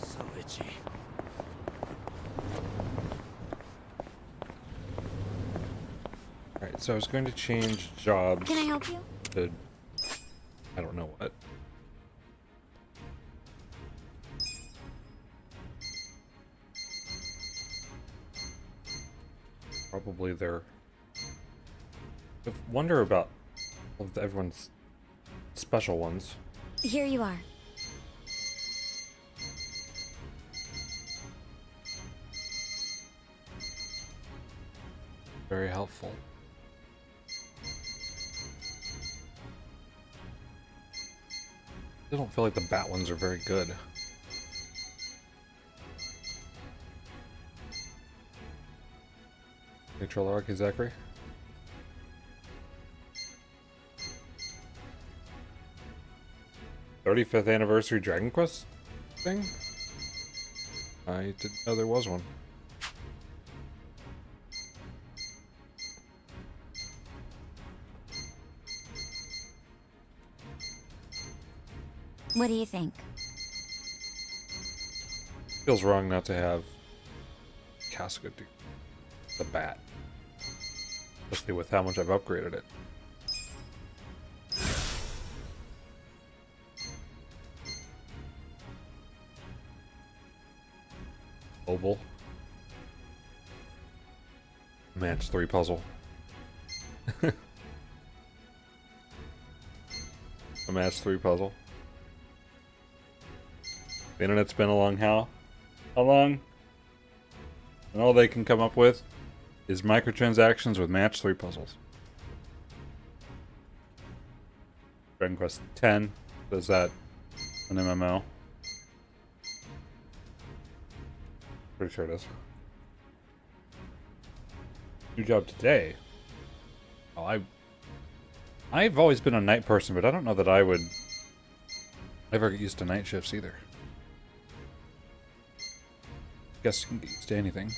So itchy. Alright, so I was going to change jobs Can I help you? to... I don't know what. Probably their... I wonder about everyone's special ones. Here you are. Very helpful. I don't feel like the bat ones are very good. Controller Arc, Zachary? '35th anniversary Dragon Quest thing? I didn't know there was one. What do you think? Feels wrong not to have Casca do the bat. Especially with how much I've upgraded it. Oval. Match 3 puzzle. A match 3 puzzle. The internet's been along how long? And all they can come up with is microtransactions with match 3 puzzles. Dragon Quest X does that an MMO. Pretty sure it is. New job today. Oh, I've always been a night person, but I don't know that I would ever get used to night shifts either. Guess you can get used to anything.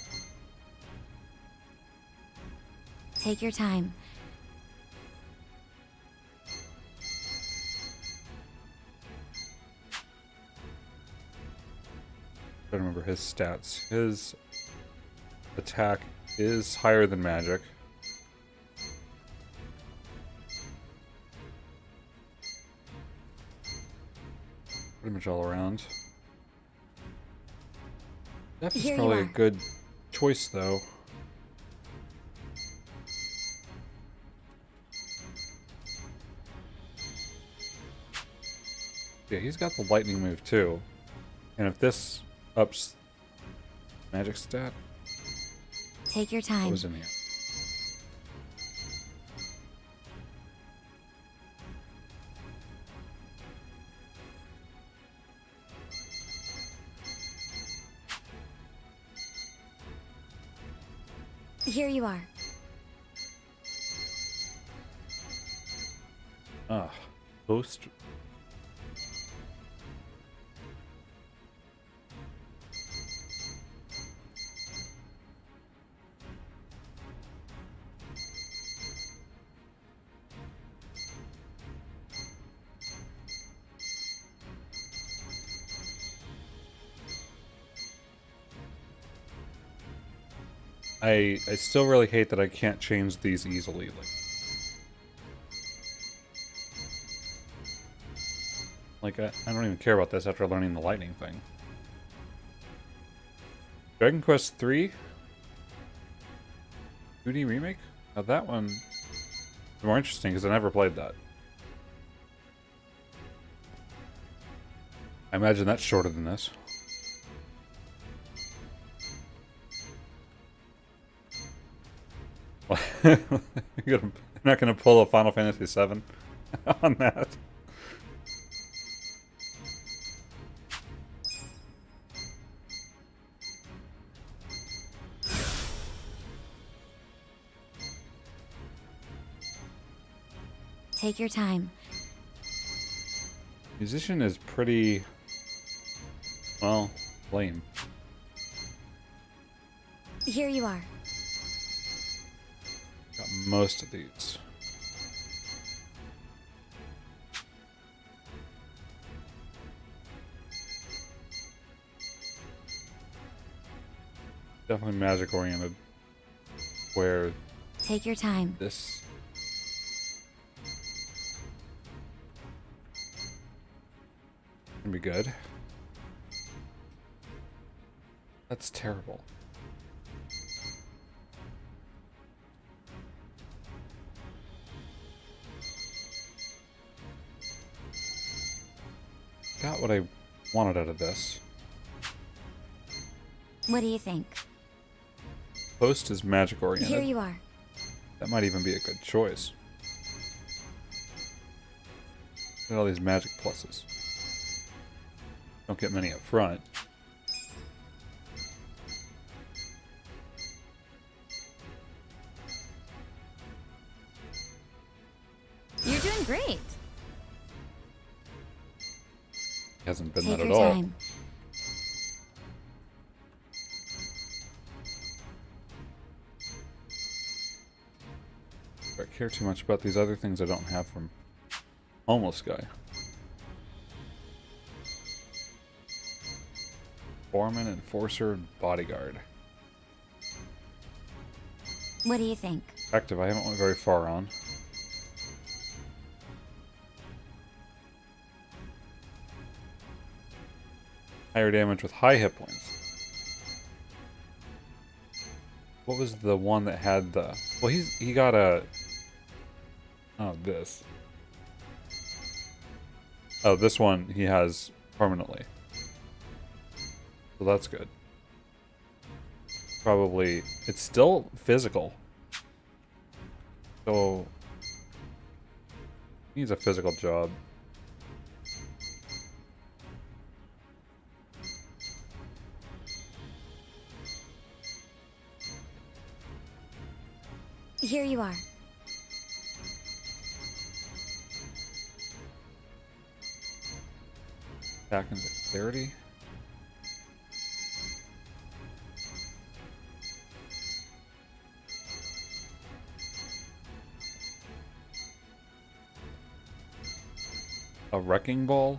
Take your time. I don't remember his stats. His attack is higher than magic. Pretty much all around. Def is Here you probably a are. good choice, though. Yeah, he's got the lightning move, too. And if this ups magic stat, Take your what time. was in here? Here you are. Ah, host. I still really hate that I can't change these easily. Like I don't even care about this after learning the lightning thing. Dragon Quest 3 2D remake? Now that one is more interesting because I never played that. I imagine that's shorter than this. You're not gonna pull a Final Fantasy VII on that. Take your time. Musician is pretty, well, lame. Here you are. Got most of these. Definitely magic oriented. Where Take your time. this can be good. That's terrible. Got what I wanted out of this. What do you think? Post is magic Here oriented. you are. That might even be a good choice. Look at all these magic pluses. Don't get many up front. You're doing great. Hasn't been Take that at your all. time. I care too much about these other things I don't have from Homeless Guy. Foreman, Enforcer, Bodyguard. What do you think? Active, I haven't went very far on. Higher damage with high hit points. What was the one that had the... Well, he got a... Oh, this. Oh, this one he has permanently. So that's good. Probably... It's still physical. So... He needs a physical job. Here you are. Back into dexterity. A wrecking ball.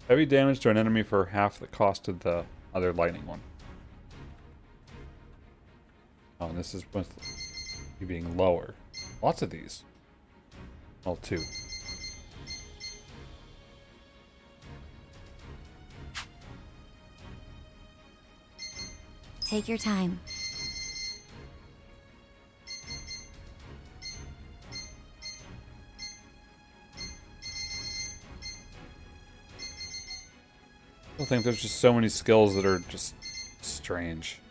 Heavy damage to an enemy for half the cost of the other lightning one. Oh, and this is with you being lower. Lots of these. Well, two. Take your time. I think there's just so many skills that are just strange.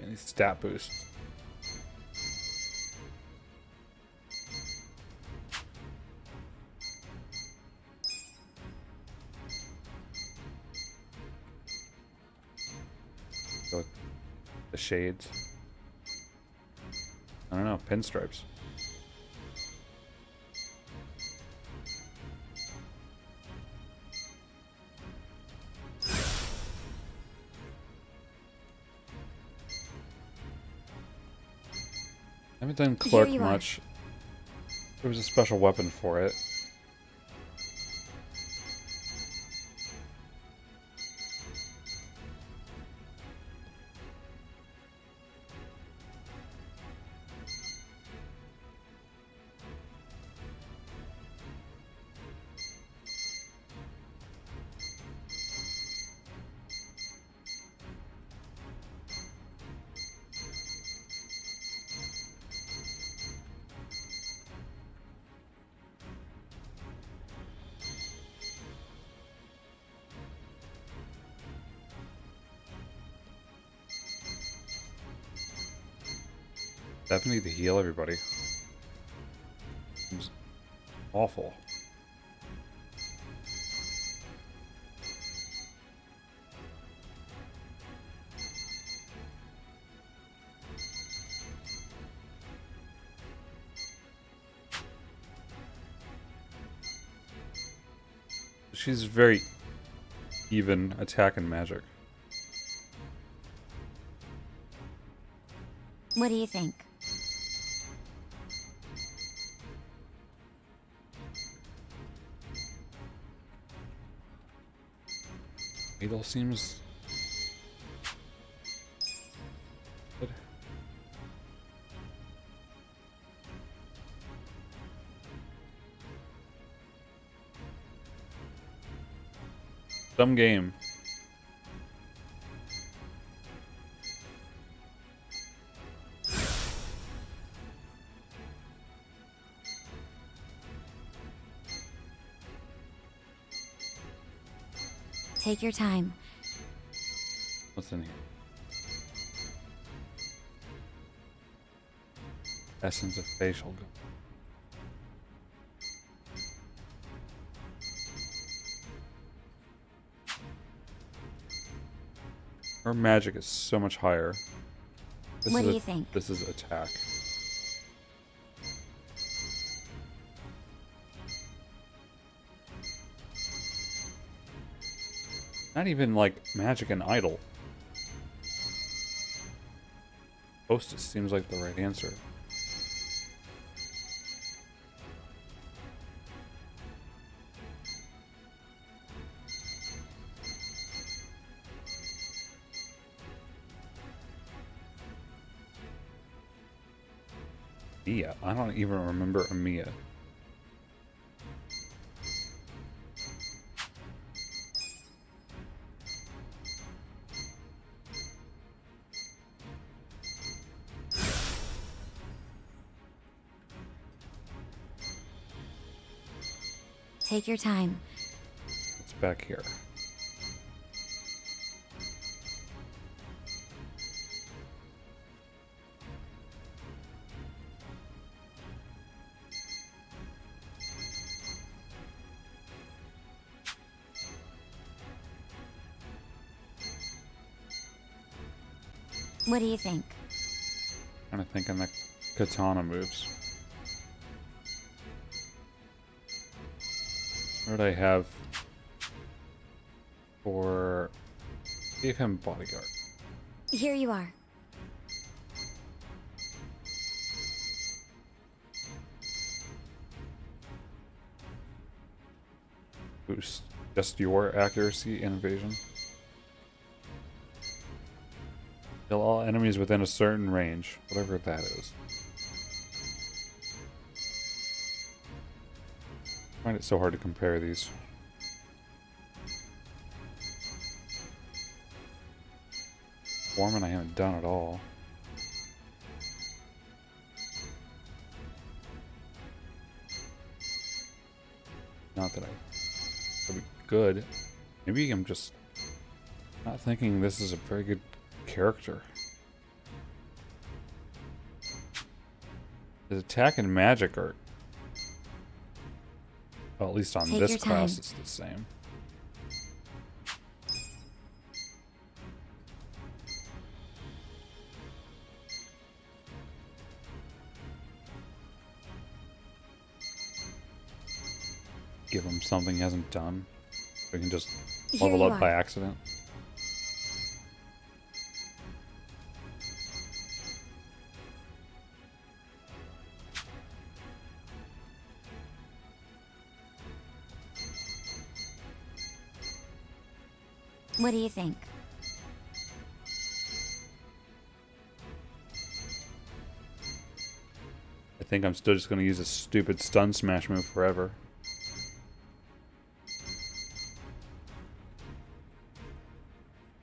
And these stat boosts. Go with the shades. I don't know, pinstripes. I haven't done clerk you are. much. There was a special weapon for it. Definitely need to heal everybody. Seems awful. She's very even attack and magic. What do you think? Fatal seems good. Some game. Take your time. What's in here? Essence of facial. Her magic is so much higher. What do you think? This is attack. Not even like magic and idol. Hostess seems like the right answer. Mia. I don't even remember a Mia. Take your time. It's back here. What do you think? Kind of thinking the katana moves. What did I have for... Gave him bodyguard. Here you are. Boost just your accuracy and evasion. Kill all enemies within a certain range, whatever that is. I find it so hard to compare these. Foreman I haven't done at all. Not that would be good. Maybe I'm just not thinking this is a very good character. His attack and magic are, well, at least on Take this your class time. it's the same. Give him something he hasn't done. We can just Here level you up by are. accident. What do you think? I think I'm still just going to use a stupid stun smash move forever.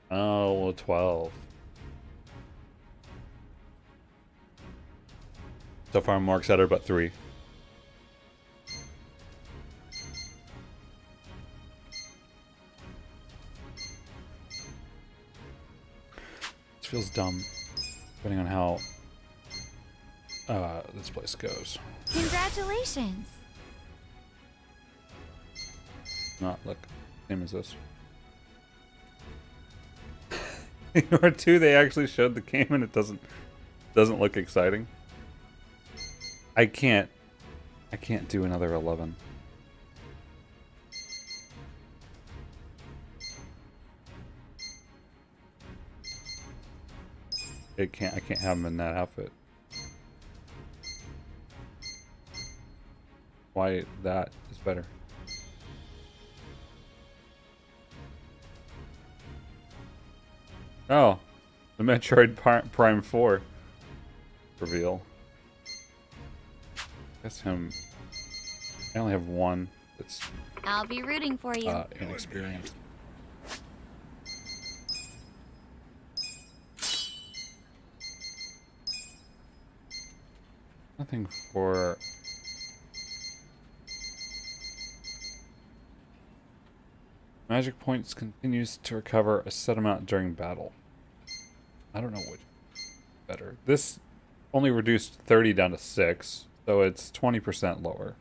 Oh, well, 12. So far, I'm more excited about 3. This feels dumb, depending on how this place goes. Congratulations! Not look same as this. Or 2, they actually showed the game and it doesn't look exciting. I can't do another 11. I can't have him in that outfit. Why that is better? Oh, the Metroid Prime 4 reveal. Guess him. I only have one that's I'll be rooting for you. inexperienced. Nothing for... Magic points continues to recover a set amount during battle. I don't know which better. This only reduced 30 down to 6, so it's 20% lower.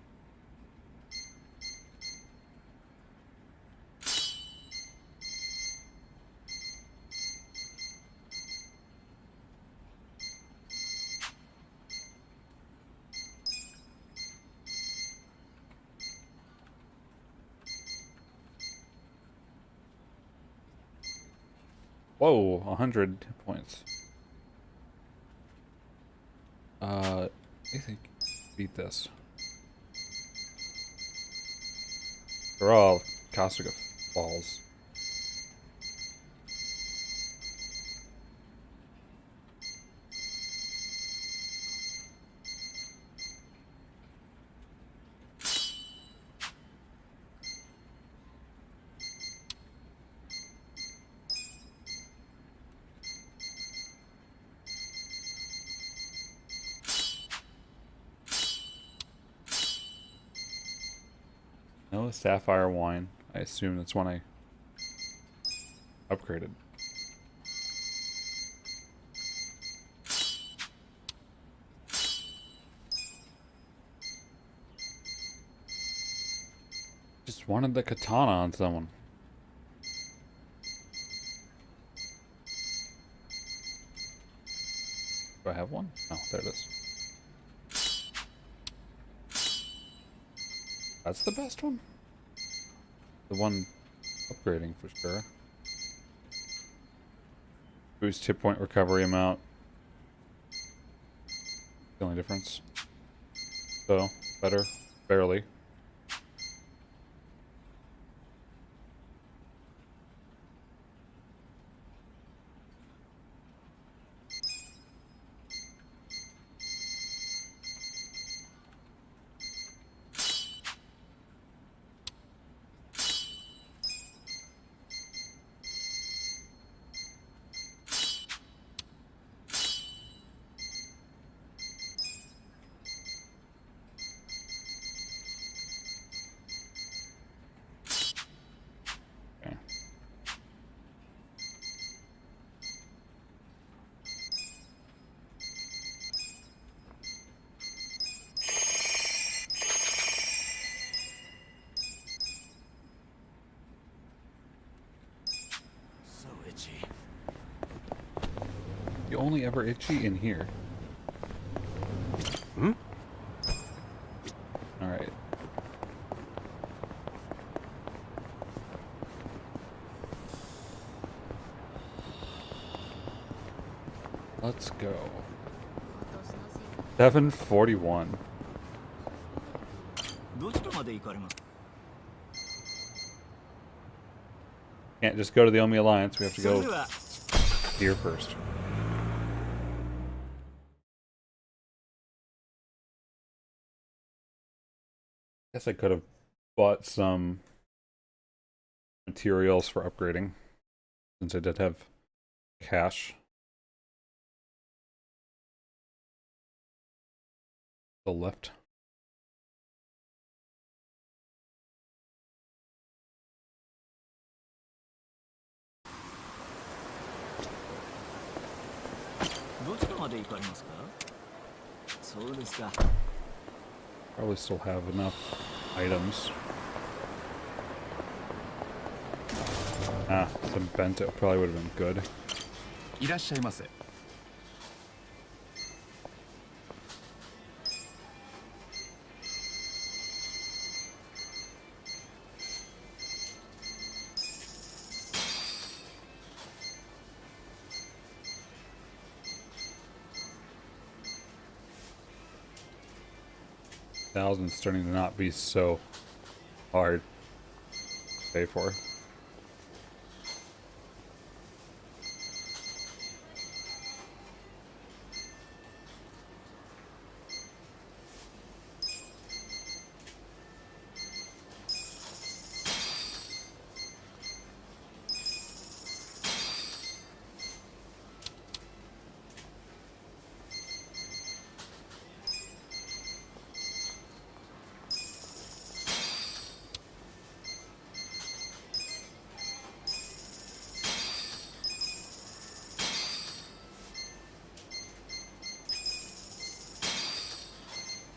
Whoa, 100 hit points. I think beat this. They're all Caustic Falls. No Sapphire Wine. I assume that's one I upgraded. Just wanted the katana on someone. Do I have one? Oh, there it is. That's the best one? The one upgrading for sure. Boost hit point recovery amount. The only difference. So, better. Barely. Okay. So itchy. You only ever itchy in here. Hmm? Alright. Let's go. 741. どちらまで行かれます？ Can't just go to the Omi Alliance, we have to それ go では here first. Guess I could have bought some materials for upgrading, since I did have cash. The left. どちらまで行かれますか？そうですか。 Probably still have enough items. Ah, some bento probably would have been good. いらっしゃいませ。$1,000 starting to not be so hard to pay for.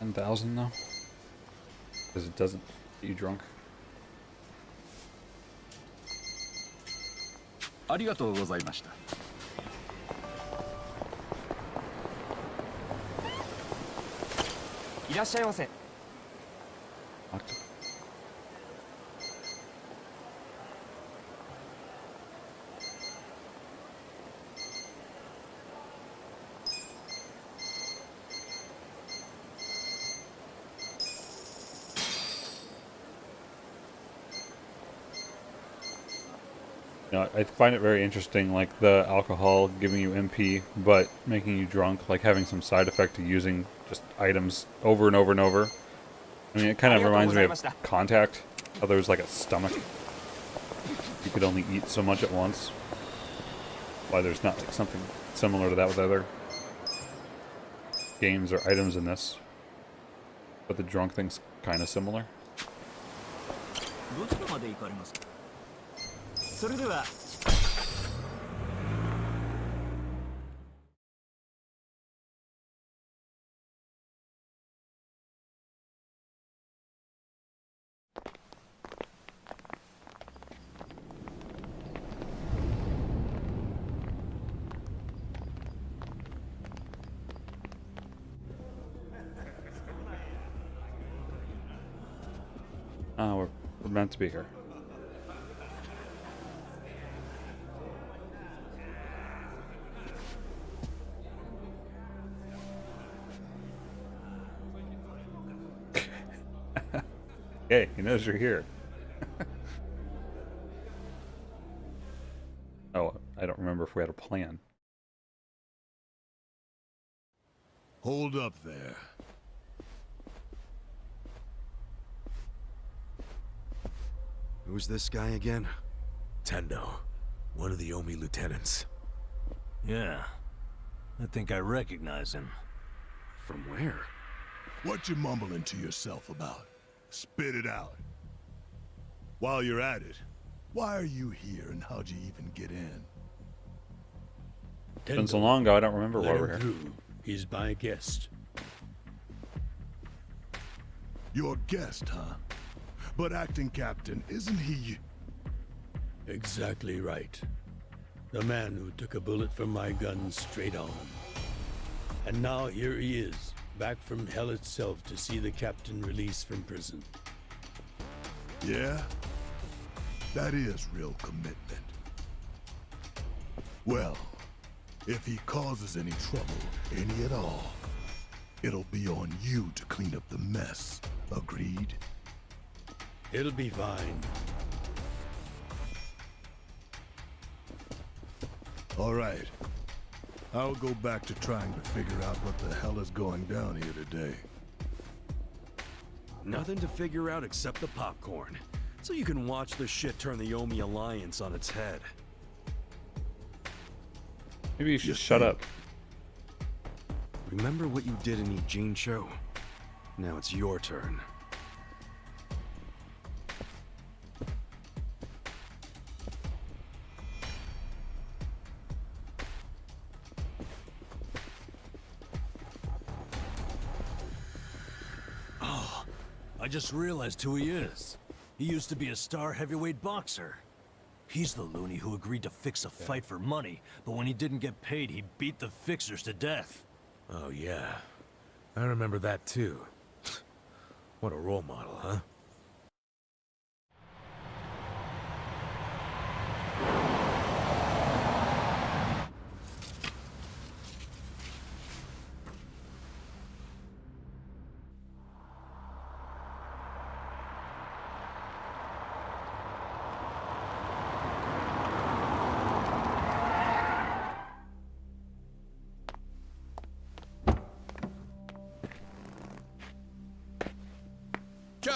$10,000 though, because it doesn't get you drunk. ありがとうございました。いらっしゃいませ。 You know, I find it very interesting, like the alcohol giving you MP, but making you drunk, like having some side effect to using just items over and over and over. I mean, it kind of reminds me of Contact, how there's like a stomach. You could only eat so much at once. Why there's not like something similar to that with other games or items in this. But the drunk thing's kind of similar. どちらまで行かれますか。それでは。Oh, we're meant to be here. Hey, he knows you're here. Oh, I don't remember if we had a plan. Hold up there. Who's this guy again? Tendo, one of the Omi lieutenants. Yeah, I think I recognize him. From where? What you mumbling to yourself about? Spit it out. While you're at it, why are you here and how'd you even get in? It's been so long ago, I don't remember why we're here. Through. He's my guest. Your guest, huh? But acting captain, isn't he? Exactly right. The man who took a bullet from my gun straight on. And now here he is, back from hell itself to see the captain released from prison. Yeah? That is real commitment. Well, if he causes any trouble, any at all, it'll be on you to clean up the mess. Agreed? It'll be fine. All right. I'll go back to trying to figure out what the hell is going down here today. Nothing to figure out except the popcorn. So you can watch the shit turn the Omi Alliance on its head. Maybe you should shut up. Remember what you did in Ijincho? Now it's your turn. I just realized who he is. He used to be a star heavyweight boxer. He's the loony who agreed to fix a fight for money, but when he didn't get paid, he beat the fixers to death. Oh yeah. I remember that too. What a role model, huh?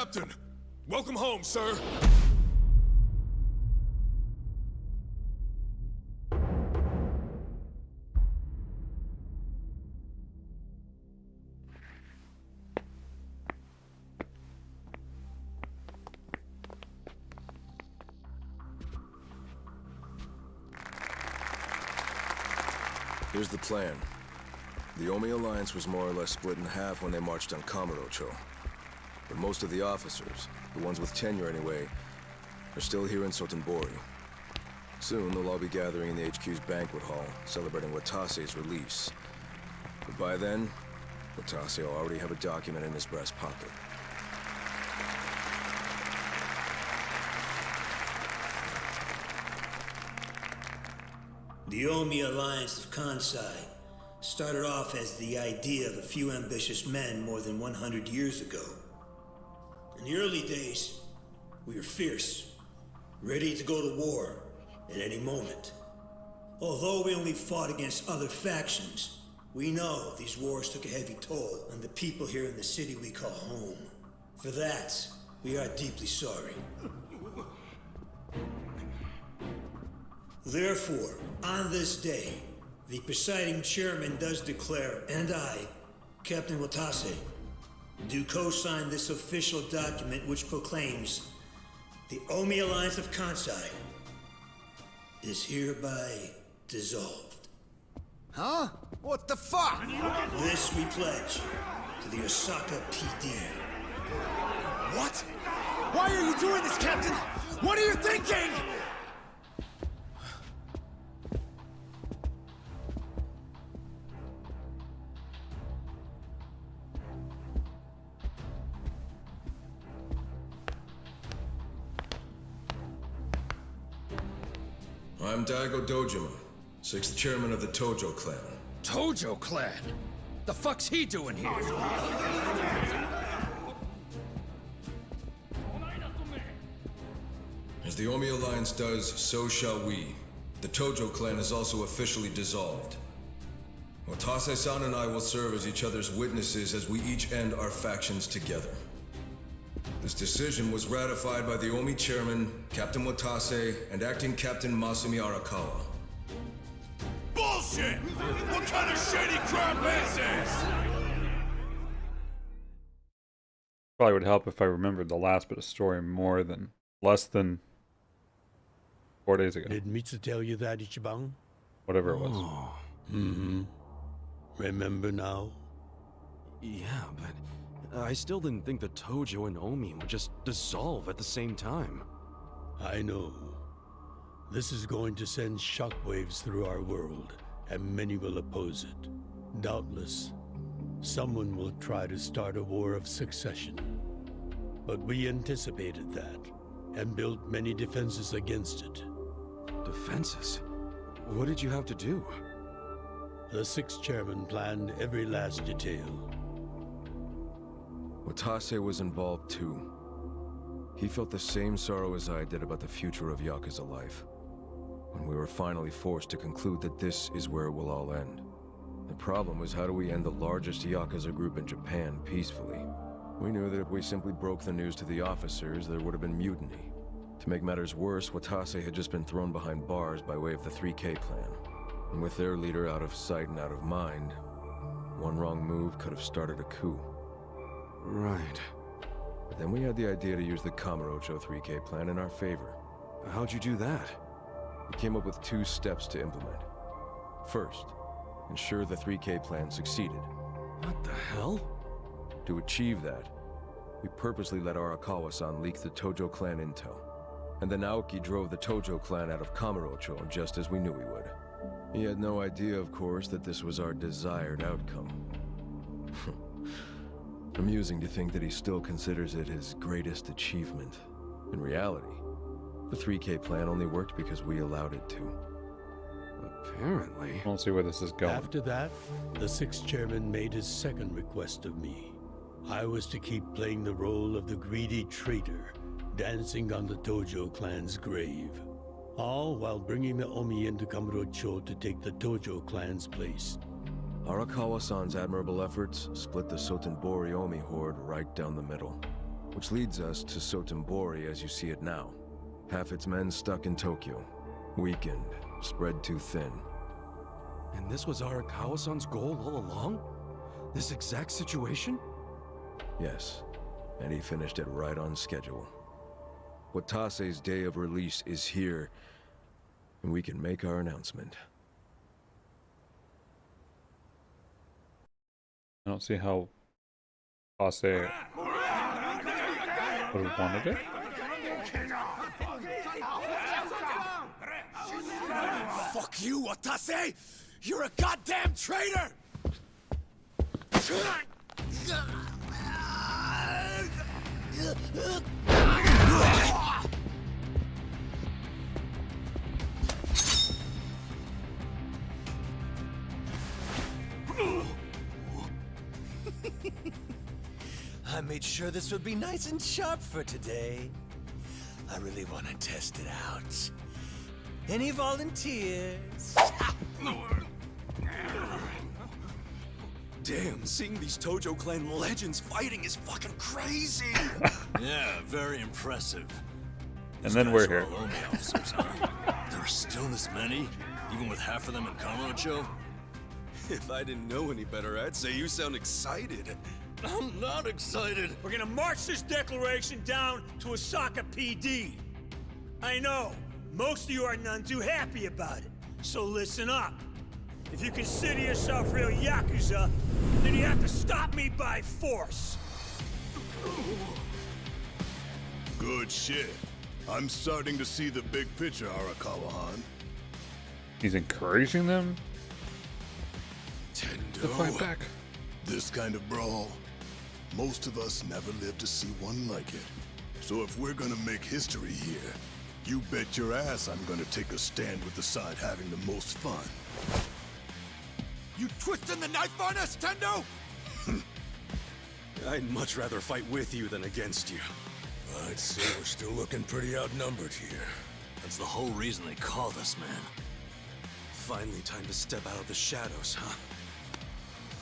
Captain! Welcome home, sir! Here's the plan. The Omi Alliance was more or less split in half when they marched on Kamurocho. But most of the officers, the ones with tenure anyway, are still here in Sotenbori. Soon they'll all be gathering in the HQ's banquet hall, celebrating Watase's release. But by then, Watase will already have a document in his breast pocket. The Omi Alliance of Kansai started off as the idea of a few ambitious men more than 100 years ago. In the early days, we were fierce, ready to go to war at any moment. Although we only fought against other factions, we know these wars took a heavy toll on the people here in the city we call home. For that, we are deeply sorry. Therefore, on this day, the presiding chairman does declare, and I, Captain Watase, do co-sign this official document which proclaims the Omi Alliance of Kansai is hereby dissolved. Huh? What the fuck? This we pledge to the Osaka PD. What? Why are you doing this, Captain? What are you thinking? I'm Daigo Dojima, 6th chairman of the Tojo clan. Tojo clan? The fuck's he doing here? As the Omi Alliance does, so shall we. The Tojo clan is also officially dissolved. Watase-san and I will serve as each other's witnesses as we each end our factions together. This decision was ratified by the Omi chairman, Captain Watase, and acting Captain Masumi Arakawa. Bullshit! What kind of shady crap is this? Probably would help if I remembered the last bit of story less than 4 days ago. Did Mitsu tell you that, Ichiban? Whatever it was. Mm-hmm. Remember now? Yeah, but I still didn't think the Tojo and Omi would just dissolve at the same time. I know. This is going to send shockwaves through our world, and many will oppose it. Doubtless, someone will try to start a war of succession. But we anticipated that, and built many defenses against it. Defenses? What did you have to do? The 6th chairman planned every last detail. Watase was involved too. He felt the same sorrow as I did about the future of Yakuza life. When we were finally forced to conclude that this is where it will all end. The problem was, how do we end the largest Yakuza group in Japan peacefully? We knew that if we simply broke the news to the officers, there would have been mutiny. To make matters worse, Watase had just been thrown behind bars by way of the 3K plan. And with their leader out of sight and out of mind, one wrong move could have started a coup. Right. But then we had the idea to use the Kamurocho 3K plan in our favor. How'd you do that? We came up with 2 steps to implement. First, ensure the 3K plan succeeded. What the hell? To achieve that, we purposely let Arakawa-san leak the Tojo clan intel. And then Aoki drove the Tojo clan out of Kamurocho just as we knew he would. He had no idea, of course, that this was our desired outcome. Amusing to think that he still considers it his greatest achievement. In reality, the 3K plan only worked because we allowed it to. Apparently. I don't see where this is going. After that, the 6th chairman made his second request of me. I was to keep playing the role of the greedy traitor, dancing on the Tojo clan's grave. All while bringing the Omi into Kamurocho to take the Tojo clan's place. Arakawa-san's admirable efforts split the Sotenbori Omi horde right down the middle. Which leads us to Sotenbori as you see it now. Half its men stuck in Tokyo. Weakened, spread too thin. And this was Arakawa-san's goal all along? This exact situation? Yes, and he finished it right on schedule. Watase's day of release is here, and we can make our announcement. I don't see how Ase would have wanted it. Fuck you, Watase! You're a goddamn traitor! I made sure this would be nice and sharp for today. I really want to test it out. Any volunteers? Damn, seeing these Tojo clan legends fighting is fucking crazy! Yeah, very impressive. And then we're here. These guys are all Omi officers, huh? There are still this many? Even with half of them in Kamurocho? If I didn't know any better, I'd say you sound excited. I'm not excited. We're gonna march this declaration down to Osaka PD. I know, most of you are none too happy about it, so listen up. If you consider yourself real Yakuza, then you have to stop me by force. Good shit. I'm starting to see the big picture, Arakawa-han. He's encouraging them to fight Tendo. back. This kind of brawl, most of us never lived to see one like it. So if we're gonna make history here, you bet your ass I'm gonna take a stand with the side having the most fun. You twisting the knife on us, Tendo? I'd much rather fight with you than against you. I'd say we're still looking pretty outnumbered here. That's the whole reason they called us, man. Finally time to step out of the shadows, huh?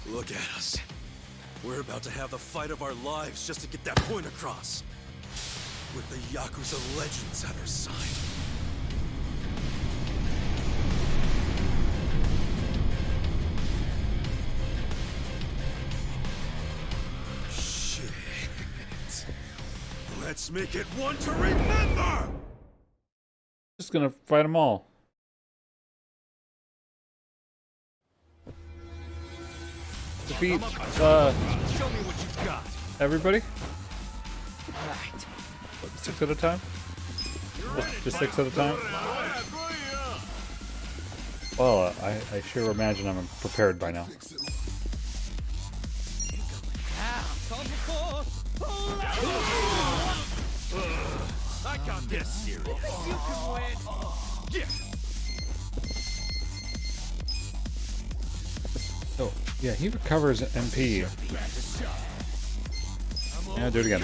Look at us. We're about to have the fight of our lives just to get that point across. With the Yakuza legends at our side. Shit. Let's make it one to remember! Just gonna fight them all. Defeat Show me what you've got. everybody? Right. 6 at a time? Just 6 at a time? Well, I sure imagine I'm prepared by now. I got this. You can win. Yeah. Oh, yeah, he recovers MP. Yeah, do it again.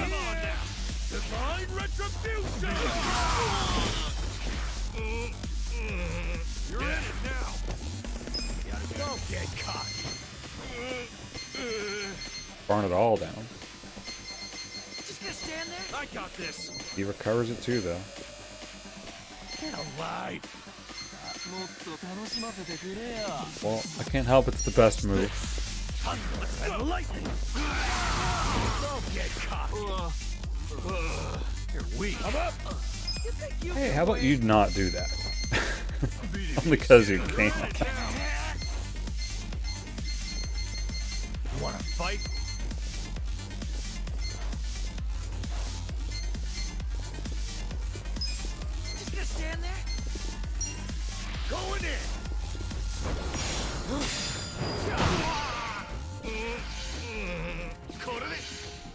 Divine retribution. You're in it now. Don't get caught. Burn it all down. Just gonna stand there. I got this. He recovers it too, though. Get alive. Well, I can't help it's the best move. Lightning. Don't get caught. You're weak. I'm up. Hey, how about you not do that? Because you can't. You wanna fight? Just gonna stand there? Going in!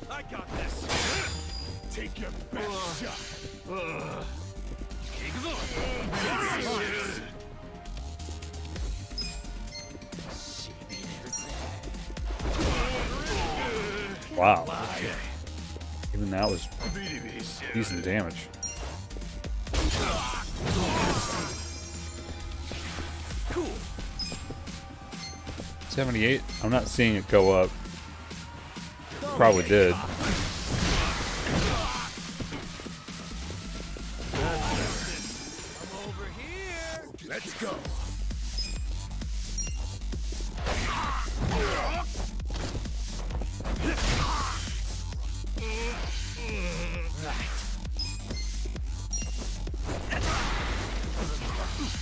I got this! Take your best shot! Wow. Even that was decent damage. Cool. 78. I'm not seeing it go up. Probably did. over here. Let's go.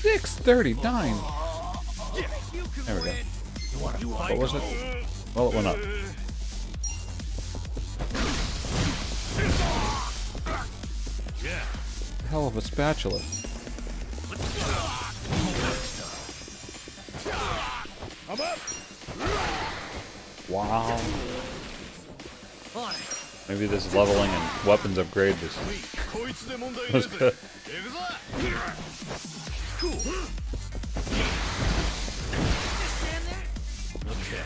$639. There we go. What was it? Well, it went up. Hell of a spatula. I'm up. Wow. Maybe this leveling and weapons upgrade was good. Okay.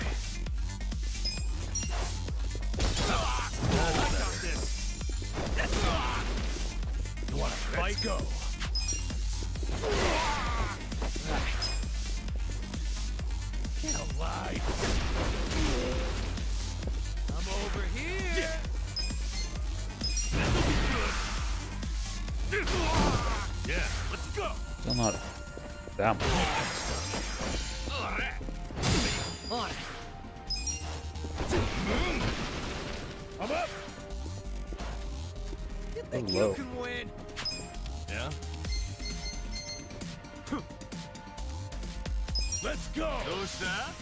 You want to fight? Go. Get alive. I'm over here. Yeah, let's go. Still not that much. On it. I'm up. You think low. you can win? Yeah? Let's go. Who's that?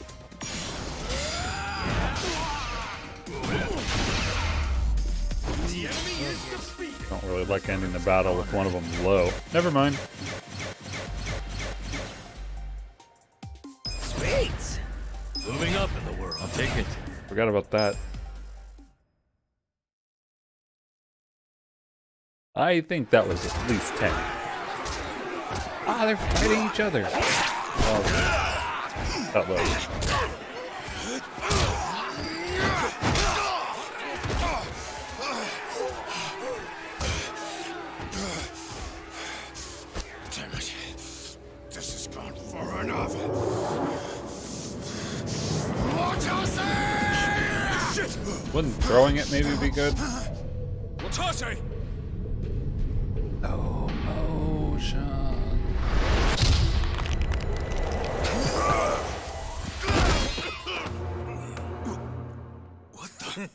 The enemy is defeated. Don't really like ending the battle with one of them low. Never mind. Sweet. Moving up in the world. I'll take it. Forgot about that. I think that was at least 10. Ah, they're fighting each other. Oh, that was. Damn it. This has gone far enough. Shit! Wouldn't throwing it maybe be good? Watase! Oh, ocean. What the?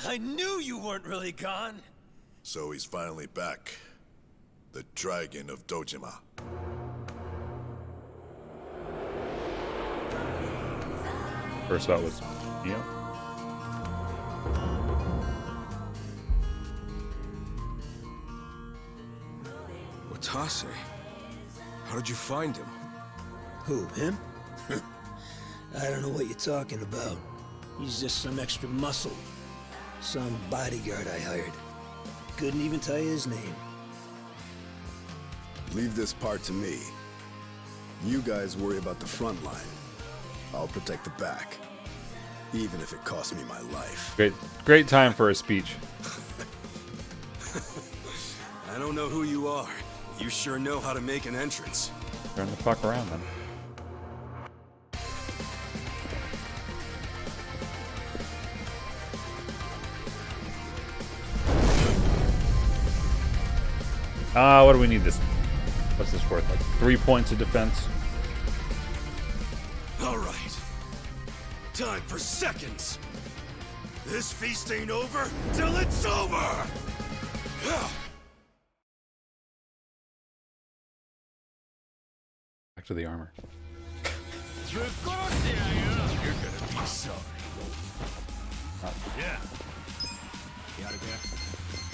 I knew you weren't really gone. So he's finally back. The Dragon of Dojima. First that was, yeah. Watase? How did you find him? Who, him? I don't know what you're talking about. He's just some extra muscle. Some bodyguard I hired. Couldn't even tell you his name. Leave this part to me. You guys worry about the front line. I'll protect the back. Even if it costs me my life. Great time for a speech. I don't know who you are. You sure know how to make an entrance. Turn the fuck around then. What do we need this? What's this worth? Like 3 points of defense? All right. Time for seconds. This feast ain't over till it's over. Back to the armor. You're gonna be sorry. Yeah.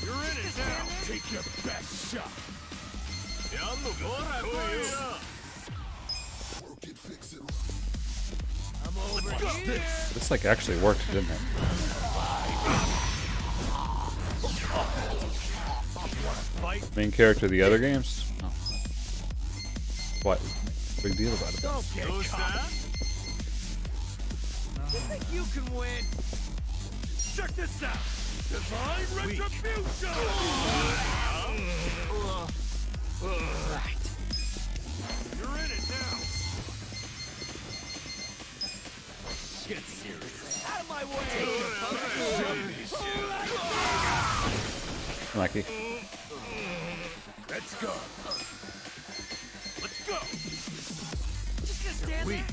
You're in it now. Take your best shot. Work it, fix it. I'm over here. This like actually worked, didn't it? Main character of the other games? Oh. What? Big deal about it. Don't get caught. You think you can win? Check this out. Divine retribution. Right. You're in it now. Get serious. Out of my way. Lucky. Let's Let's go. Let's go. Just gonna stand Weak.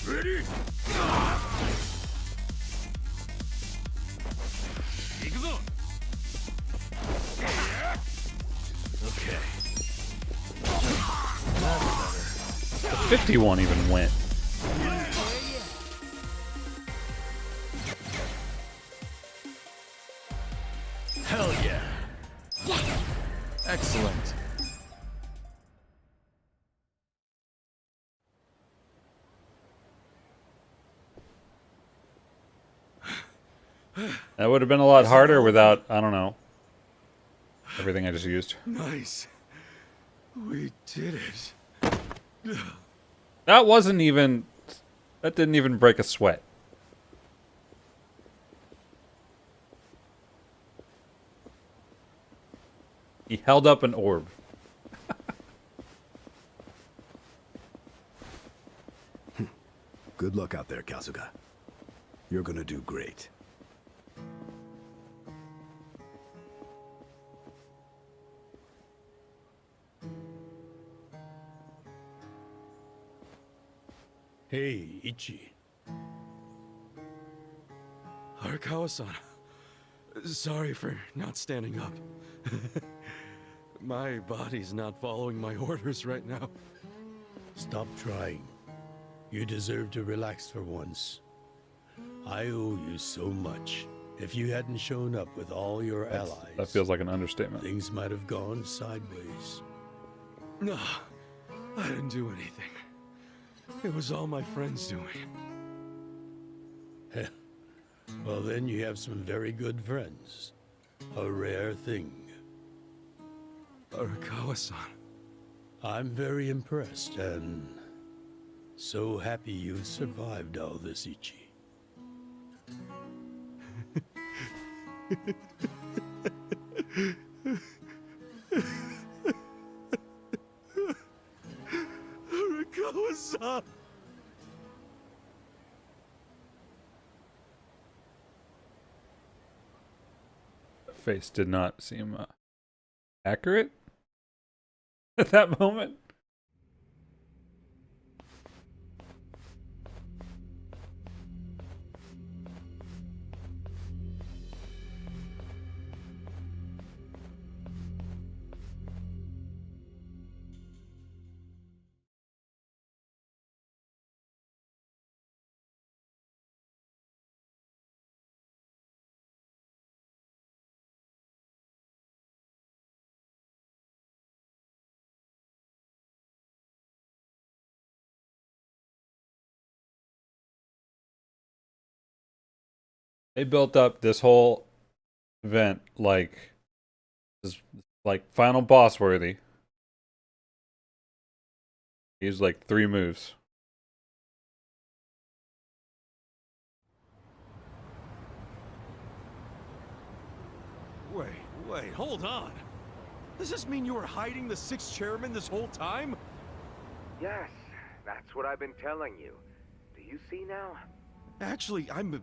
Ready? Yakuza. Okay. The 51 even went. Hell yeah. Excellent. That would have been a lot harder without, I don't know, everything I just used. Nice. We did it. That wasn't even... That didn't even break a sweat. He held up an orb. Good luck out there, Kasuga. You're gonna do great. Hey, Ichi. Arakawa-san. Sorry for not standing up. My body's not following my orders right now. Stop trying. You deserve to relax for once. I owe you so much. If you hadn't shown up with all your allies, That feels like an understatement. things might have gone sideways. No, I didn't do anything. It was all my friends doing. Well, then you have some very good friends. A rare thing. Arakawa-san. I'm very impressed and so happy you've survived all this, Ichi. Arakawa-san! Face did not seem accurate at that moment. They built up this whole event like final boss worthy. He used like 3 moves. Wait, hold on. Does this mean you were hiding the 6th chairman this whole time? Yes, that's what I've been telling you. Do you see now? Actually, I'm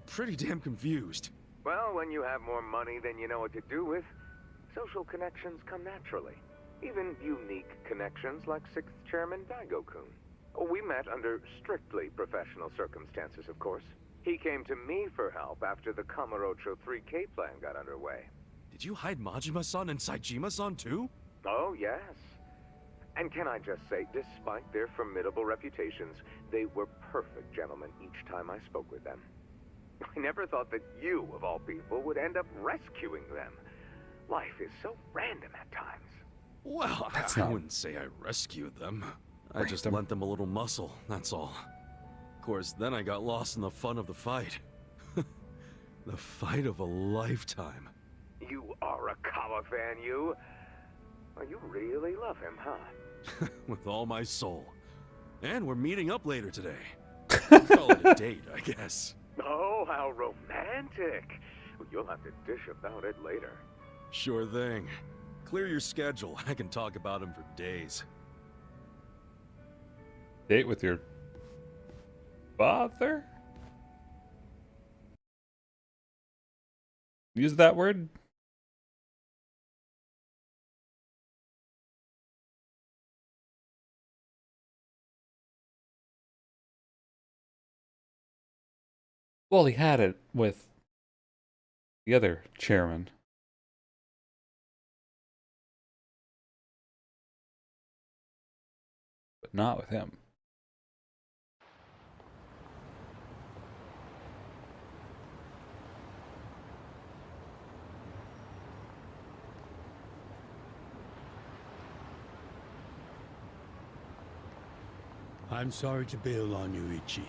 pretty damn confused. Well, when you have more money than you know what to do with, social connections come naturally. Even unique connections like 6th Chairman Daigo-kun. We met under strictly professional circumstances, of course. He came to me for help after the Kamurocho 3K plan got underway. Did you hide Majima-san and Saejima-san too? Oh, yes. And can I just say, despite their formidable reputations, they were perfect gentlemen each time I spoke with them. I never thought that you, of all people, would end up rescuing them. Life is so random at times. Well, I wouldn't say I rescued them. I just lent them a little muscle, that's all. Of course, then I got lost in the fun of the fight. The fight of a lifetime. You are a Kawa fan, you. Well, you really love him, huh? With all my soul. And we're meeting up later today. Call it a date, I guess. Oh, how romantic. Well, you'll have to dish about it later. Sure thing. Clear your schedule. I can talk about him for days. Date with your father? Use that word? Well, he had it with the other chairman. But not with him. I'm sorry to bail on you, Ichi.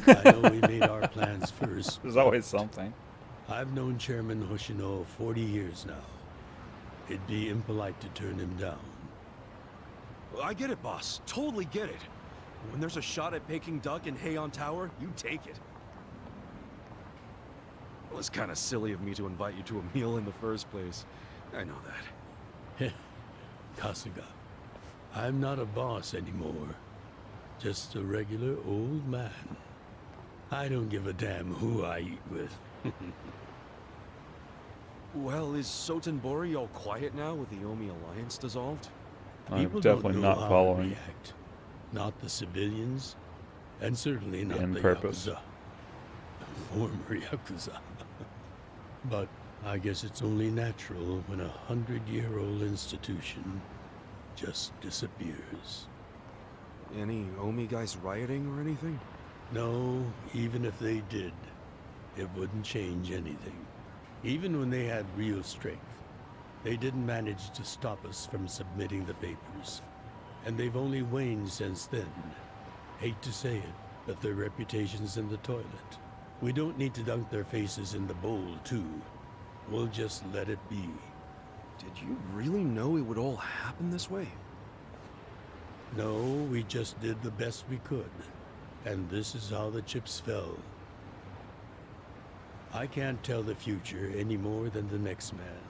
I know we made our plans first. There's always something. I've known Chairman Hoshino 40 years now. It'd be impolite to turn him down. I get it, boss. Totally get it. When there's a shot at Peking Duck and Heian Tower, you take it. It was kind of silly of me to invite you to a meal in the first place. I know that. Kasuga, I'm not a boss anymore. Just a regular old man. I don't give a damn who I eat with. Well, is Sotenbori all quiet now with the Omi alliance dissolved? I'm People definitely don't know not how to following. react. Not the civilians, and certainly not end the purpose. Yakuza. Former Yakuza. But I guess it's only natural when a 100-year-old institution just disappears. Any Omi guys rioting or anything? No, even if they did, it wouldn't change anything. Even when they had real strength, they didn't manage to stop us from submitting the papers. And they've only waned since then. Hate to say it, but their reputation's in the toilet. We don't need to dunk their faces in the bowl, too. We'll just let it be. Did you really know it would all happen this way? No, we just did the best we could. And this is how the chips fell. I can't tell the future any more than the next man.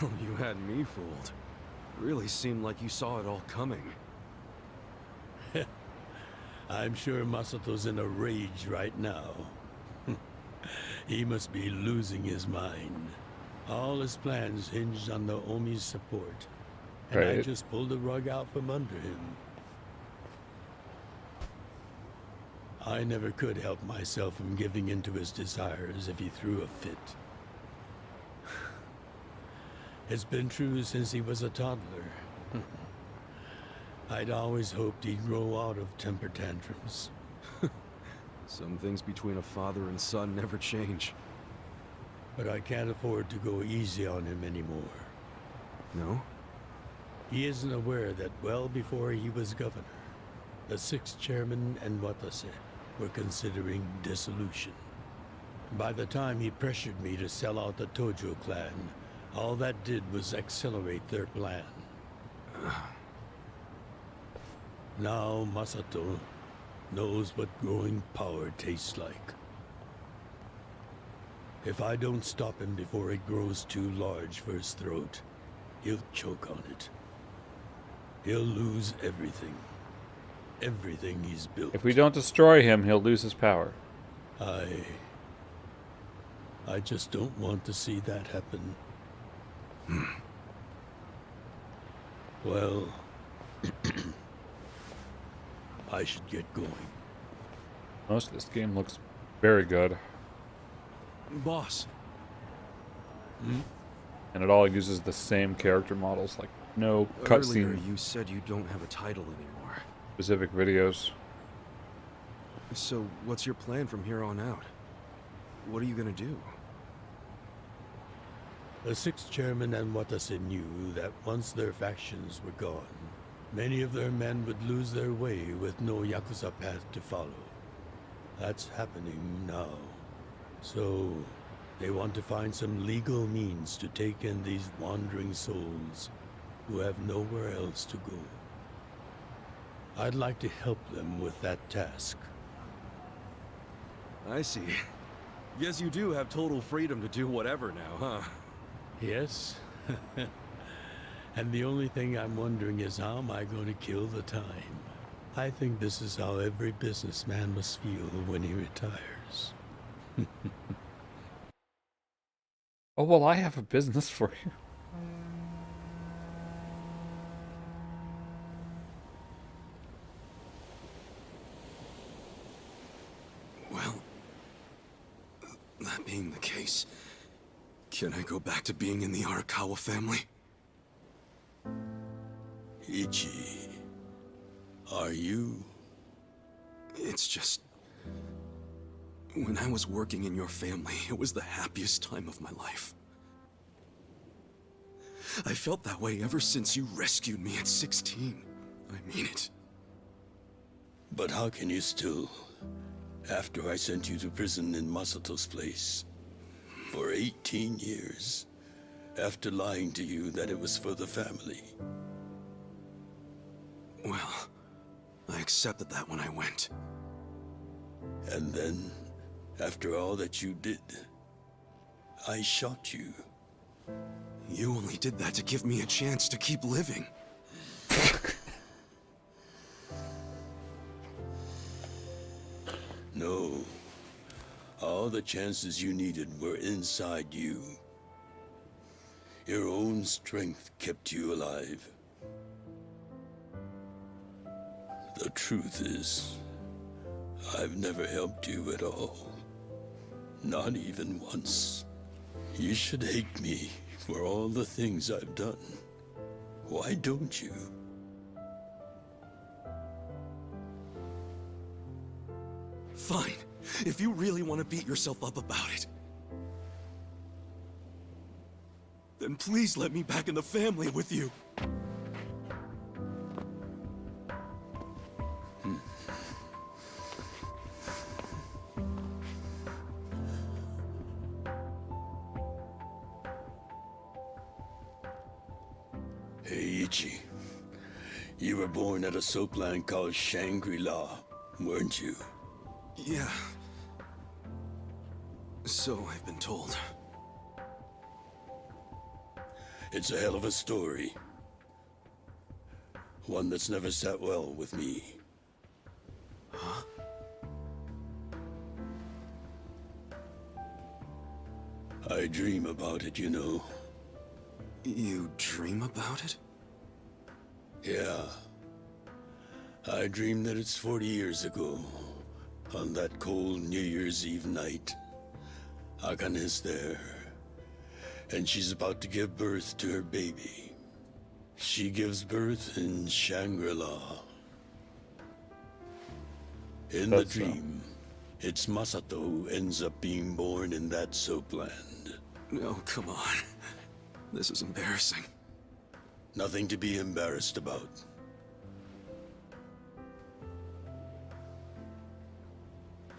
Well, you had me fooled. Really seemed like you saw it all coming. I'm sure Masato's in a rage right now. He must be losing his mind. All his plans hinged on the Omi's support. And I Right. just pulled the rug out from under him. I never could help myself from giving in to his desires if he threw a fit. It's been true since he was a toddler. I'd always hoped he'd grow out of temper tantrums. Some things between a father and son never change. But I can't afford to go easy on him anymore. No? He isn't aware that well before he was governor, the 6th chairman and Watase were considering dissolution. By the time he pressured me to sell out the Tojo clan, all that did was accelerate their plan. Now Masato knows what growing power tastes like. If I don't stop him before it grows too large for his throat, he'll choke on it. He'll lose everything. Everything he's built. If we don't destroy him, he'll lose his power. I just don't want to see that happen. Well, I should get going. Most of this game looks very good. Boss. And it all uses the same character models, like no Earlier cutscene you said you don't have a title anymore. specific videos. So what's your plan from here on out? What are you gonna do? The 6th chairman and Watase knew that once their factions were gone, many of their men would lose their way with no Yakuza path to follow. That's happening now. So, they want to find some legal means to take in these wandering souls who have nowhere else to go. I'd like to help them with that task. I see. Guess you do have total freedom to do whatever now, huh? Yes. And the only thing I'm wondering is how am I going to kill the time? I think this is how every businessman must feel when he retires. Oh, well, I have a business for you. That being the case, can I go back to being in the Arakawa family? Ichi, are you? It's just... when I was working in your family, it was the happiest time of my life. I felt that way ever since you rescued me at 16. I mean it. But how can you still, after I sent you to prison in Masato's place, for 18 years, after lying to you that it was for the family? Well, I accepted that when I went. And then, after all that you did, I shot you. You only did that to give me a chance to keep living. No. All the chances you needed were inside you. Your own strength kept you alive. The truth is, I've never helped you at all. Not even once. You should hate me for all the things I've done. Why don't you? Fine. If you really want to beat yourself up about it, then please let me back in the family with you. Hey, Ichi. You were born at a soapland called Shangri-La, weren't you? Yeah. So I've been told. It's a hell of a story. One that's never sat well with me. Huh? I dream about it, you know. You dream about it? Yeah. I dream that it's 40 years ago, on that cold New Year's Eve night. Akane's there, and she's about to give birth to her baby. She gives birth in Shangri-La. In the dream, it's Masato who ends up being born in that soapland. No, come on. This is embarrassing. Nothing to be embarrassed about.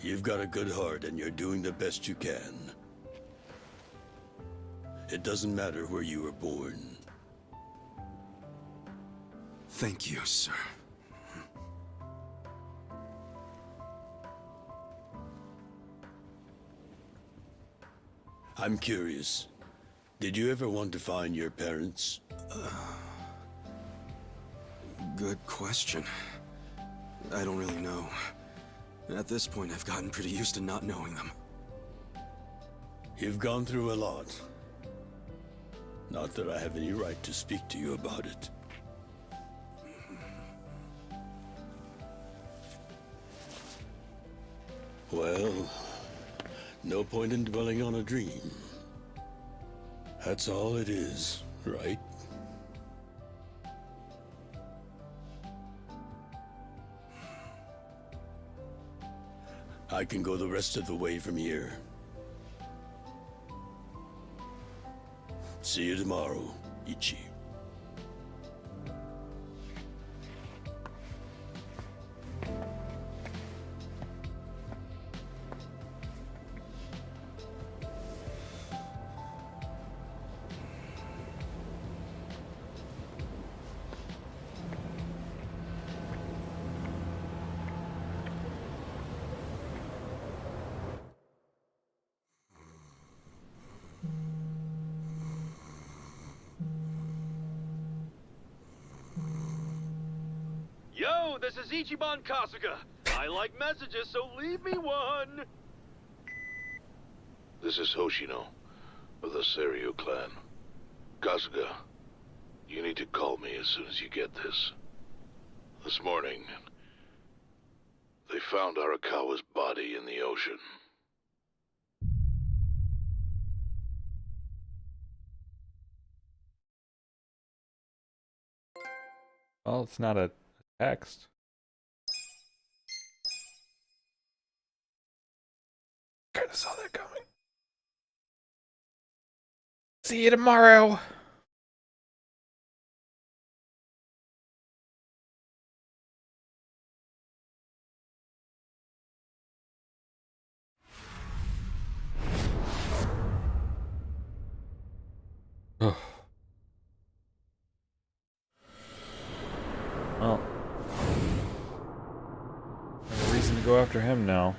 You've got a good heart and you're doing the best you can. It doesn't matter where you were born. Thank you, sir. I'm curious. Did you ever want to find your parents? Good question. I don't really know. At this point, I've gotten pretty used to not knowing them. You've gone through a lot. Not that I have any right to speak to you about it. Well, no point in dwelling on a dream. That's all it is, right? I can go the rest of the way from here. See you tomorrow, Ichi. Yo, this is Ichiban Kasuga. I like messages, so leave me one. This is Hoshino, of the Seiryu clan. Kasuga, you need to call me as soon as you get this. This morning, they found Arakawa's body in the ocean. Well, it's not a text. Kind of saw that coming. See you tomorrow. Well, no reason to go after him now.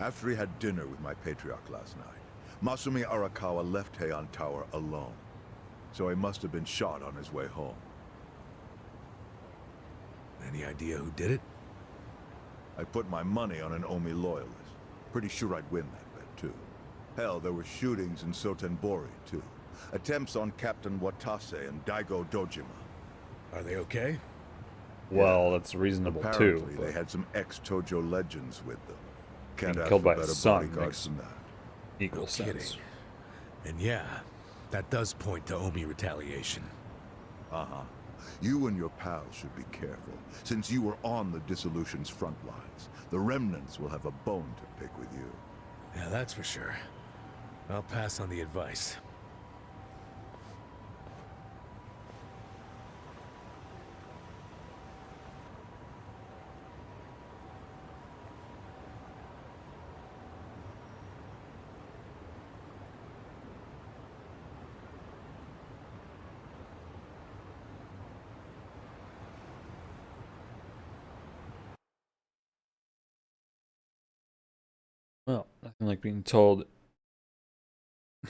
After he had dinner with my patriarch last night, Masumi Arakawa left Heian Tower alone. So he must have been shot on his way home. Any idea who did it? I put my money on an Omi loyalist. Pretty sure I'd win that bet, too. Hell, there were shootings in Sotenbori, too. Attempts on Captain Watase and Daigo Dojima. Are they okay? Well, that's reasonable, Apparently, too. they had some ex-Tojo legends with them. Can't Being ask killed for by a better son bodyguards makes than that. equal No sense. kidding. And yeah, that does point to Omi retaliation. Uh-huh. You and your pals should be careful, since you were on the dissolution's front lines. The remnants will have a bone to pick with you. Yeah, that's for sure. I'll pass on the advice. Well, nothing like being told.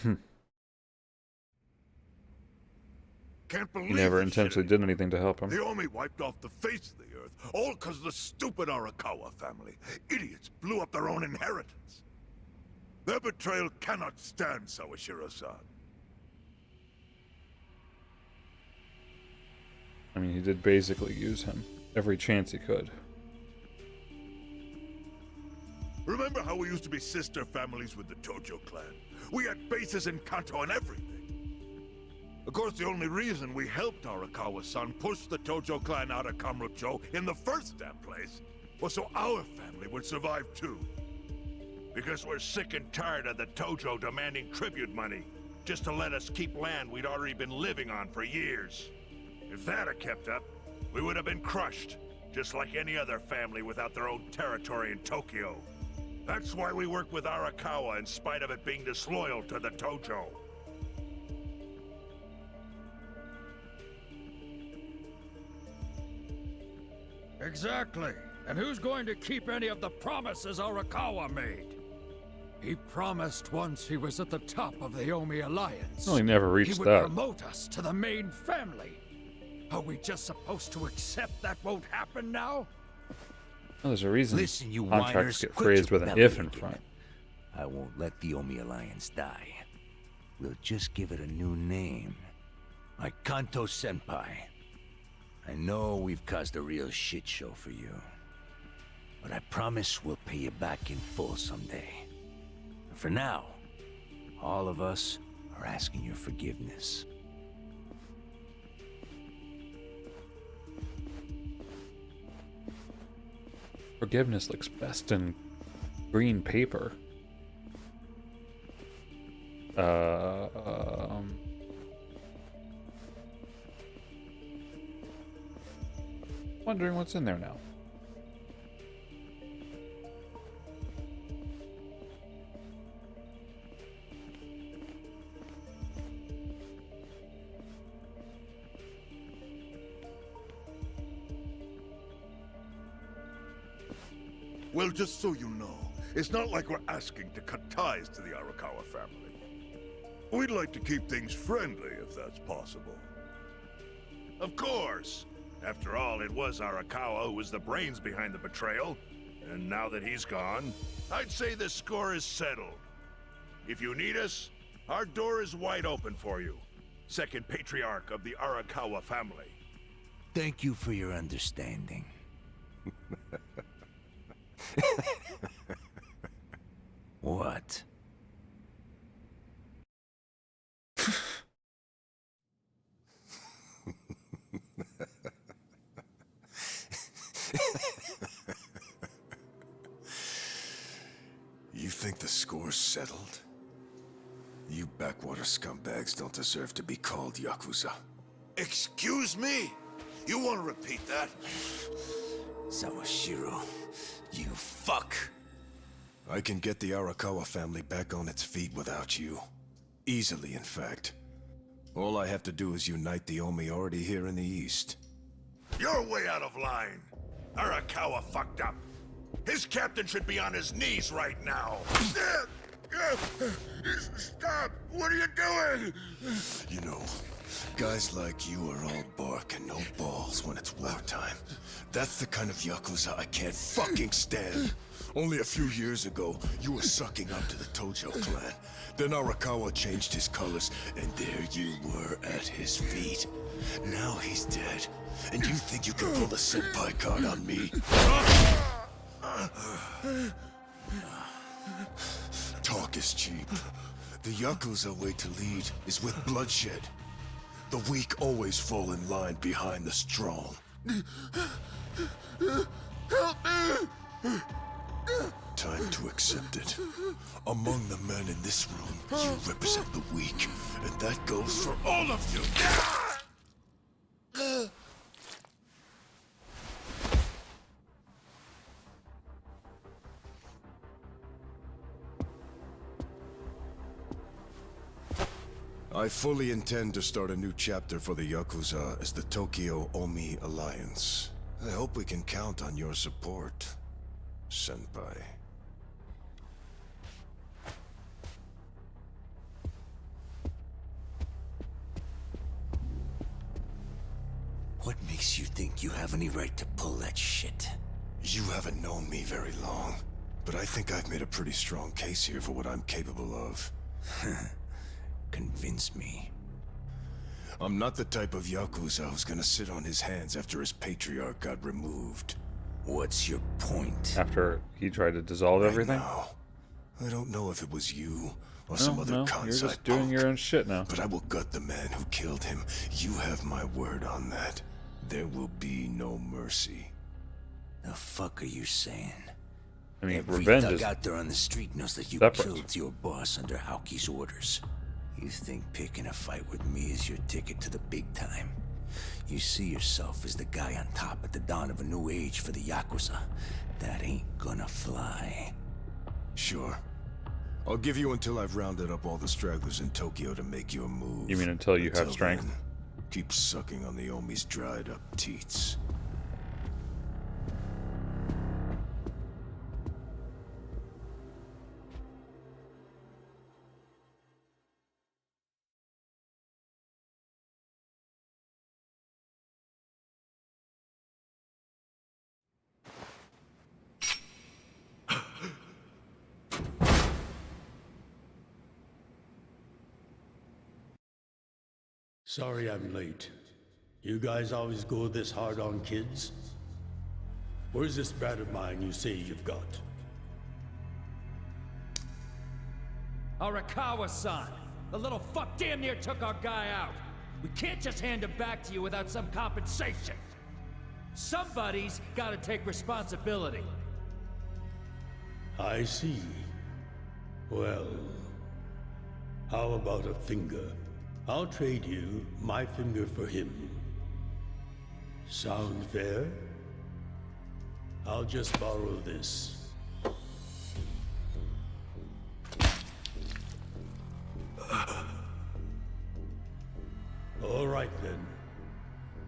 Can't believe He never this intentionally shit. did anything to help him. The Omi wiped off the face of the earth, all because of the stupid Arakawa family. Idiots blew up their own inheritance. Their betrayal cannot stand, Sawashiro-san. I mean, he did basically use him every chance he could. Remember how we used to be sister families with the Tojo clan? We had bases in Kanto and everything. Of course, the only reason we helped Arakawa-san push the Tojo clan out of Kamurocho in the first damn place was so our family would survive too. Because we're sick and tired of the Tojo demanding tribute money just to let us keep land we'd already been living on for years. If that had kept up, we would have been crushed, just like any other family without their own territory in Tokyo. That's why we work with Arakawa in spite of it being disloyal to the Tojo. Exactly. And who's going to keep any of the promises Arakawa made? He promised once he was at the top of the Omi Alliance. Well, he never reached he would that. promote us to the main family. Are we just supposed to accept that won't happen now? Well, there's a reason Listen, you contracts whiners, get quit phrased your with an belly if in aching. front. I won't let the Omi Alliance die. We'll just give it a new name. Like Kanto Senpai. I know we've caused a real shit show for you. But I promise we'll pay you back in full someday. And for now, all of us are asking your forgiveness. Forgiveness looks best in green paper. Wondering what's in there now. Well, just so you know, it's not like we're asking to cut ties to the Arakawa family. We'd like to keep things friendly, if that's possible. Of course. After all, it was Arakawa who was the brains behind the betrayal. And now that he's gone, I'd say the score is settled. If you need us, our door is wide open for you. Second patriarch of the Arakawa family. Thank you for your understanding. What? You think the score's settled? You backwater scumbags don't deserve to be called Yakuza. Excuse me? You want to repeat that? Sawashiro, you fuck! I can get the Arakawa family back on its feet without you. Easily, in fact. All I have to do is unite the Omi already here in the East. You're way out of line. Arakawa fucked up. His captain should be on his knees right now. Stop! What are you doing? You know, guys like you are all bark and no balls when it's wartime. That's the kind of Yakuza I can't fucking stand. Only a few years ago, you were sucking up to the Tojo clan. Then Arakawa changed his colors, and there you were at his feet. Now he's dead, and you think you can pull the senpai card on me? Talk is cheap. The Yakuza way to lead is with bloodshed. The weak always fall in line behind the strong. Help me! Time to accept it. Among the men in this room, you represent the weak, and that goes for all of you. I fully intend to start a new chapter for the Yakuza as the Tokyo Omi Alliance. I hope we can count on your support, Senpai. What makes you think you have any right to pull that shit? You haven't known me very long, but I think I've made a pretty strong case here for what I'm capable of. Convince me. I'm not the type of Yakuza who's gonna sit on his hands after his patriarch got removed. What's your point? After he tried to dissolve everything? Now, I don't know if it was you or some other No, Kansai you're just doing punk, your own shit now. but I will gut the man who killed him. You have my word on that. There will be no mercy. The fuck are you saying? I mean, Every revenge thug is out there on the street knows that you separate. killed your boss under Haoki's orders. You think picking a fight with me is your ticket to the big time? You see yourself as the guy on top at the dawn of a new age for the Yakuza. That ain't gonna fly. Sure. I'll give you until I've rounded up all the stragglers in Tokyo to make your move. You mean until you have strength? Then, keep sucking on the Omi's dried up teats. Sorry I'm late. You guys always go this hard on kids? Where's this brat of mine you say you've got? Arakawa-san! The little fuck damn near took our guy out! We can't just hand him back to you without some compensation! Somebody's gotta take responsibility. I see. Well, how about a finger? I'll trade you my finger for him. Sound fair? I'll just borrow this. All right then.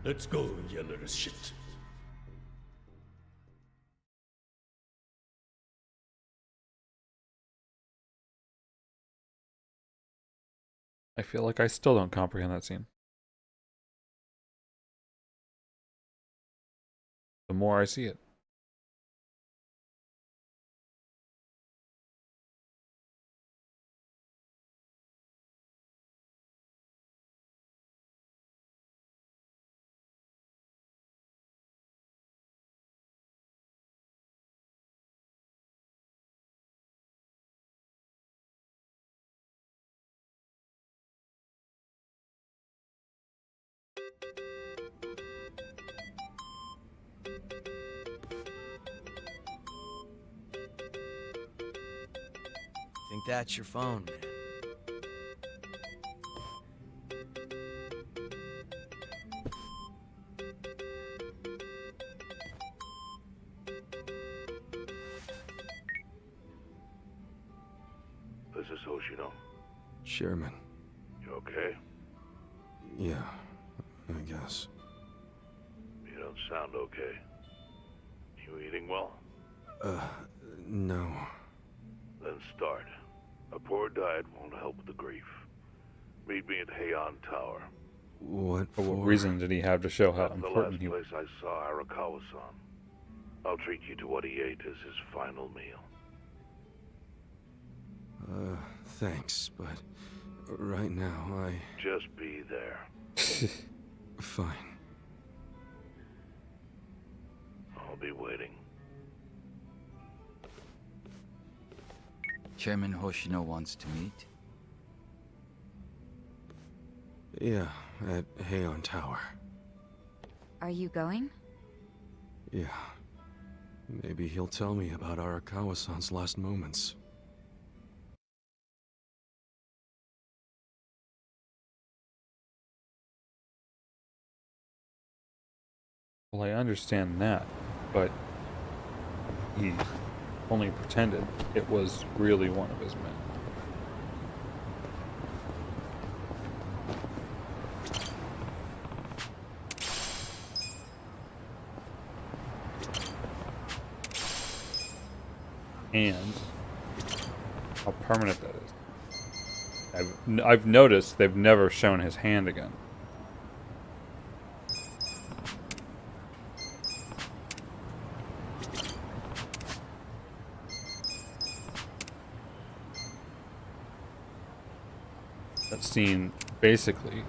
Let's go, you little shit. I feel like I still don't comprehend that scene. the more I see it. Think that's your phone, man. This is Hoshino. Chairman. You okay? Yeah, I guess. You don't sound okay. You eating well? No. Then start. A poor diet won't help with the grief. Meet me at Heian Tower. What For what for? reason did he have to show how That's the important last he was? place I saw Arakawa-san. I'll treat you to what he ate as his final meal. Thanks, but right now Just be there. Fine. I'll be waiting. Chairman Hoshino wants to meet. Yeah, at Heian Tower. Are you going? Yeah. Maybe he'll tell me about Arakawa-san's last moments. Well, I understand that, but he only pretended it was really one of his men. And how permanent that is. I've noticed they've never shown his hand again. That scene basically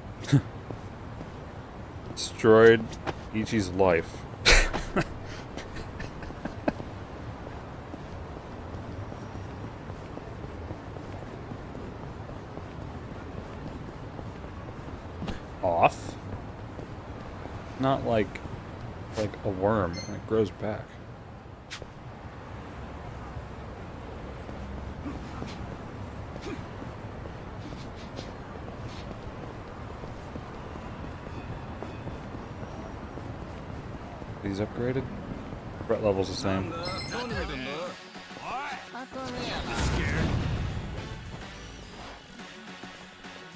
destroyed Ichi's life. Off? Not like a worm and it grows back. He's upgraded. Threat level's the same.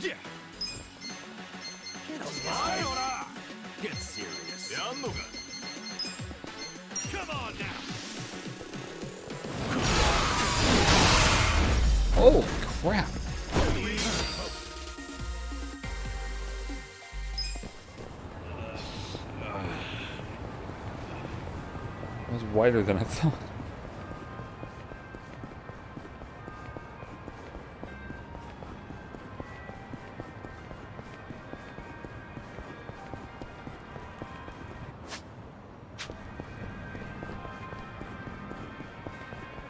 Yeah. Get serious. Come on now. Oh crap! It was wider than I thought.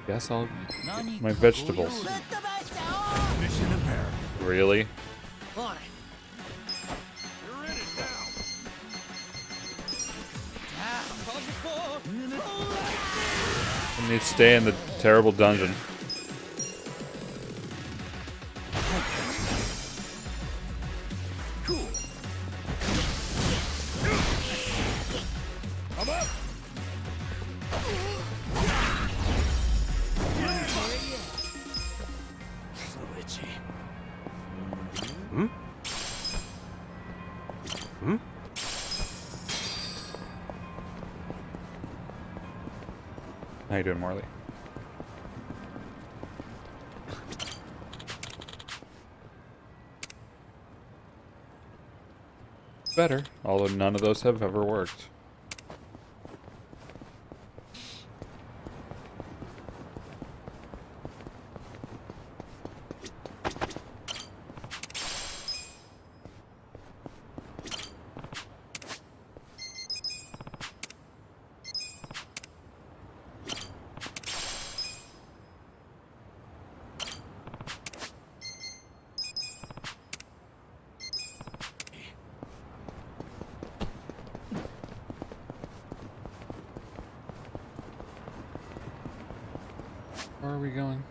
Guess I'll eat my vegetables. Mission apparent. Really? On it. You're in it now. I need to stay in the terrible dungeon. Cool. I'm up. So itchy. Hmm? Hmm? How you doing, Marley? Better, although none of those have ever worked. Where are we going?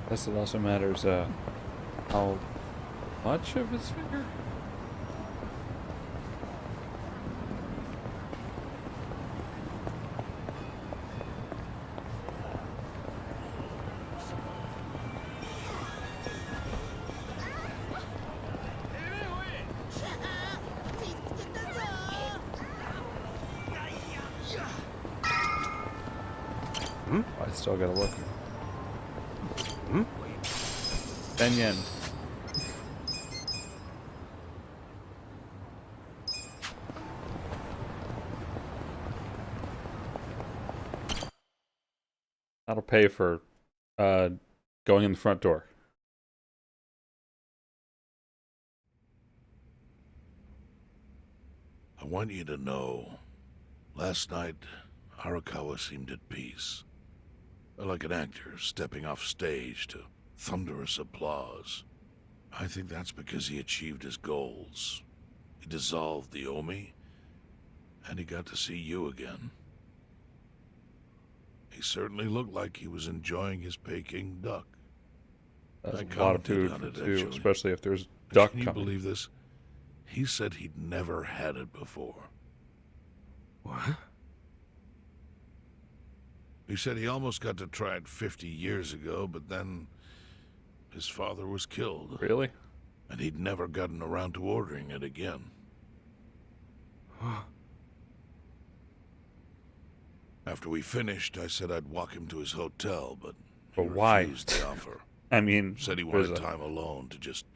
Guess it also matters how much of his finger? I still gotta look. 10 yen. That'll pay for going in the front door. I want you to know, last night, Arakawa seemed at peace. Like an actor stepping off stage to thunderous applause. I think that's because he achieved his goals. He dissolved the Omi, and he got to see you again. He certainly looked like he was enjoying his Peking duck. That's I a lot of commented food on for it, two, actually. especially if there's duck Can you coming. believe this? He said he'd never had it before. What? He said he almost got to try it 50 years ago, but then his father was killed. Really? And he'd never gotten around to ordering it again. After we finished, I said I'd walk him to his hotel, but he why? refused the offer. I mean, Said he there's wanted a- time alone to just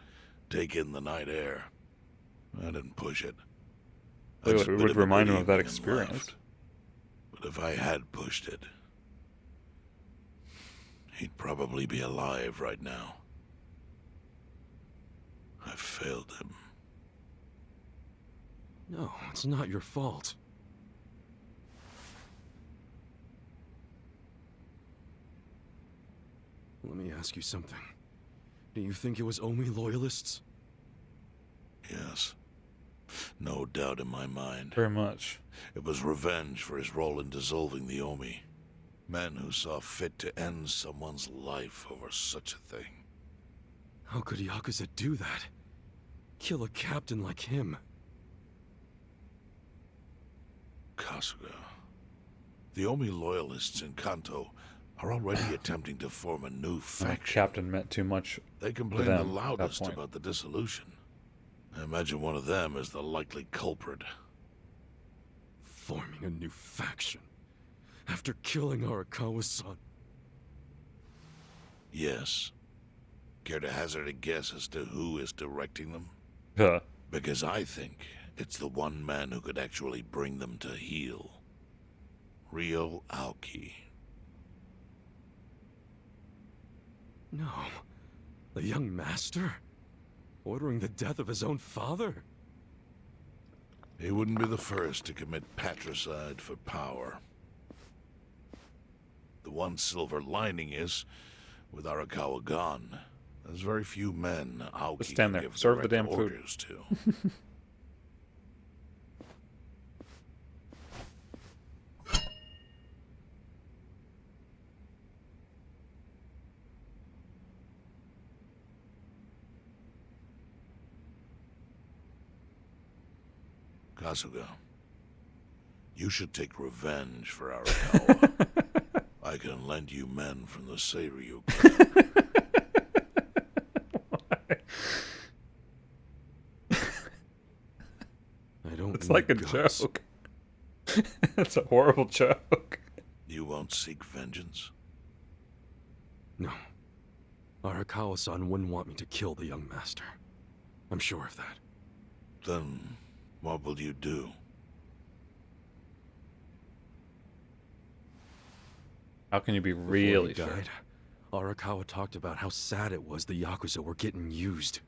take in the night air. I didn't push it. I Clearly, just it bid would him a remind good him of that evening and experience. left. But if I had pushed it, he'd probably be alive right now. I failed him. No, it's not your fault. Let me ask you something. Do you think it was Omi loyalists? Yes. No doubt in my mind. Very much. It was revenge for his role in dissolving the Omi. Men who saw fit to end someone's life over such a thing. How could Yakuza do that? Kill a captain like him? Kasuga. The Omi loyalists in Kanto are already attempting to form a new faction. Captain meant too much. They to complain the them at that loudest point. about the dissolution. I imagine one of them is the likely culprit. Forming a new faction? After killing Arakawa's son? Yes. Care to hazard a guess as to who is directing them? Huh. Because I think it's the one man who could actually bring them to heel. Ryo Aoki. No. The young master? Ordering the death of his own father? He wouldn't be the first to commit patricide for power. The one silver lining is, with Arakawa gone, there's very few men Aoki Just stand can there. give Serve the direct damn food. orders to. Kasuga, you should take revenge for Arakawa. I can lend you men from the Seiryu. I don't It's like a need guns. joke. It's a horrible joke. You won't seek vengeance? No. Arakawa-san wouldn't want me to kill the young master. I'm sure of that. Then, what will you do? How can you be Before really he sure? died, Arakawa talked about how sad it was the Yakuza were getting used.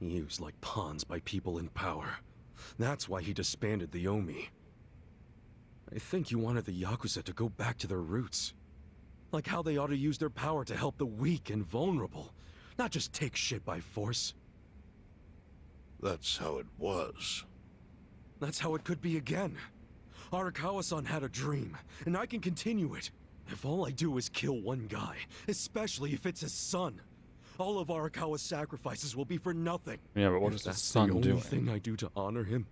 Used like pawns by people in power. That's why he disbanded the Omi. I think he wanted the Yakuza to go back to their roots. Like how they ought to use their power to help the weak and vulnerable, not just take shit by force. That's how it was. That's how it could be again. Arakawa-san had a dream, and I can continue it. If all I do is kill one guy, especially if it's his son, all of Arakawa's sacrifices will be for nothing. Yeah, but what If is his that's son the only doing? thing I do to honor him,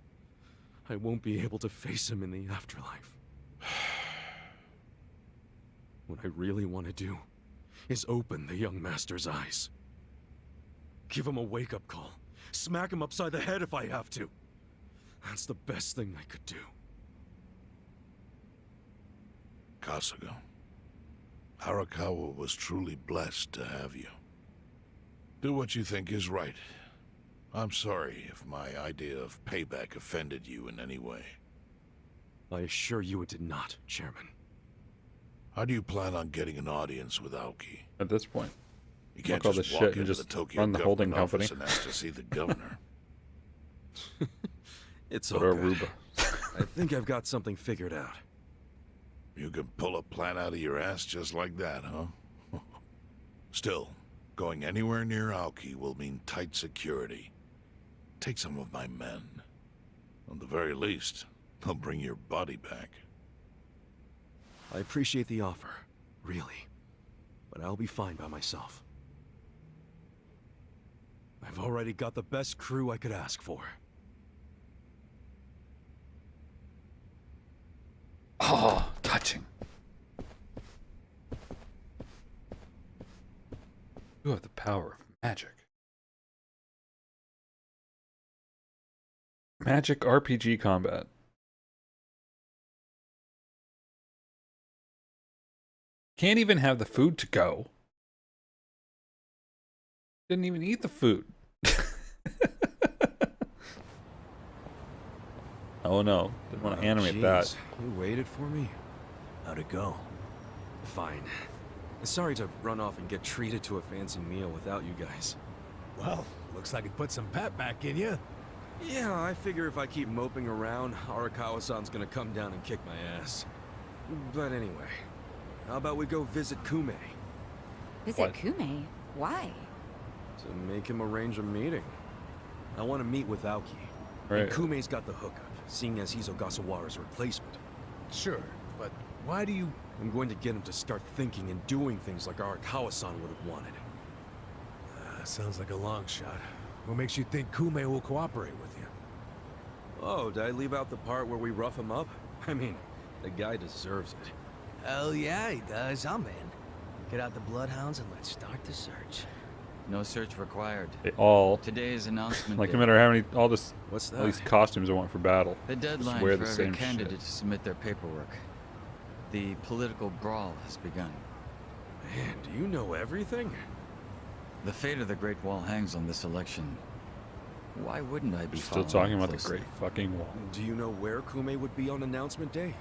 I won't be able to face him in the afterlife. What I really want to do is open the young master's eyes. Give him a wake-up call. Smack him upside the head if I have to. That's the best thing I could do. Kasuga, Arakawa was truly blessed to have you. Do what you think is right. I'm sorry if my idea of payback offended you in any way. I assure you it did not, Chairman. How do you plan on getting an audience with Aoki? At this point, You can't fuck all just this walk shit into and the just Tokyo run the holding government company. office and ask to see the governor. It's Go all to good. Aruba. I think I've got something figured out. You can pull a plan out of your ass just like that, huh? Still, going anywhere near Aoki will mean tight security. Take some of my men. At the very least, they'll bring your body back. I appreciate the offer, really. But I'll be fine by myself. I've already got the best crew I could ask for. Oh, touching. You have the power of magic. Magic RPG combat. Can't even have the food to go. Didn't even eat the food. Oh no, didn't want to animate that. You waited for me? How'd it go? Fine. Sorry to run off and get treated to a fancy meal without you guys. Well, looks like it put some pep back in you. Yeah, I figure if I keep moping around, Arakawa-san's gonna come down and kick my ass. But anyway, how about we go visit Kume? Visit Kume? Why? To make him arrange a meeting. I want to meet with Aoki. Right. And Kume's got the hookup, seeing as he's Ogasawara's replacement. Sure, but why do you... I'm going to get him to start thinking and doing things like Arakawa-san would have wanted. Sounds like a long shot. What makes you think Kume will cooperate with you? Oh, did I leave out the part where we rough him up? I mean, the guy deserves it. Hell yeah, he does. I'm in. Get out the bloodhounds and let's start the search. No search required. They all, Today's announcement like day. no matter how many, all this, What's all these that? costumes I want for battle. The Just deadline wear for the every same candidate shit. to submit their paperwork. The political brawl has begun. Man, do you know everything? The fate of the Great Wall hangs on this election. Why wouldn't I be Still following talking it about the closely? Great Fucking Wall. Do you know where Kume would be on announcement day?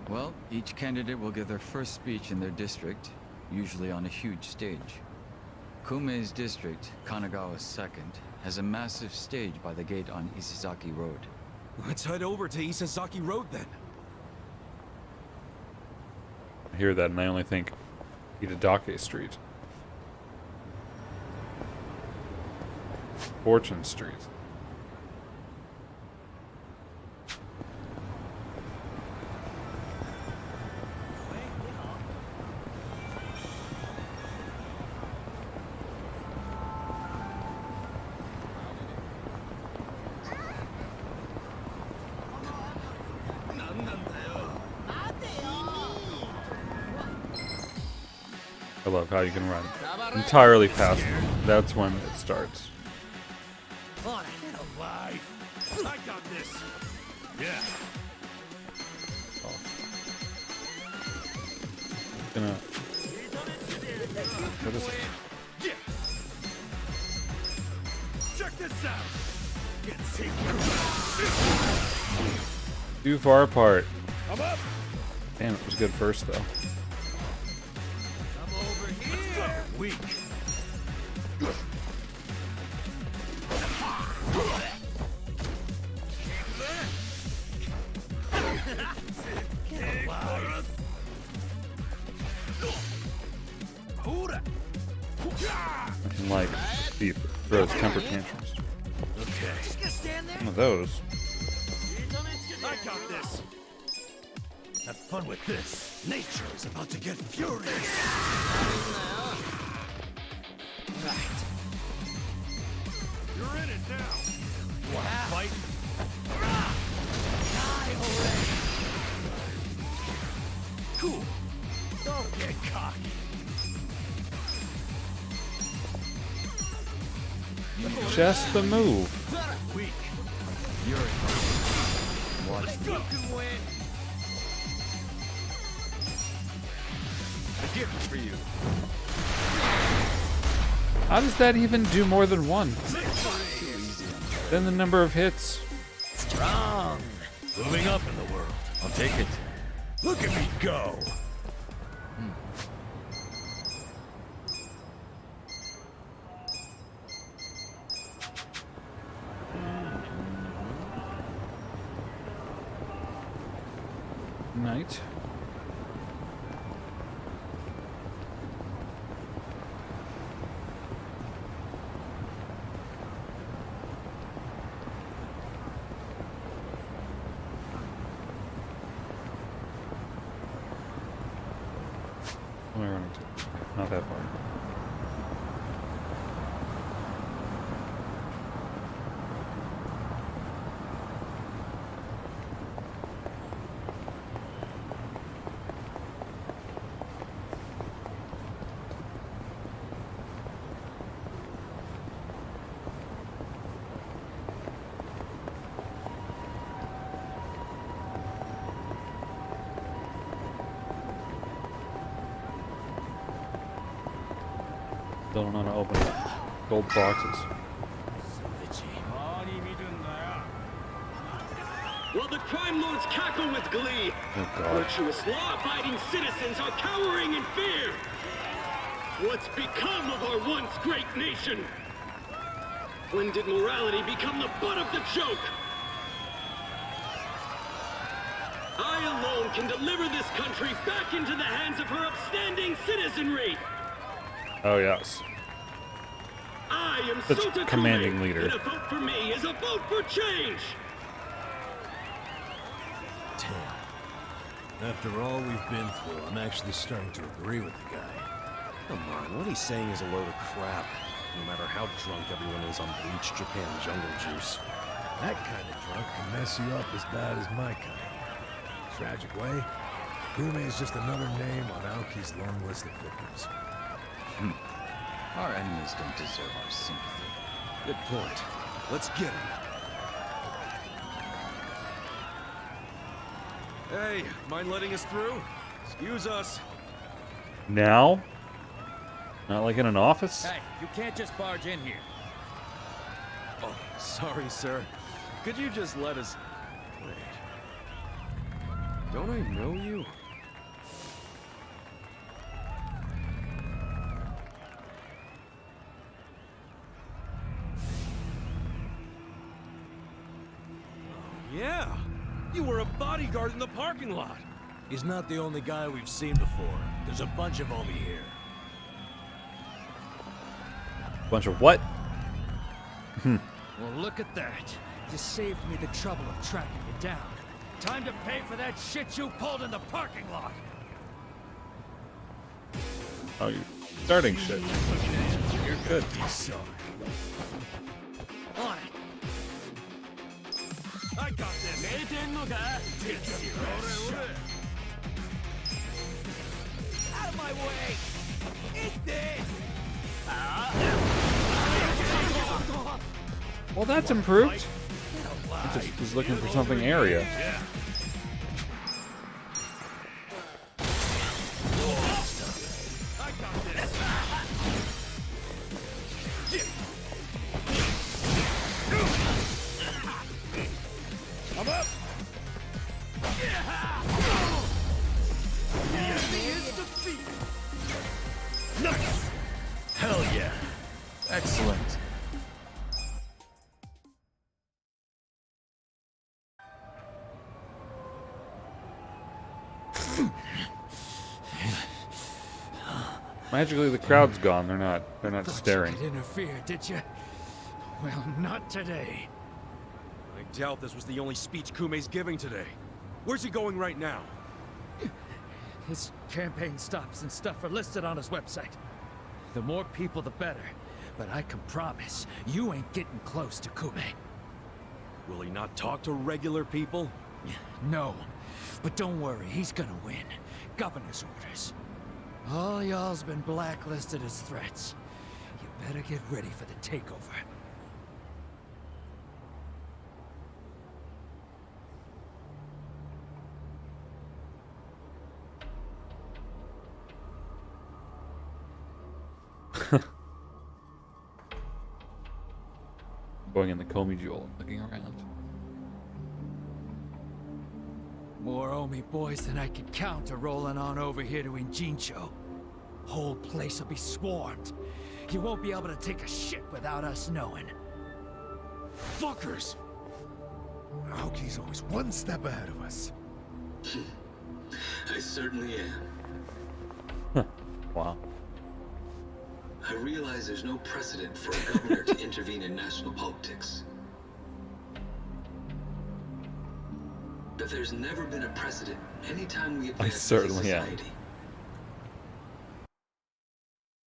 Well, each candidate will give their first speech in their district, usually on a huge stage. Kume's district, Kanagawa's second, has a massive stage by the gate on Isizaki Road. Let's head over to Isazaki Road then. I hear that and I only think Itadake Street. Fortune Street. I love how you can run entirely past them. That's when it starts. On a life. I got this. Yeah. Gonna. What is it? Yeah. Check this out. Too far apart. I'm up. Damn, it was good first though. I'm over here. Weak. And like, he throws temper tantrums. One of those. I got this. Have fun with this. Nature is about to get furious. Right. You're in it now. You wanna fight? Die already. Cool. Don't get cocky. Just the move. Weak. You're watch me. Win. A gift for you. How does that even do more than one? Then the number of hits. Strong. Moving up in the world. I'll take it. Look at me go. Night. Where am I running to? Not that far. Still don't know how to open gold boxes. While the crime lords cackle with glee, Oh god. virtuous law-abiding citizens are cowering in fear. What's become of our once great nation? When did morality become the butt of the joke? I alone can deliver this country back into the hands of her upstanding citizenry. Oh yes. I am Such Sota commanding Kume, leader. and a vote for me is a vote for change. Damn. After all we've been through, I'm actually starting to agree with the guy. Come on, what he's saying is a load of crap. No matter how drunk everyone is on bleach Japan jungle juice. That kind of drunk can mess you up as bad as my kind. Tragic way, Kume is just another name on Aoki's long list of victims. Our enemies don't deserve our sympathy. Good point. Let's get him. Hey, mind letting us through? Excuse us. Now? Not like in an office? Hey, you can't just barge in here. Oh, sorry, sir. Could you just let us... Wait. Don't I know you? Yeah! You were a bodyguard in the parking lot! He's not the only guy we've seen before. There's a bunch of Omi here. Bunch of what? Well, look at that. You saved me the trouble of tracking you down. Time to pay for that shit you pulled in the parking lot. Oh, you're starting shit. You're good. On it. I got this! Out of my way! Eat this! Well, that's improved. I just was looking for something area. Magically, the crowd's gone. They're not staring. You could interfere, did you? Well, not today. I doubt this was the only speech Kume's giving today. Where's he going right now? His campaign stops and stuff are listed on his website. The more people, the better. But I can promise, you ain't getting close to Kume. Will he not talk to regular people? No. But don't worry, he's gonna win. Governor's orders. All y'all's been blacklisted as threats. You better get ready for the takeover. Going in the Comey Jewel and looking around. More Omi boys than I can count are rolling on over here to Injincho. Whole place will be swarmed. You won't be able to take a shit without us knowing. Fuckers! Aoki's always one step ahead of us. I certainly am. Wow. I realize there's no precedent for a governor to intervene in national politics. But there's never been a precedent anytime we advance as a society.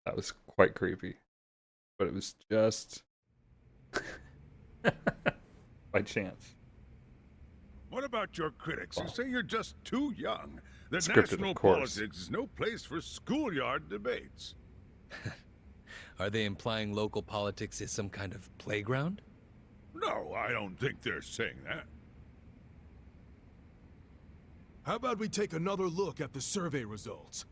That was quite creepy. But it was just by chance. What about your critics who say you're just too young? That Scripted, national of course. politics is no place for schoolyard debates. Are they implying local politics is some kind of playground? No, I don't think they're saying that. How about we take another look at the survey results?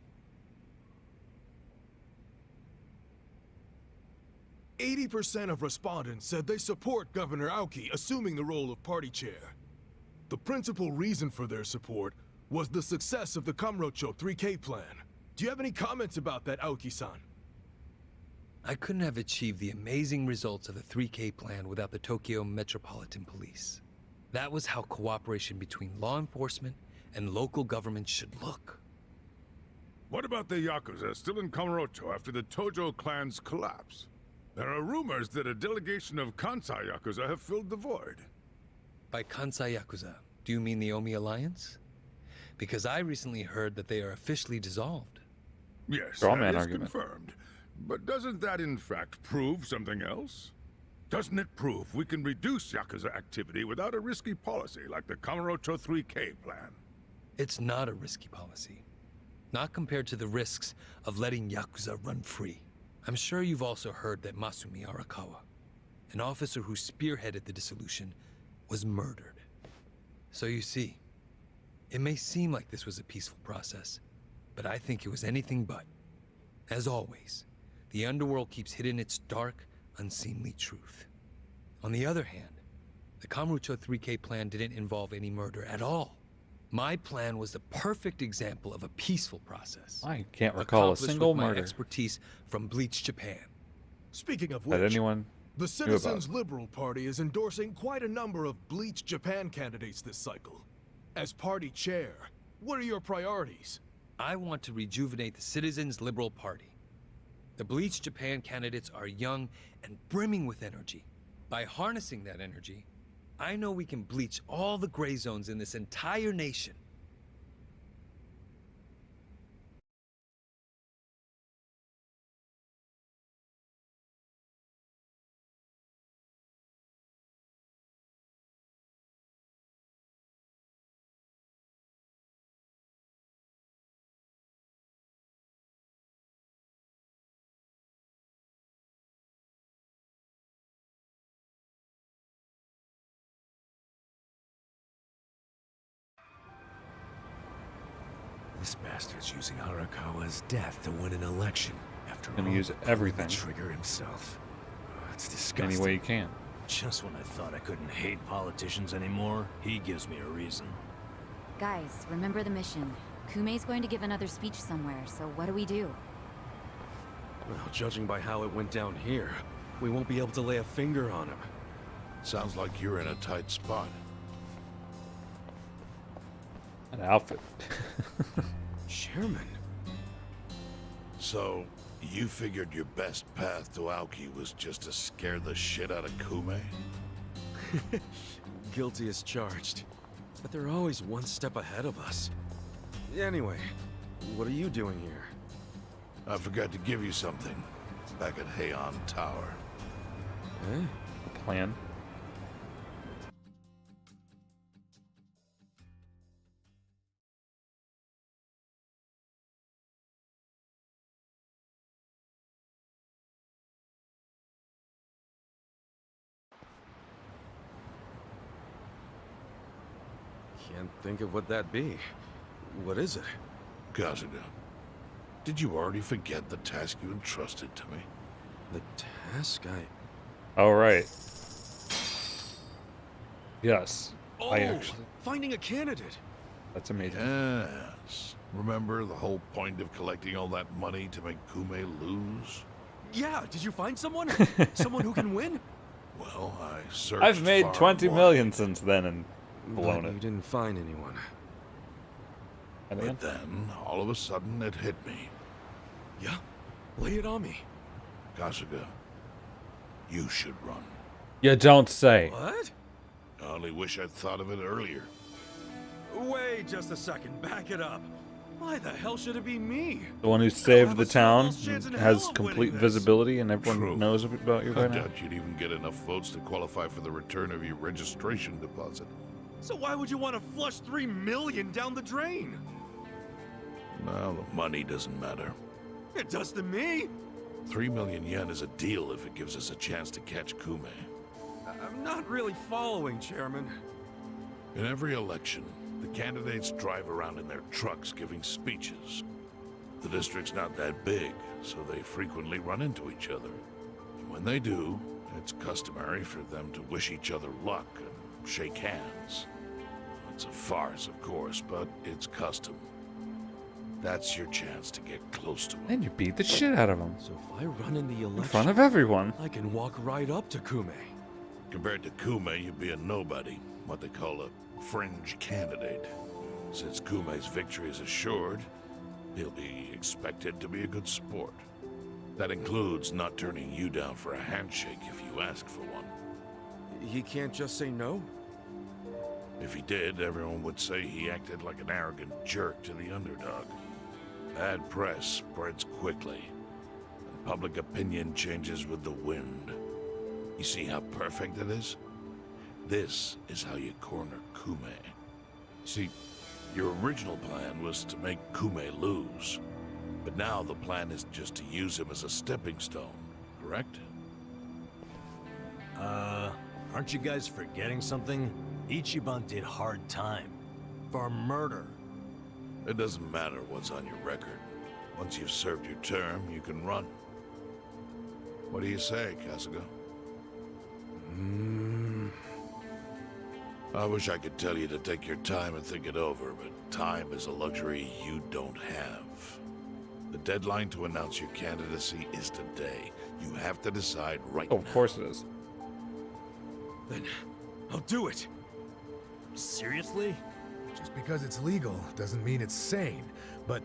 80% of respondents said they support Governor Aoki assuming the role of party chair. The principal reason for their support was the success of the Kamurocho 3K plan. Do you have any comments about that, Aoki-san? I couldn't have achieved the amazing results of the 3K plan without the Tokyo Metropolitan Police. That was how cooperation between law enforcement and local government should look. What about the Yakuza still in Kamurocho after the Tojo clan's collapse? There are rumors that a delegation of Kansai Yakuza have filled the void. By Kansai Yakuza, do you mean the Omi Alliance? Because I recently heard that they are officially dissolved. Yes, Strawman that is argument. confirmed. But doesn't that in fact prove something else? Doesn't it prove we can reduce Yakuza activity without a risky policy like the Kamurocho 3K plan? It's not a risky policy. Not compared to the risks of letting Yakuza run free. I'm sure you've also heard that Masumi Arakawa, an officer who spearheaded the dissolution, was murdered. So you see, it may seem like this was a peaceful process, but I think it was anything but. As always, the underworld keeps hidden its dark, unseemly truth. On the other hand, the Kamurocho 3K plan didn't involve any murder at all. My plan was the perfect example of a peaceful process. I can't recall a single with my murder expertise from Bleach Japan. Speaking of that which, anyone the knew Citizens about. Liberal Party is endorsing quite a number of Bleach Japan candidates this cycle. As party chair, what are your priorities? I want to rejuvenate the Citizens Liberal Party. The Bleach Japan candidates are young and brimming with energy. By harnessing that energy, I know we can bleach all the gray zones in this entire nation. This bastard's using Arakawa's death to win an election. After Gonna all, use pulling everything. the trigger himself. Oh, it's Any disgusting. way you can. Just when I thought I couldn't hate politicians anymore, he gives me a reason. Guys, remember the mission. Kume's going to give another speech somewhere, so what do we do? Well, judging by how it went down here, we won't be able to lay a finger on him. Sounds like you're in a tight spot. An outfit. Chairman. So, you figured your best path to Aoki was just to scare the shit out of Kume? Guilty as charged. But they're always one step ahead of us. Anyway, what are you doing here? I forgot to give you something back at Heian Tower. Eh? Plan. Can't think of what that'd be. What is it? Kasuga, did you already forget the task you entrusted to me? The task? All right. Yes. Oh, I actually. finding a candidate. That's amazing. Yes. Remember the whole point of collecting all that money to make Kume lose? Yeah, did you find someone? Someone who can win? Well, I searched. I've made far 20 and million wide. since then and blown But it. you didn't find anyone. But then, all of a sudden, it hit me. Yeah? Lay it on me. Kasuga, you should run. You don't say. What? I only wish I'd thought of it earlier. Wait just a second. Back it up. Why the hell should it be me? The one who saved the town chance in has hell of complete winning this. visibility and everyone True. knows about you I by now. doubt you'd even get enough votes to qualify for the return of your registration deposit. So why would you want to flush 3 million down the drain? Well, the money doesn't matter. It does to me. 3 million yen is a deal if it gives us a chance to catch Kume. I'm not really following, Chairman. In every election, the candidates drive around in their trucks giving speeches. The district's not that big, so they frequently run into each other. And when they do, it's customary for them to wish each other luck and shake hands. It's a farce, of course, but it's custom. That's your chance to get close to him. And you beat the shit out of him. So if I run in the election... In front of everyone. I can walk right up to Kume. Compared to Kume, you'd be a nobody, what they call a fringe candidate. Since Kume's victory is assured, he'll be expected to be a good sport. That includes not turning you down for a handshake if you ask for one. He can't just say no? If he did, everyone would say he acted like an arrogant jerk to the underdog. Bad press spreads quickly, and public opinion changes with the wind. You see how perfect it is? This is how you corner Kume. See, your original plan was to make Kume lose, but now the plan is just to use him as a stepping stone, correct? Aren't you guys forgetting something? Ichiban did hard time. For murder. It doesn't matter what's on your record. Once you've served your term, you can run. What do you say, Kasuga? I wish I could tell you to take your time and think it over, but time is a luxury you don't have. The deadline to announce your candidacy is today. You have to decide right now. Of course it is. Then I'll do it. Seriously? Just because it's legal doesn't mean it's sane, but...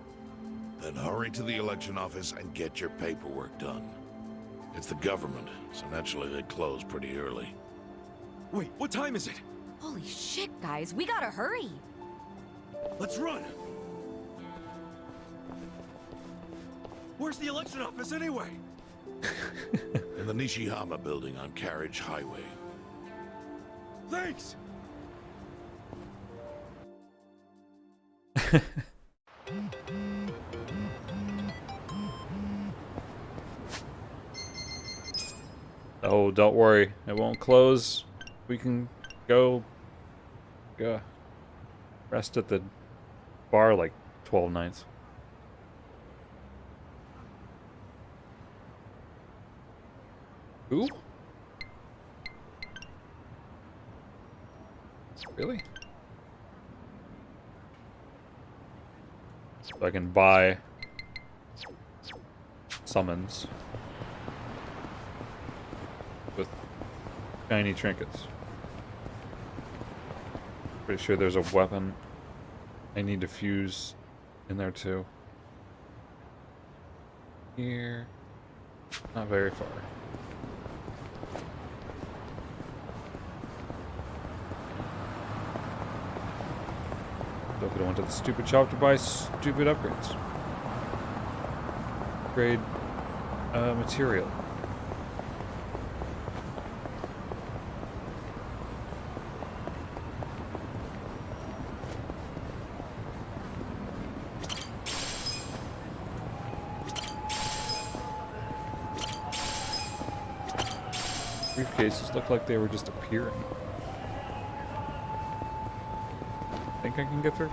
Then hurry to the election office and get your paperwork done. It's the government, so naturally they close pretty early. Wait, what time is it? Holy shit, guys. We gotta hurry. Let's run! Where's the election office anyway? In the Nishihama building on Carriage Highway. Thanks! Oh, don't worry. It won't close. We can go rest at the bar like 12 nights. Who? Really? So I can buy summons with shiny trinkets. Pretty sure there's a weapon I need to fuse in there too. Here. Not very far. Still could have went to the stupid shop to buy stupid upgrades. Upgrade material. Briefcases look like they were just appearing. Think I can get through?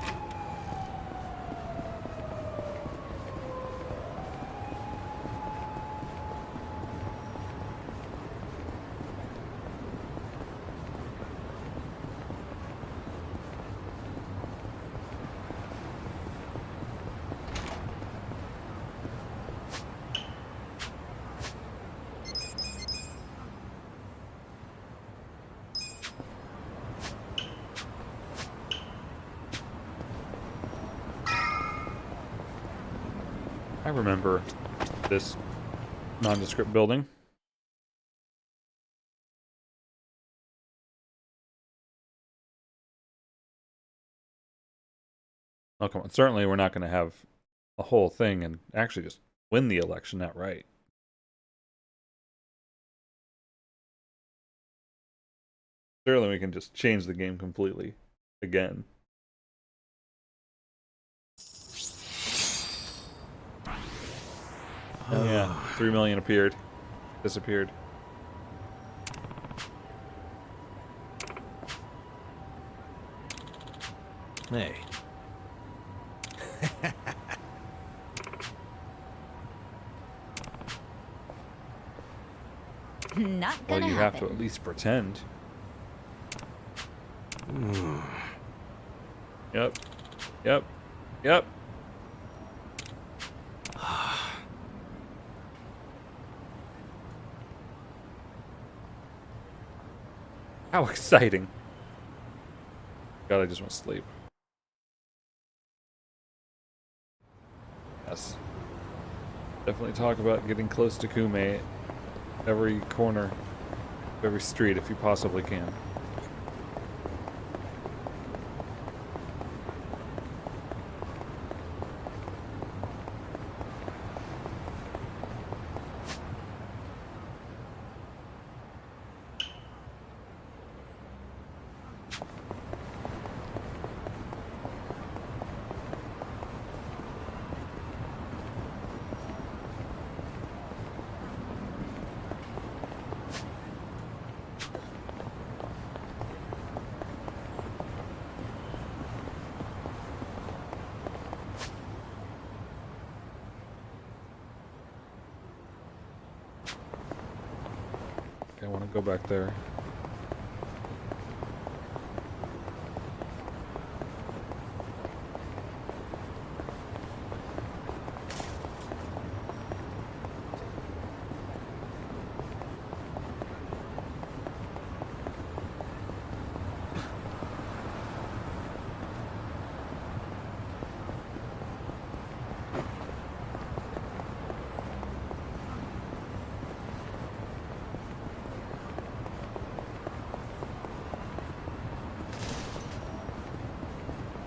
I remember this nondescript building. Oh, come on. Certainly we're not going to have a whole thing and actually just win the election outright. Certainly we can just change the game completely again. Oh yeah, 3 million appeared. Disappeared. Hey. Not Well, gonna you happen. have to at least pretend. Yep. Yep. Yep. How exciting. God, I just want to sleep. Yes. Definitely talk about getting close to Kume every corner of every street if you possibly can. Okay, I want to go back there.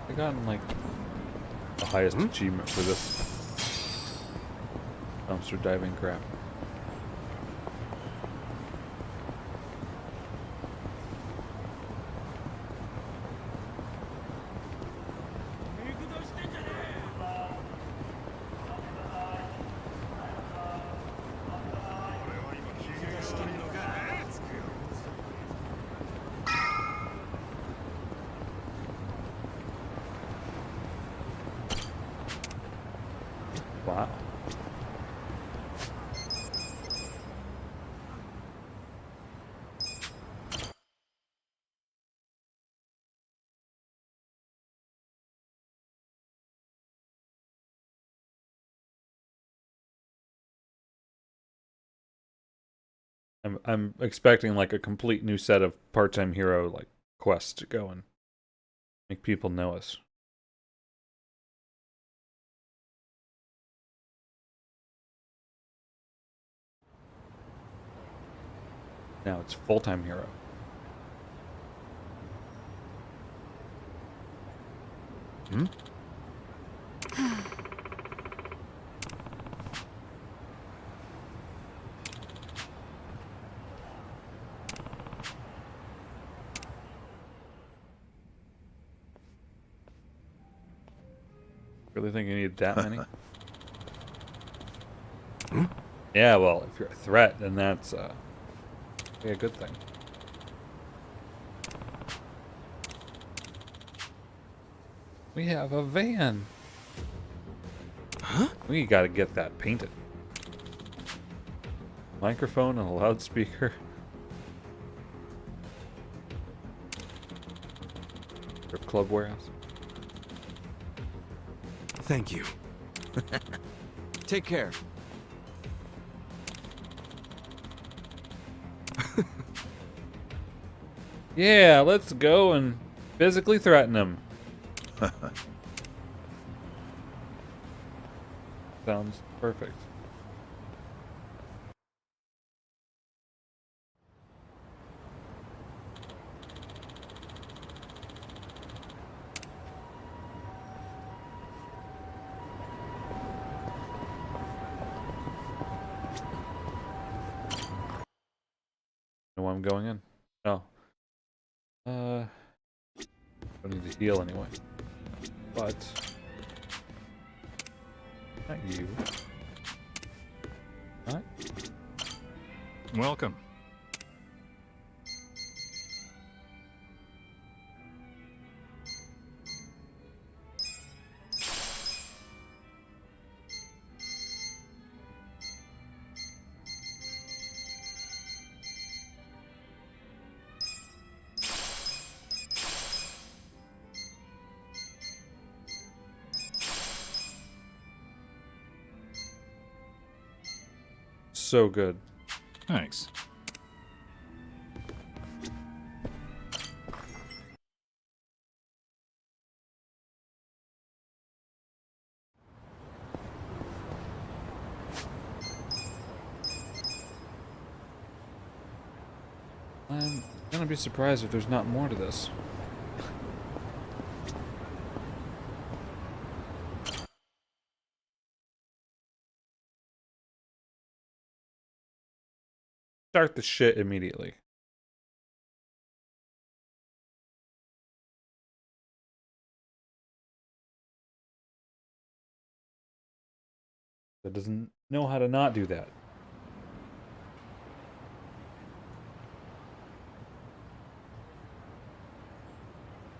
I gotten like the highest achievement for this dumpster diving crap. Wow. I'm expecting like a complete new set of part-time hero like quests to go and make people know us. Now it's full-time hero. Hmm? Really think you need that many? Yeah, well, if you're a threat, then that's a good thing. We have a van. Huh? We gotta get that painted. Microphone and a loudspeaker. Strip club warehouse. Thank you. Take care. Yeah, let's go and physically threaten him. Sounds perfect. Know I'm going in. No. Don't need to heal anyway. But not you. What? Welcome. So good. Thanks. I'm gonna be surprised if there's not more to this. Start the shit immediately. That doesn't know how to not do that.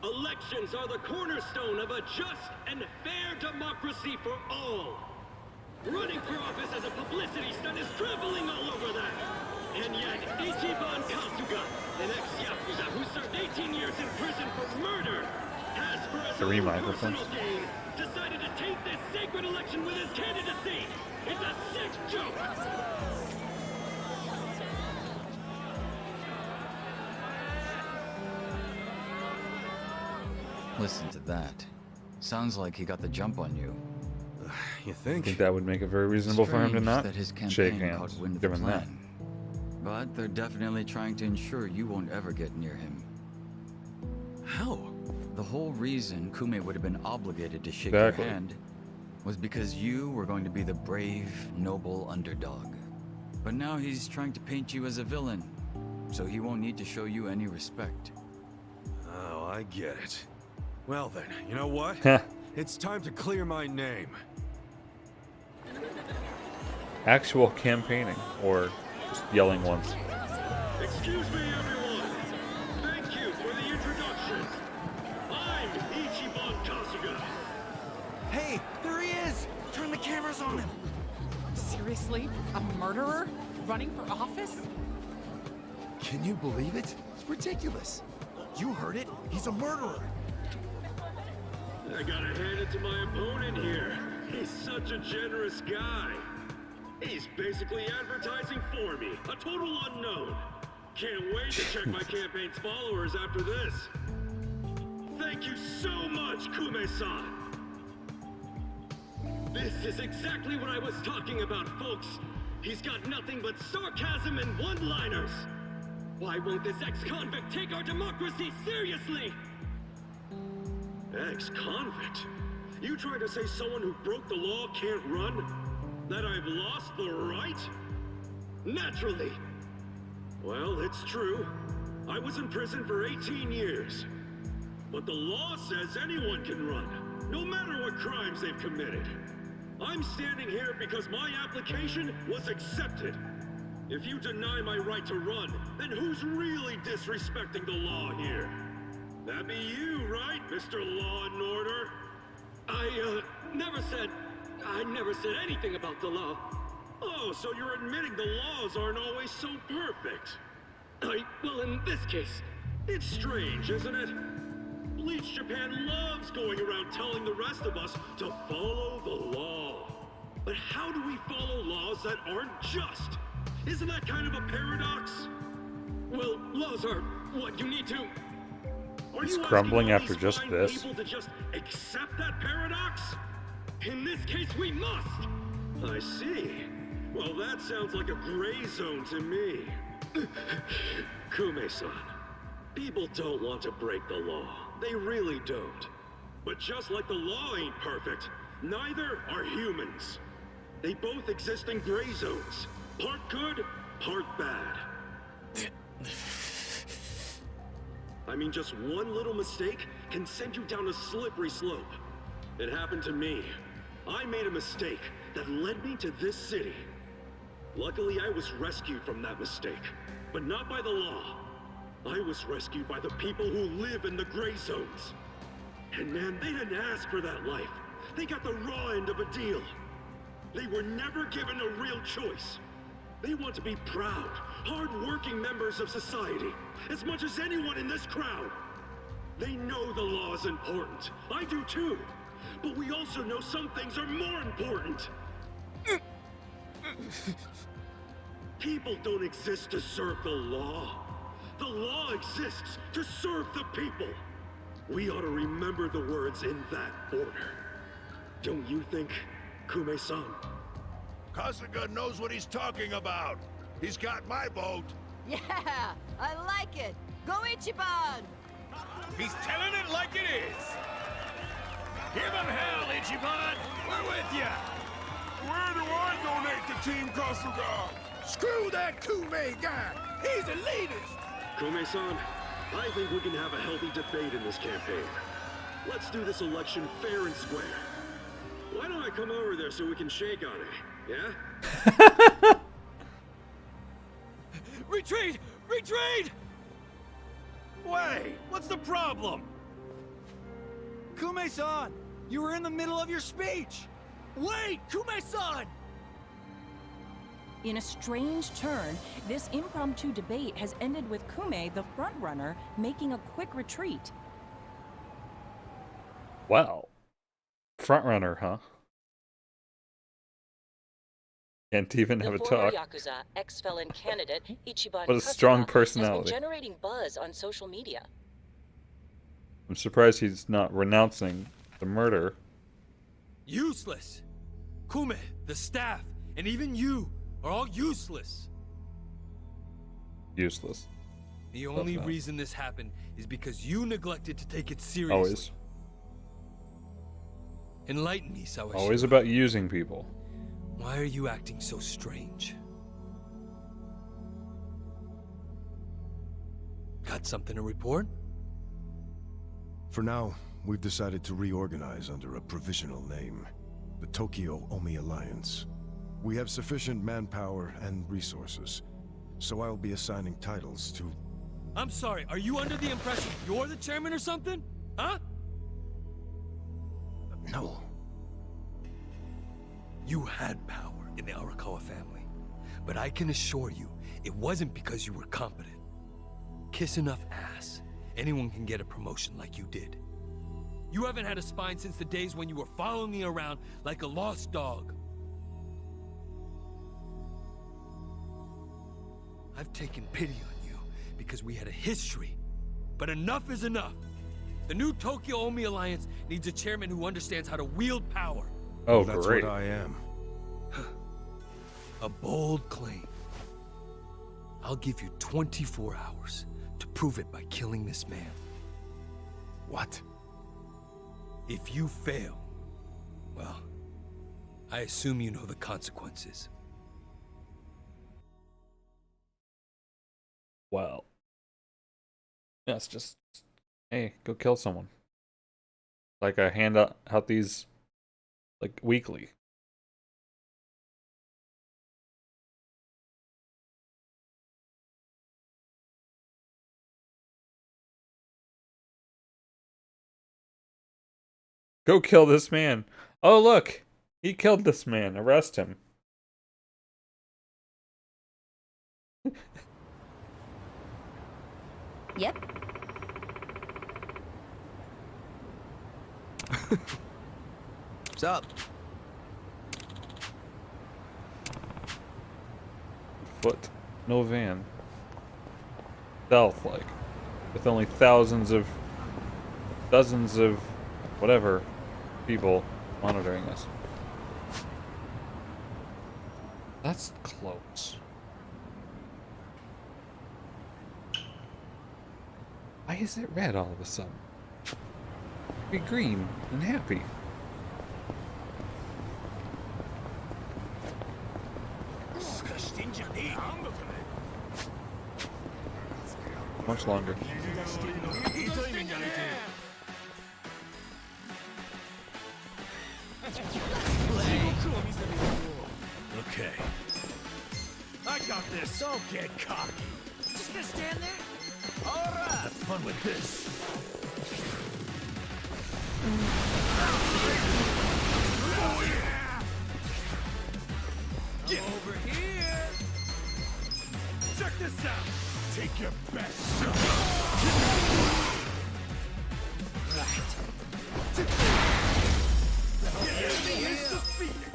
Elections are the cornerstone of a just and fair democracy for all. Running for office as a publicity stunt is traveling all over that. And yet, Ichiban Kasuga, an ex-Yakuza who served 18 years in prison for murder, has, for his Three own microphones. personal gain, decided to taint this sacred election with his candidacy. It's a sick joke. Listen to that. Sounds like he got the jump on you. You I think? think that would make it very reasonable for him to Strange not that his shake campaign hands, caught wind of the given that. plan. But they're definitely trying to ensure you won't ever get near him. How? The whole reason Kume would have been obligated to shake Exactly. your hand was because you were going to be the brave, noble underdog. But now he's trying to paint you as a villain, so he won't need to show you any respect. Oh, I get it. Well then, you know what? It's time to clear my name. Actual campaigning, or just yelling once. Excuse me, everyone. Thank you for the introduction. I'm Ichiban Kasuga. Hey, there he is! Turn the cameras on him! Seriously? A murderer? Running for office? Can you believe it? It's ridiculous. You heard it. He's a murderer. I gotta hand it to my opponent here. He's such a generous guy. He's basically advertising for me, a total unknown. Can't wait to check my campaign's followers after this. Thank you so much, Kume-san. This is exactly what I was talking about, folks. He's got nothing but sarcasm and one-liners. Why won't this ex-convict take our democracy seriously? Ex-convict? You trying to say someone who broke the law can't run? That I've lost the right? Naturally. Well, it's true. I was in prison for 18 years. But the law says anyone can run, no matter what crimes they've committed. I'm standing here because my application was accepted. If you deny my right to run, then who's really disrespecting the law here? That'd be you, right, Mr. Law and Order? I never said anything about the law. Oh, so you're admitting the laws aren't always so perfect. Well, in this case, it's strange, isn't it? Bleach Japan loves going around telling the rest of us to follow the law. But how do we follow laws that aren't just? Isn't that kind of a paradox? Well, laws are what you need to... It's crumbling after just this. People to just accept that paradox? In this case, we must! I see. Well, that sounds like a gray zone to me. Kume-san, people don't want to break the law. They really don't. But just like the law ain't perfect, neither are humans. They both exist in gray zones. Part good, part bad. I mean, just one little mistake can send you down a slippery slope. It happened to me. I made a mistake that led me to this city. Luckily, I was rescued from that mistake, but not by the law. I was rescued by the people who live in the gray zones. And man, they didn't ask for that life. They got the raw end of a deal. They were never given a real choice. They want to be proud, hard-working members of society, as much as anyone in this crowd. They know the law is important. I do too. But we also know some things are more important. People don't exist to serve the law. The law exists to serve the people. We ought to remember the words in that order. Don't you think, Kume-san? Kasuga knows what he's talking about. He's got my vote. Yeah, I like it. Go Ichiban! He's telling it like it is. Give him hell, Ichiban. We're with ya. Where do I donate to Team Kasuga? Screw that Kume guy. He's the elitist. Kume-san, I think we can have a healthy debate in this campaign. Let's do this election fair and square. Why don't I come over there so we can shake on it? Yeah? Retreat! Retreat! Wait, what's the problem? Kume-san, you were in the middle of your speech. Wait, Kume-san! In a strange turn, this impromptu debate has ended with Kume, the frontrunner, making a quick retreat. Wow. Frontrunner, huh? Can't even have a talk. Yakuza ex-felon candidate Ichiban What a strong Kasuga personality. has been generating buzz on social media. I'm surprised he's not renouncing the murder. Useless! Kume, the staff, and even you are all useless. Useless. The only reason this happened is because you neglected to take it seriously. Always. Enlighten me, Sawashiro. Always about using people. Why are you acting so strange? Got something to report? For now, we've decided to reorganize under a provisional name, the Tokyo Omi Alliance. We have sufficient manpower and resources, so I'll be assigning titles to... I'm sorry, are you under the impression you're the chairman or something? Huh? No. You had power in the Arakawa family, but I can assure you, it wasn't because you were competent. Kiss enough ass, anyone can get a promotion like you did. You haven't had a spine since the days when you were following me around like a lost dog. I've taken pity on you because we had a history, but enough is enough. The new Tokyo Omi Alliance needs a chairman who understands how to wield power. Oh, that's great. what I am. A bold claim. I'll give you 24 hours to prove it by killing this man. What? If you fail, well, I assume you know the consequences. Well. Yeah, it's just, hey, go kill someone. Like I hand out these, like, weekly. Go kill this man. Oh, look. He killed this man. Arrest him. Yep. What's up? Foot. No van. Stealth, like. With only dozens of whatever people monitoring us. That's close. Why is it red all of a sudden? Be green and happy. Much longer. Okay. I got this. Don't get cocky. Just gonna stand there? All right. Have fun with this. Get over here! Check this out! Take your best shot. Right. The enemy is defeated!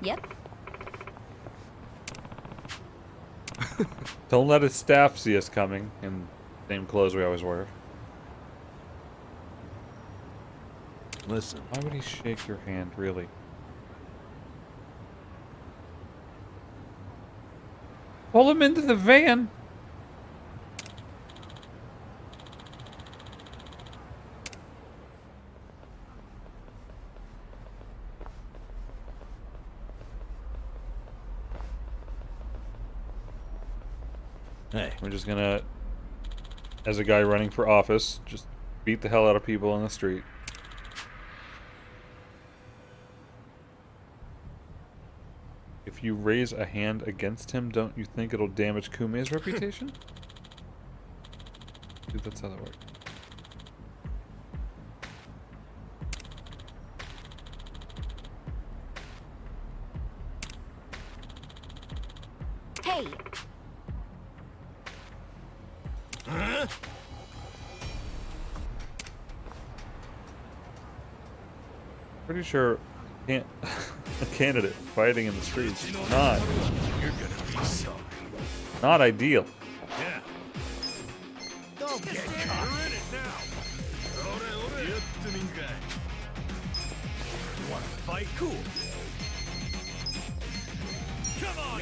Yep. Don't let his staff see us coming in the same clothes we always wear. Listen. Why would he shake your hand, really? Pull him into the van! Hey. We're just gonna, as a guy running for office, just beat the hell out of people on the street. If you raise a hand against him, don't you think it'll damage Kume's reputation? Dude, that's how that works. Hey! Huh? Pretty sure a candidate fighting in the streets is not ideal. Yeah. Don't get caught. You're in it now. You want to fight? Cool. Come on,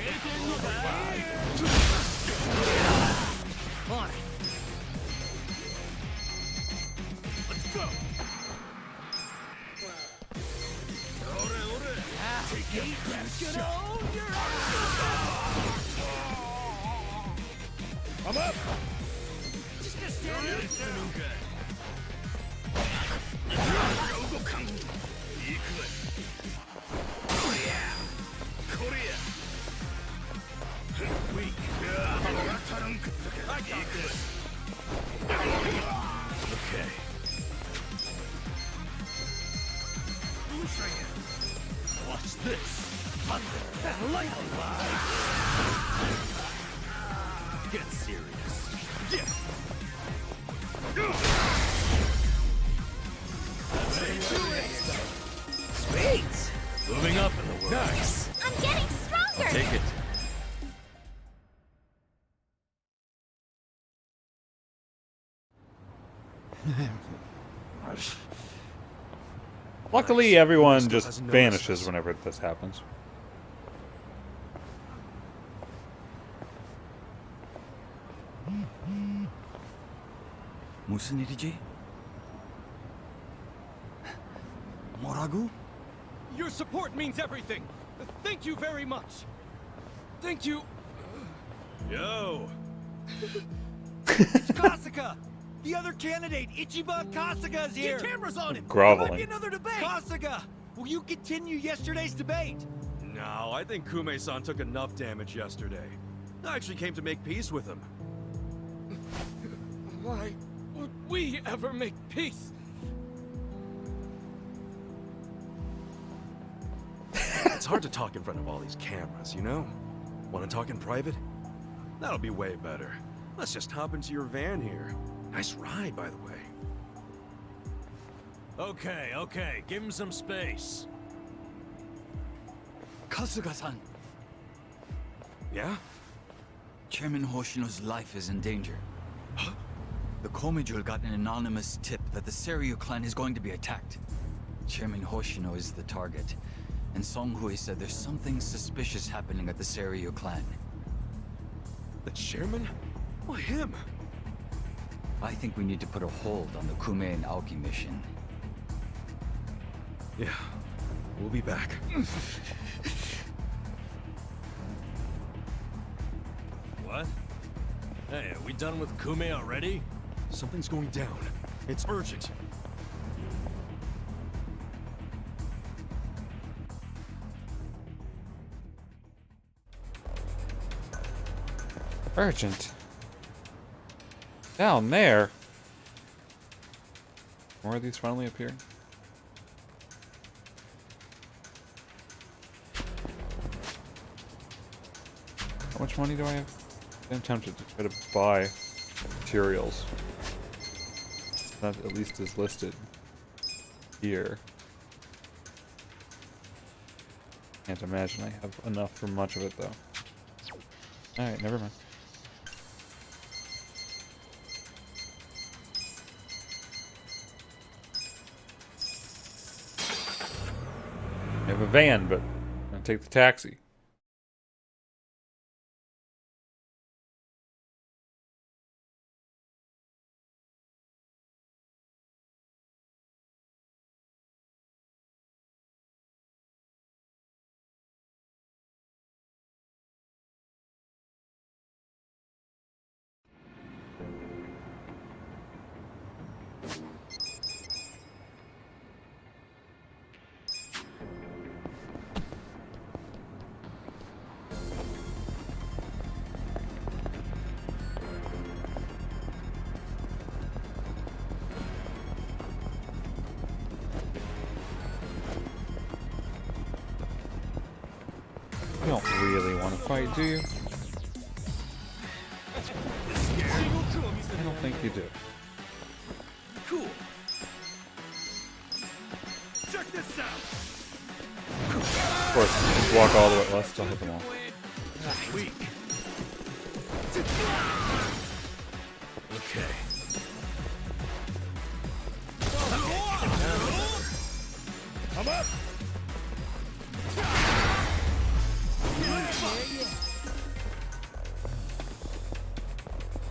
on it. Let's go. Take your best shot. I'm up. Just gonna stand here. Korea. Watch this. Thunder and lightning. Get serious. Yes. Sweet! Moving up in the world. Nice! I'm getting stronger! I'll take it. Luckily, everyone just vanishes whenever this happens. 무슨 일이지? 뭐라고? Your support means everything. Thank you very much. Thank you. Yo. It's Kasuga! The other candidate, Ichiban Kasuga's here! Get cameras on him! Groveling. There might be another debate! Kasuga! Will you continue yesterday's debate? No, I think Kume-san took enough damage yesterday. I actually came to make peace with him. Why would we ever make peace? It's hard to talk in front of all these cameras, you know? Want to talk in private? That'll be way better. Let's just hop into your van here. Nice ride, by the way. Okay, give him some space. Kasuga-san, Yeah? Chairman Hoshino's life is in danger. The Komijul got an anonymous tip that the Seiryu clan is going to be attacked. Chairman Hoshino is the target, and Songhui said there's something suspicious happening at the Seiryu clan. The chairman? Why him? I think we need to put a hold on the Kume and Aoki mission. Yeah, we'll be back. What? Hey, are we done with Kume already? Something's going down. It's urgent. Urgent. Down there. More of these finally appear. How much money do I have? I'm tempted to try to buy materials. That at least is listed here. Can't imagine I have enough for much of it though. Alright, never mind. I have a van, but I'm gonna take the taxi. You don't really want to fight, do you? I don't think you do. Cool. Check this out. Of course, just walk all the way. Let's still hit them all. Weak. Okay. Come up.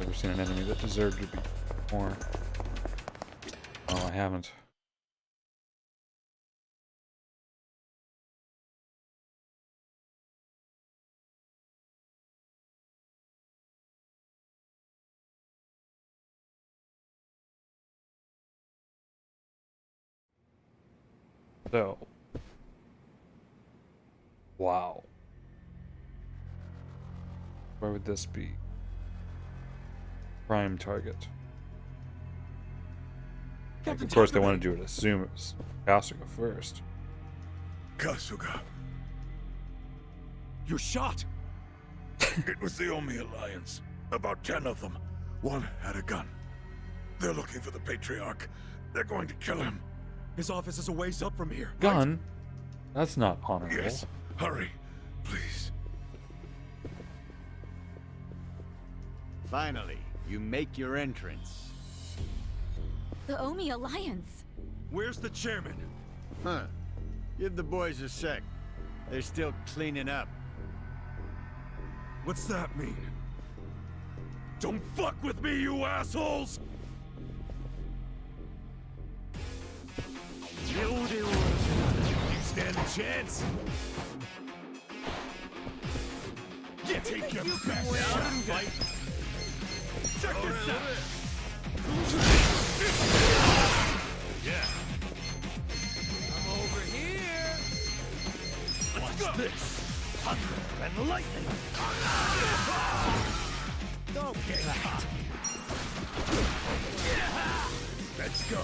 Never seen an enemy that deserved to be more. Oh, I haven't. So, wow. Where would this be? Prime target. Like, of course, they want to do it. Assume it was Kasuga first. Kasuga. You're shot! It was the Omi Alliance. About 10 of them. One had a gun. They're looking for the Patriarch. They're going to kill him. His office is a ways up from here. Gun? That's not honorable. Yes. Hurry, please. Finally, you make your entrance. The Omi Alliance. Where's the chairman? Huh. Give the boys a sec. They're still cleaning up. What's that mean? Don't fuck with me, you assholes! You stand a chance? You take your best shot, fight! Check this out! Yeah. I'm over here! Watch this! Thunder and lightning! Don't get hot! Let's go!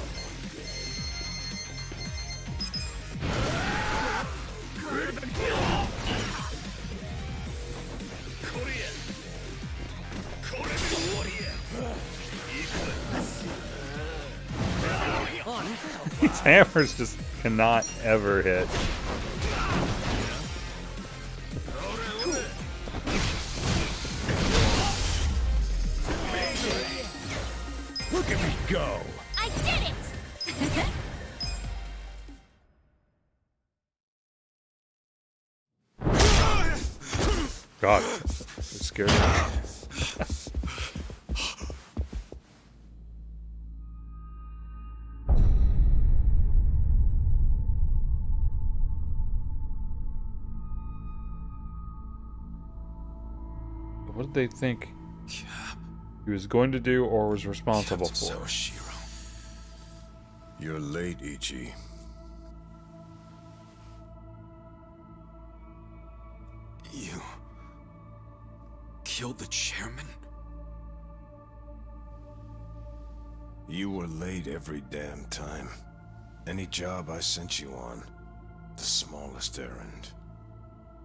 These hammers just cannot ever hit. Look at me go! I did it! God, it scared me. What did they think he was going to do or was responsible for? You're late, Ichi. You killed the chairman? You were late every damn time. Any job I sent you on, the smallest errand.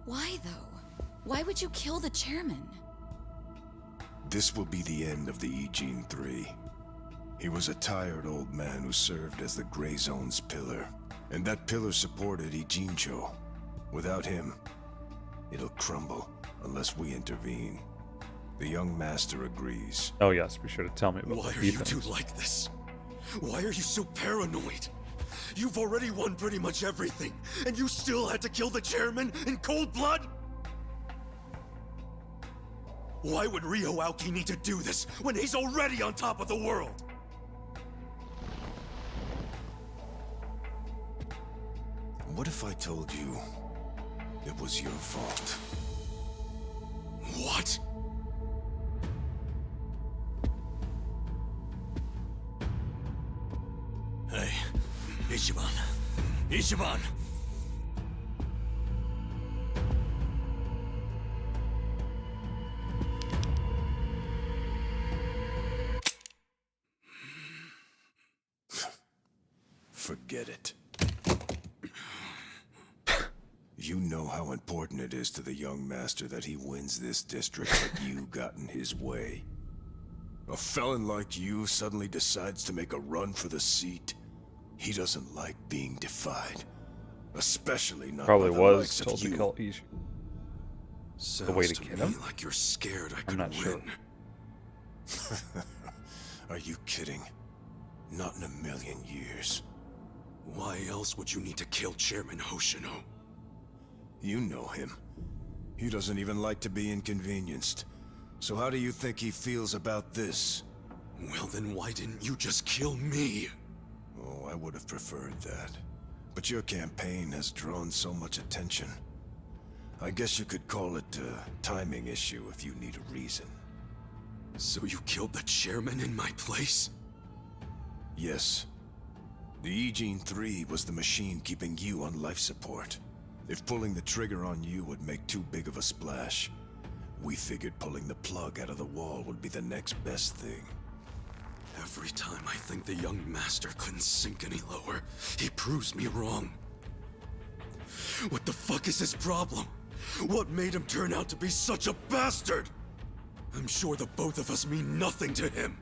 Why, though? Why would you kill the chairman? This will be the end of the Ijin 3. He was a tired old man who served as the Gray Zone's pillar. And that pillar supported Ijincho. Without him, it'll crumble unless we intervene. The young master agrees. Oh yes, be sure to tell me about Why the are you defense. two like this? Why are you so paranoid? You've already won pretty much everything, and you still had to kill the chairman in cold blood? Why would Ryo Aoki need to do this when he's already on top of the world? What if I told you it was your fault? What? Hey, Ichiban. Ichiban! Forget it. You know how important it is to the young master that he wins this district, but you got in his way. A felon like you suddenly decides to make a run for the seat. He doesn't like being defied. Especially not Probably by the was likes of told to you. kill Ichi. The way to get him? Like you're scared I I'm could not win. sure. Are you kidding? Not in a million years. Why else would you need to kill Chairman Hoshino? You know him. He doesn't even like to be inconvenienced. So how do you think he feels about this? Well, then why didn't you just kill me? Oh, I would have preferred that. But your campaign has drawn so much attention. I guess you could call it a timing issue if you need a reason. So you killed the chairman in my place? Yes. The Ijin 3 was the machine keeping you on life support. If pulling the trigger on you would make too big of a splash, we figured pulling the plug out of the wall would be the next best thing. Every time I think the young master couldn't sink any lower, he proves me wrong. What the fuck is his problem? What made him turn out to be such a bastard? I'm sure the both of us mean nothing to him.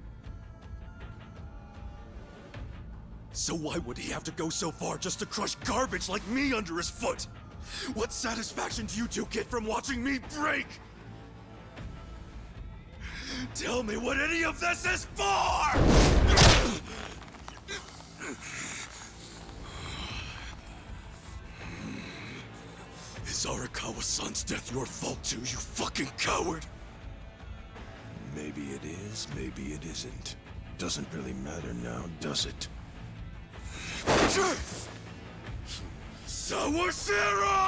So why would he have to go so far just to crush garbage like me under his foot? What satisfaction do you two get from watching me break? Tell me what any of this is for! Is Arakawa-san's death your fault too, you fucking coward? Maybe it is, maybe it isn't. Doesn't really matter now, does it? Sawashiro!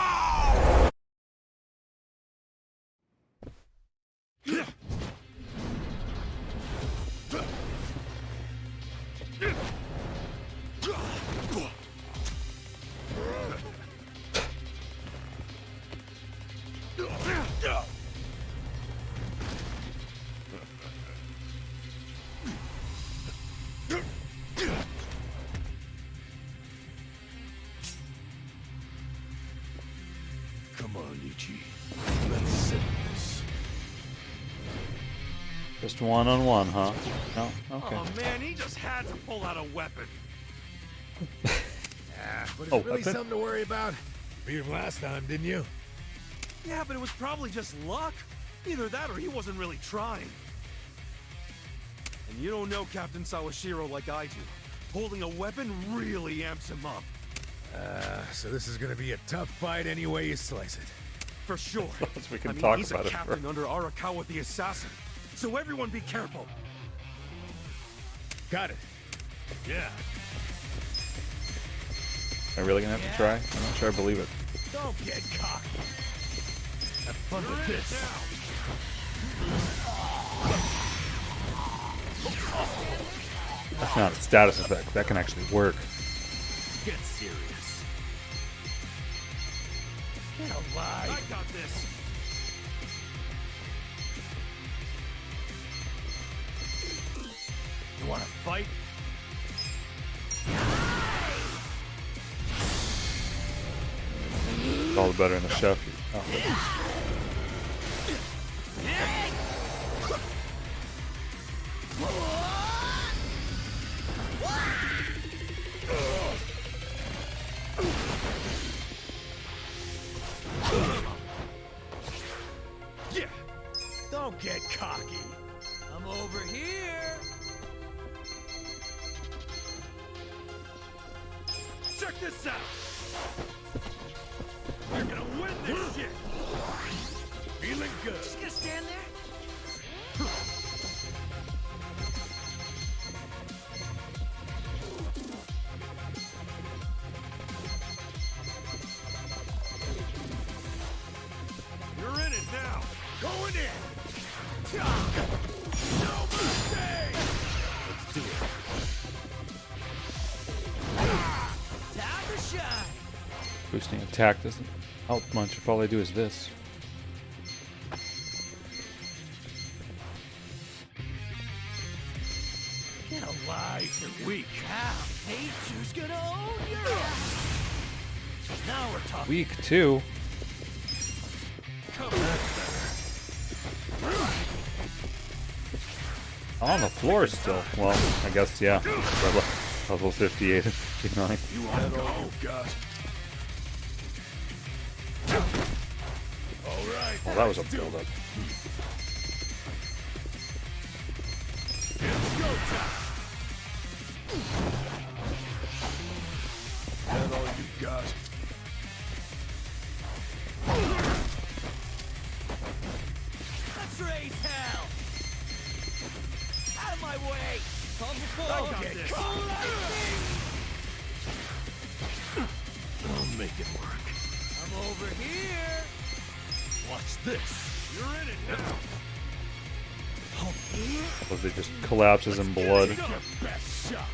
Come on, Ichi. Let's settle this. Just one-on-one, huh? No? Okay. Oh man, he just had to pull out a weapon. Yeah, but it's Oh, really weapon? something to worry about. Beat him last time, didn't you? Yeah, but it was probably just luck. Either that or he wasn't really trying. And you don't know Captain Sawashiro like I do. Holding a weapon really amps him up. So this is gonna be a tough fight any way you slice it. For sure. We can I mean, talk he's about a it captain under Arakawa the assassin. So everyone be careful. Got it. Yeah. Am I really gonna have to try? I'm not sure I believe it. Don't get cocky. Have fun with this. That's not a status effect. That can actually work. Get serious. Get alive. I got this. You wanna fight? It's all the better in the chef. Oh. Yeah. Don't get cocky. I'm over here. Check this out. You're gonna win this shit. Feeling good. Just gonna stand there? You're in it now. Going in. No mercy. Let's do it. Time to shine. Boosting attack doesn't help much if all I do is this. Get alive, you're weak. Now, Nate, who's gonna own your ass? Now we're talking. Weak too. Come on. On the floor still. Well, I guess yeah. Level 58 and 59. You wanna go? God. All right. Well, that was a build-up. It's go time. That all you got? Let's raise hell! Out of my way! Come before Don't get cocky. I'll make it work. I'm over here! Watch this. You're in it now. So they just collapses in blood. Take your best shot.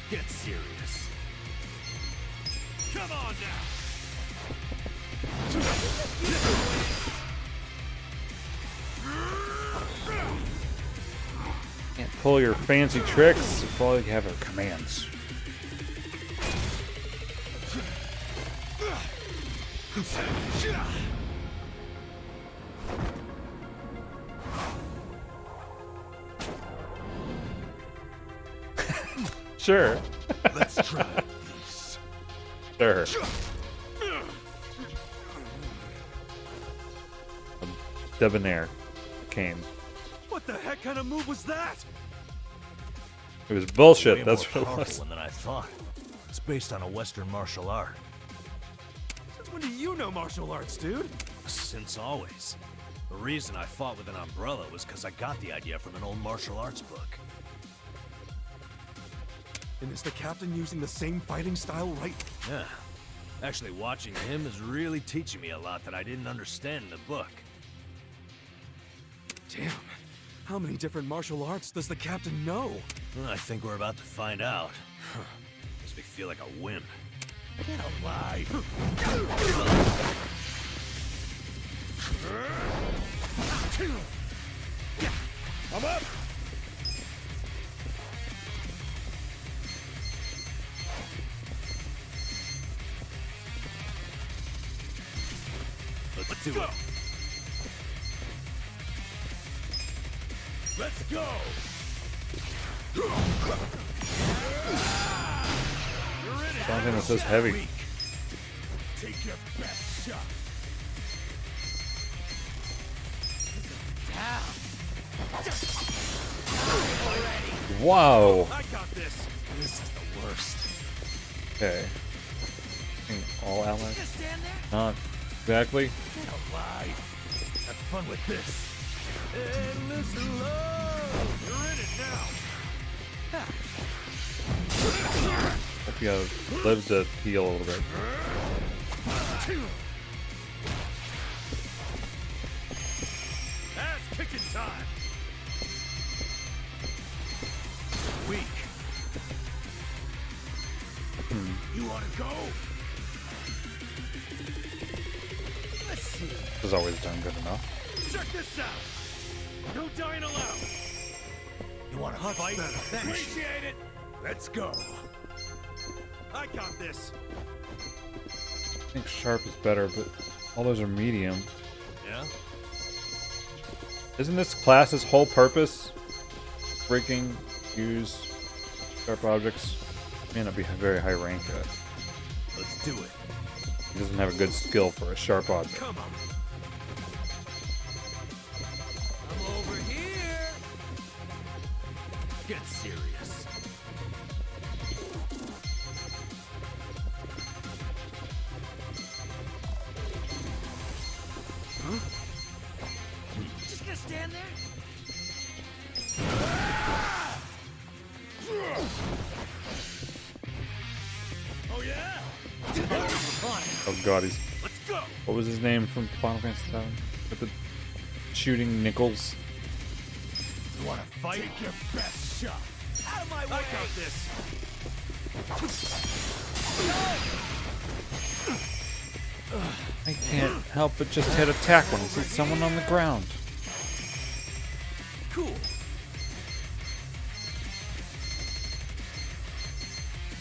Get serious. Come on now. Can't pull your fancy tricks if all you have are commands. Sure. Let's try this. Sure. Debonair. Cane. What the heck kind of move was that? It was bullshit. Way That's more what it was. powerful than I thought. It's based on a Western martial art. Since when do you know martial arts, dude? Since always. The reason I fought with an umbrella was because I got the idea from an old martial arts book. And is the captain using the same fighting style right? Yeah. Actually, watching him is really teaching me a lot that I didn't understand in the book. Damn. How many different martial arts does the captain know? Well, I think we're about to find out. Makes me feel like a wimp. Get alive! I'm up! Let's do it. Let's go! Something that says heavy. Take your best shot. Wow. I got this. This is the worst. Okay. All allies? Just stand there. Not exactly. Get alive. Have fun with this. And listen low. You're in it now. Hope you have lived to heal a little bit. Ass kicking time. Weak. You wanna go? Let's see. This has always done good enough. Check this out. No dying allowed. You wanna fight? Appreciate it. Let's go. I got this. I think sharp is better, but all those are medium. Yeah? Isn't this class's whole purpose breaking, use sharp objects? May not be very high rank yet. Let's do it. He doesn't have a good skill for a sharp object. Come on. I'm over here. Get serious. Huh? Just gonna stand there? Oh yeah? Oh god, he's... Let's go. What was his name from Final Fantasy VII? With the shooting nickels? You wanna fight? Take your best shot. Out of my way. I got this. I can't help but just hit attack when I see someone on the ground. Cool.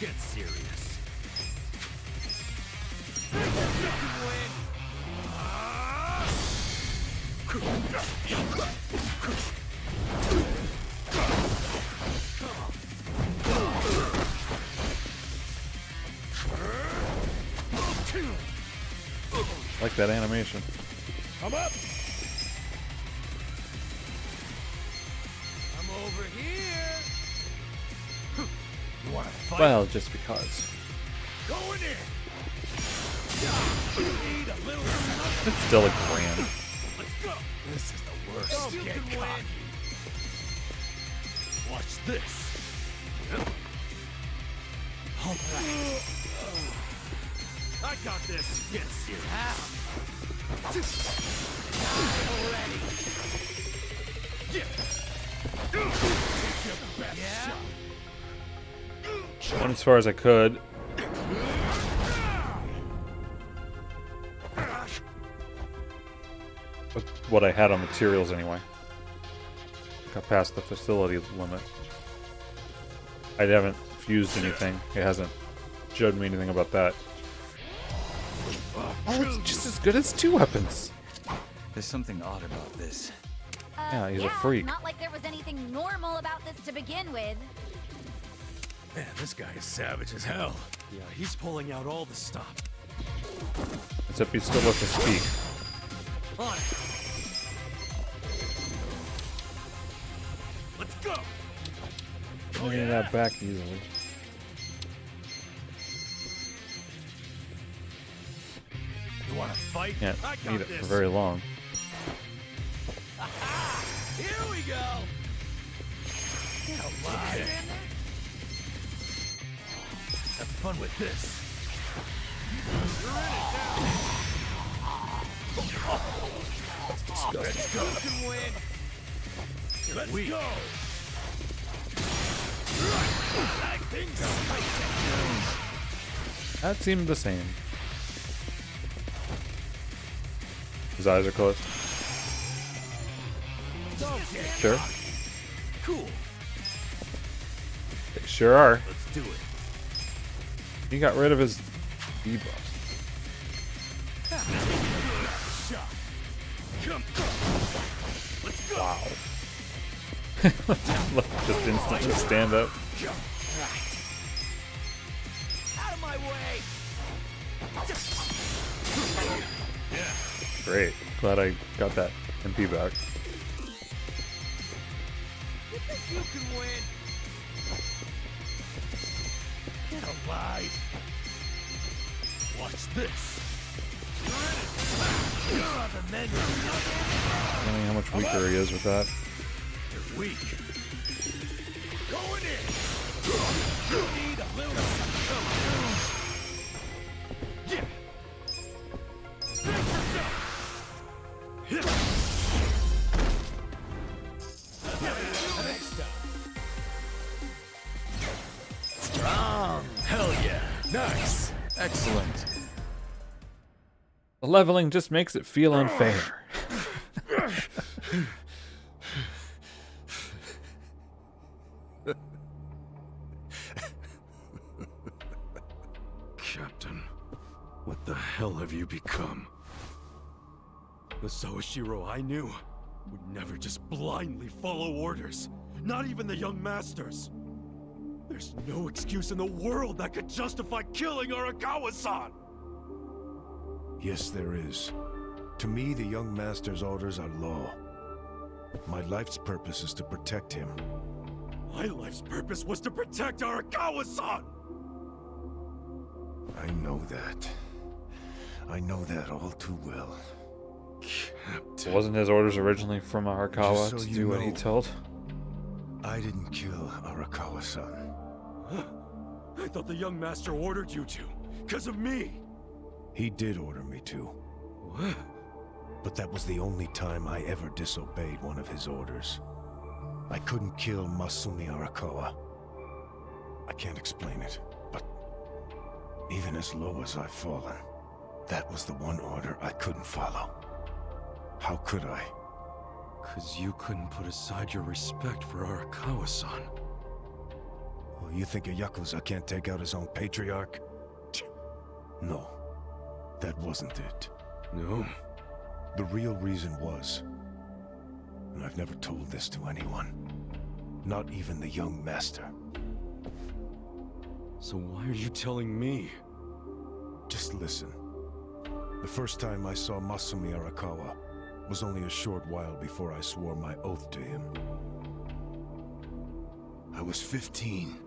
Get serious. You can win. Like that animation. I'm up. I'm over here. You wanna fight? Well, just because. Going in. Need a little It's still a grand. Let's go. This is the worst. Don't get cocky. Watch this. All right. I got this. Get serious. Already. Yeah. Went as far as I could. With what I had on materials anyway. Got past the facility limit. I haven't fused anything. It hasn't showed me anything about that. Oh, it's just as good as 2 weapons. There's something odd about this. Yeah, he's a freak. Not like there was anything normal about this to begin with. Man, this guy is savage as hell. Yeah, he's pulling out all the stop. Except he still doesn't speak. On it. Let's go. Getting that back easily. You want to fight? Can't I got need it this. for very long. Here we go. Get alive. Have fun with this. Let's go. You can win. Let's Weak. go. That seemed the same. His eyes are closed. Sure. Cool. They sure are. Let's do it. He got rid of his debuffs. Let's go. Wow. Just instantly stand up. Out of my way. Great. Glad I got that MP back. You think you can win? Get alive. Watch this. You're on the menu. I don't know how much weaker he is with that. You're weak. Going in. You need a little. Yeah. Next time. Strong. Hell yeah. Nice. Excellent. The leveling just makes it feel unfair. Captain, what the hell have you become? The Sawashiro I knew would never just blindly follow orders. Not even the young masters. There's no excuse in the world that could justify killing Arakawa-san! Yes, there is. To me, the young master's orders are law. My life's purpose is to protect him. My life's purpose was to protect Arakawa-san! I know that. I know that all too well. Captain. Wasn't his orders originally from Arakawa Just so to you do what he know, told? I didn't kill Arakawa-san. Huh? I thought the young master ordered you to, because of me! He did order me to. What? But that was the only time I ever disobeyed one of his orders. I couldn't kill Masumi Arakawa. I can't explain it, but even as low as I've fallen, that was the one order I couldn't follow. How could I? 'Cause you couldn't put aside your respect for Arakawa-san. Oh, you think a Yakuza can't take out his own patriarch? No, that wasn't it. No? The real reason was, and I've never told this to anyone, not even the young master. So why are you telling me? Just listen. The first time I saw Masumi Arakawa was only a short while before I swore my oath to him. I was 15.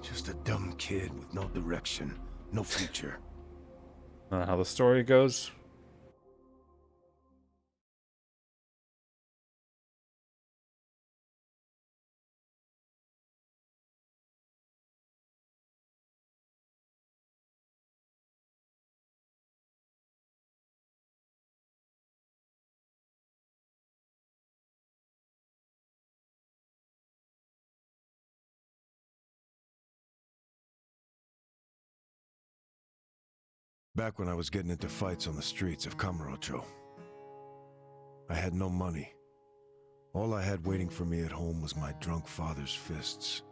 Just a dumb kid with no direction, no future. How the story goes? Back when I was getting into fights on the streets of Kamurocho, I had no money. All I had waiting for me at home was my drunk father's fists.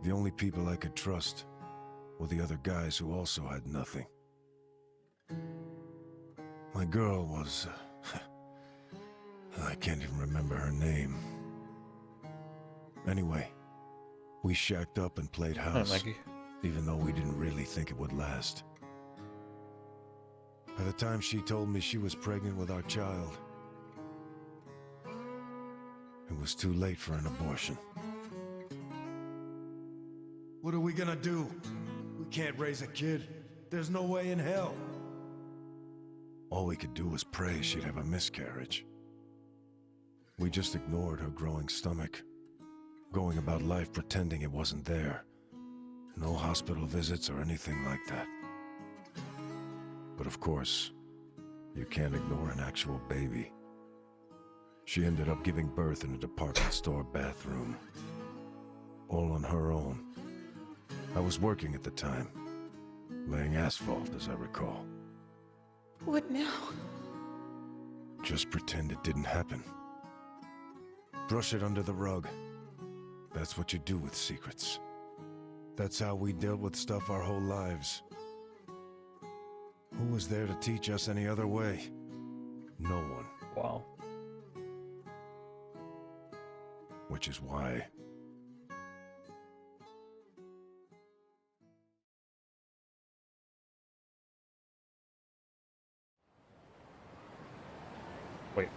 The only people I could trust with the other guys who also had nothing. My girl was... I can't even remember her name. Anyway, we shacked up and played house, even though we didn't really think it would last. By the time she told me she was pregnant with our child, it was too late for an abortion. What are we gonna do? We can't raise a kid. There's no way in hell. All we could do was pray she'd have a miscarriage. We just ignored her growing stomach, going about life pretending it wasn't there. No hospital visits or anything like that. But of course, you can't ignore an actual baby. She ended up giving birth in a department store bathroom. All on her own. I was working at the time, laying asphalt, as I recall. What now? Just pretend it didn't happen. Brush it under the rug. That's what you do with secrets. That's how we dealt with stuff our whole lives. Who was there to teach us any other way? No one. Wow. Which is why... Wait.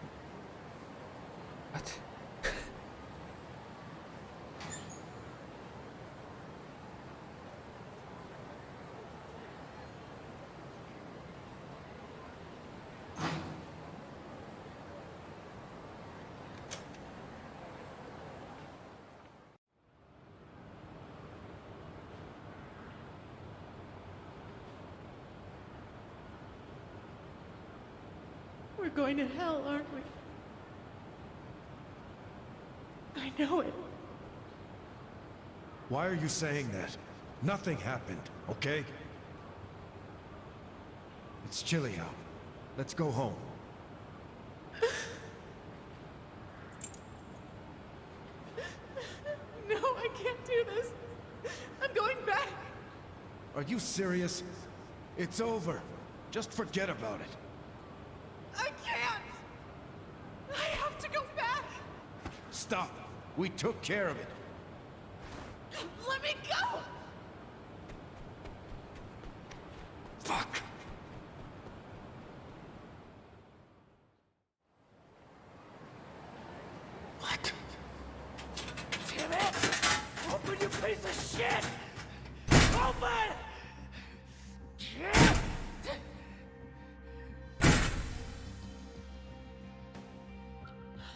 What? We're going to hell, aren't we? I know it. Why are you saying that? Nothing happened, okay? It's chilly out. Let's go home. No, I can't do this. I'm going back. Are you serious? It's over. Just forget about it. I can't. I have to go back. Stop. We took care of it. Let me go. Fuck. What? Damn it! Open, you piece of shit! Open!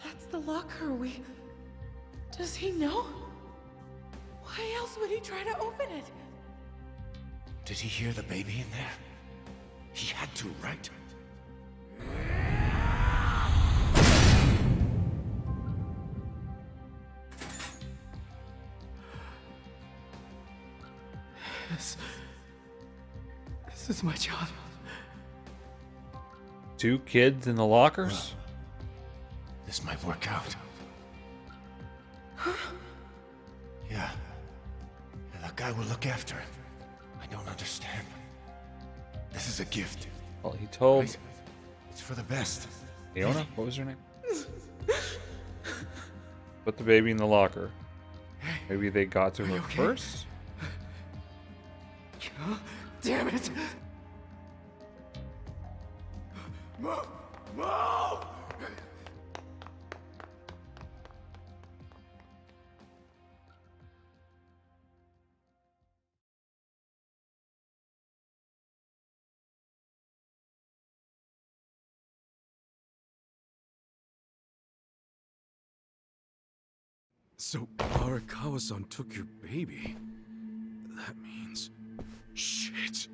That's the locker. Does he know? Why else would he try to open it? Did he hear the baby in there? He had to, right? This is my job. 2 kids in the lockers? This might work out. Yeah. That guy will look after him. I don't understand. This is a gift. Well, he told... Right? It's for the best. Fiona? What was her name? Put the baby in the locker. Maybe they got to her first? Damn it! Move! Move! So, Arakawa-san took your baby. That means... Shit!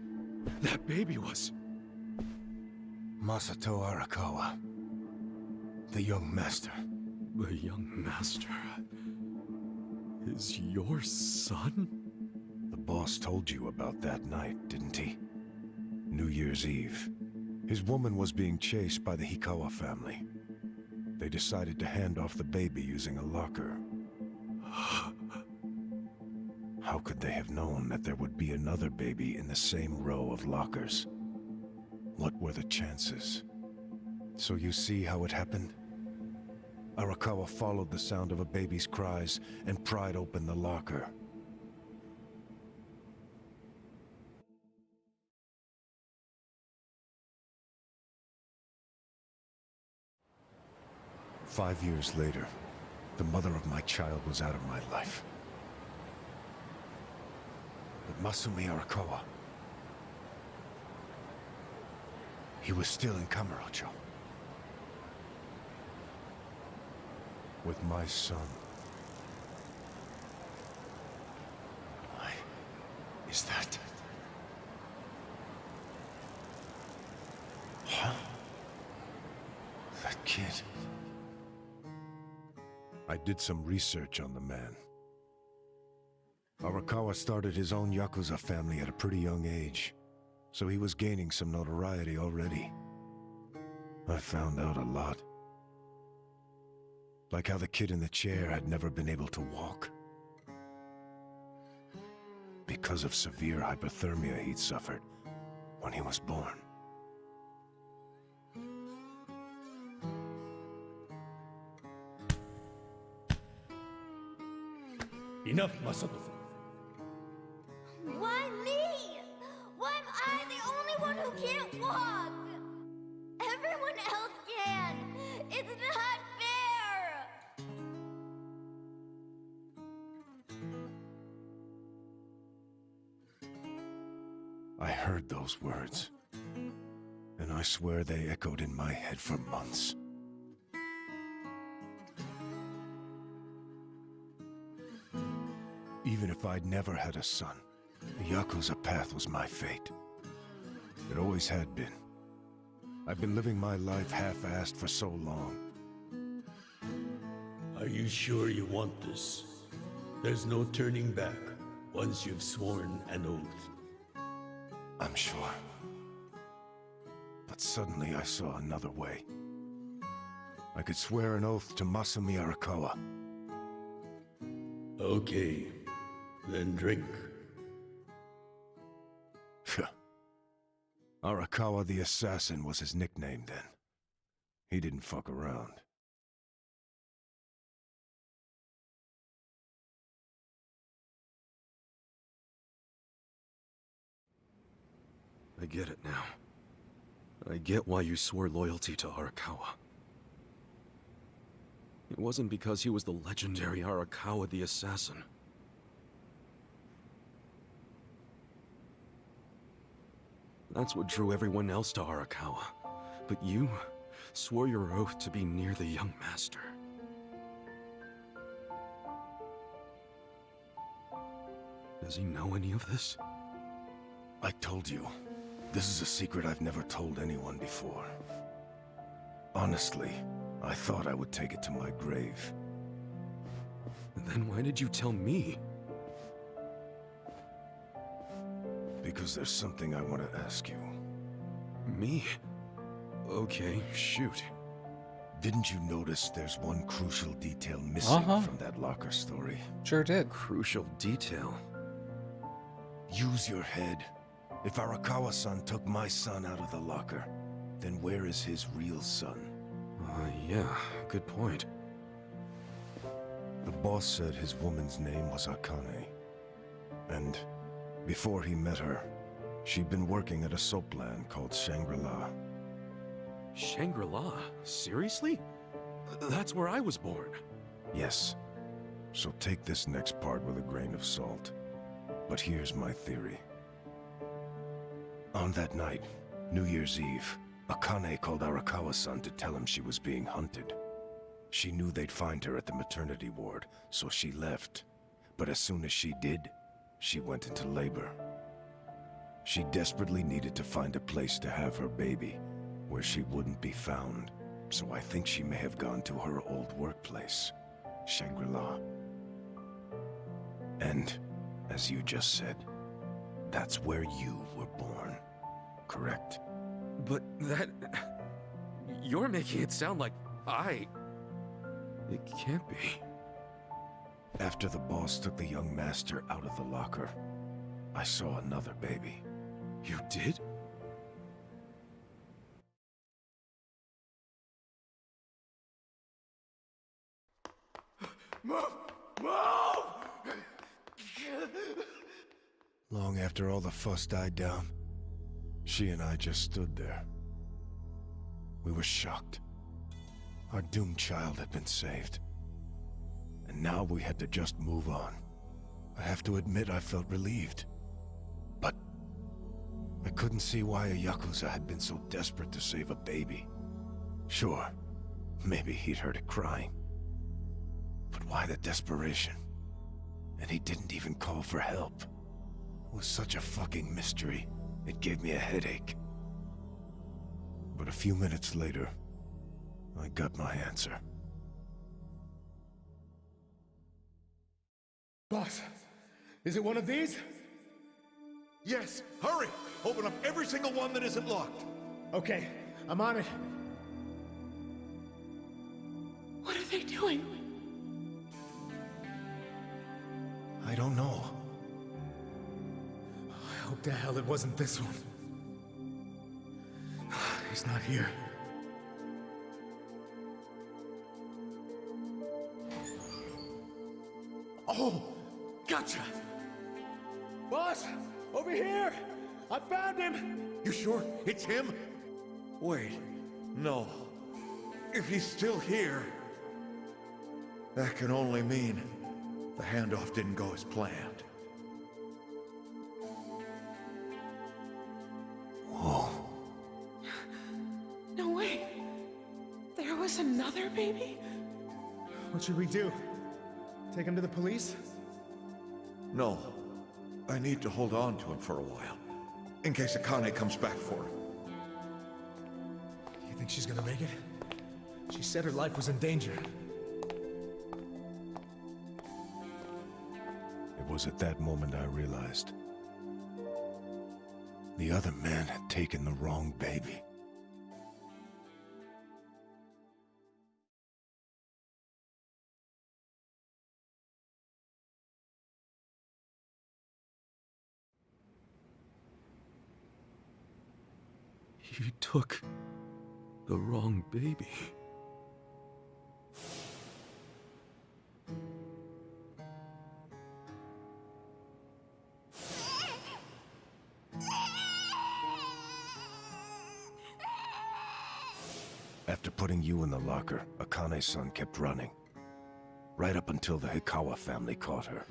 That baby was... Masato Arakawa. The young master. The young master... is your son? The boss told you about that night, didn't he? New Year's Eve. His woman was being chased by the Hikawa family. They decided to hand off the baby using a locker. How could they have known that there would be another baby in the same row of lockers? What were the chances? So you see how it happened? Arakawa followed the sound of a baby's cries and pried open the locker. "5 years later, the mother of my child was out of my life. But Masumi Arakawa, he was still in Kamurocho. With my son. Why is that? Huh? That kid. I did some research on the man. Arakawa started his own Yakuza family at a pretty young age, so he was gaining some notoriety already. I found out a lot. Like how the kid in the chair had never been able to walk. Because of severe hypothermia he'd suffered when he was born. Enough, Masato. Why me? Why am I the only one who can't walk? Everyone else can. It's not fair. I heard those words, and I swear they echoed in my head for months. Even if I'd never had a son, the Yakuza path was my fate. It always had been. I've been living my life half-assed for so long. Are you sure you want this? There's no turning back once you've sworn an oath. I'm sure. But suddenly I saw another way. I could swear an oath to Masumi Arakawa. Okay, then drink. Arakawa the Assassin was his nickname then. He didn't fuck around. I get it now. I get why you swore loyalty to Arakawa. It wasn't because he was the legendary Arakawa the Assassin. That's what drew everyone else to Arakawa. But you swore your oath to be near the young master. Does he know any of this? I told you, this is a secret I've never told anyone before. Honestly, I thought I would take it to my grave. Then why did you tell me? Because there's something I want to ask you. Me? Okay, shoot. Didn't you notice there's one crucial detail missing from that locker story? Sure did. Crucial detail? Use your head. If Arakawa-san took my son out of the locker, then where is his real son? Yeah, good point. The boss said his woman's name was Akane. And before he met her, she'd been working at a soapland called Shangri-La. Shangri-La? Seriously? That's where I was born. Yes. So take this next part with a grain of salt. But here's my theory. On that night, New Year's Eve, Akane called Arakawa-san to tell him she was being hunted. She knew they'd find her at the maternity ward, so she left. But as soon as she did, she went into labor. She desperately needed to find a place to have her baby, where she wouldn't be found. So I think she may have gone to her old workplace, Shangri-La. And, as you just said, that's where you were born, correct? But that... You're making it sound like I... It can't be. After the boss took the young master out of the locker, I saw another baby. You did? Move! Move! Long after all the fuss died down, she and I just stood there. We were shocked. Our doomed child had been saved. And now we had to just move on. I have to admit I felt relieved. But I couldn't see why a Yakuza had been so desperate to save a baby. Sure, maybe he'd heard it crying. But why the desperation? And he didn't even call for help. It was such a fucking mystery, it gave me a headache. But a few minutes later, I got my answer. Boss, is it one of these? Yes, hurry! Open up every single one that isn't locked. Okay, I'm on it. What are they doing? I don't know. I hope to hell it wasn't this one. He's not here. Oh, gotcha! Boss, over here! I found him! You sure it's him? Wait, no. If he's still here, that can only mean the handoff didn't go as planned. Whoa. No way. There was another baby? What should we do? Take him to the police? No. I need to hold on to him for a while, in case Akane comes back for him. You think she's gonna make it? She said her life was in danger. It was at that moment I realized. The other man had taken the wrong baby. He took the wrong baby. After putting you in the locker, Akane's son kept running. Right up until the Hikawa family caught her.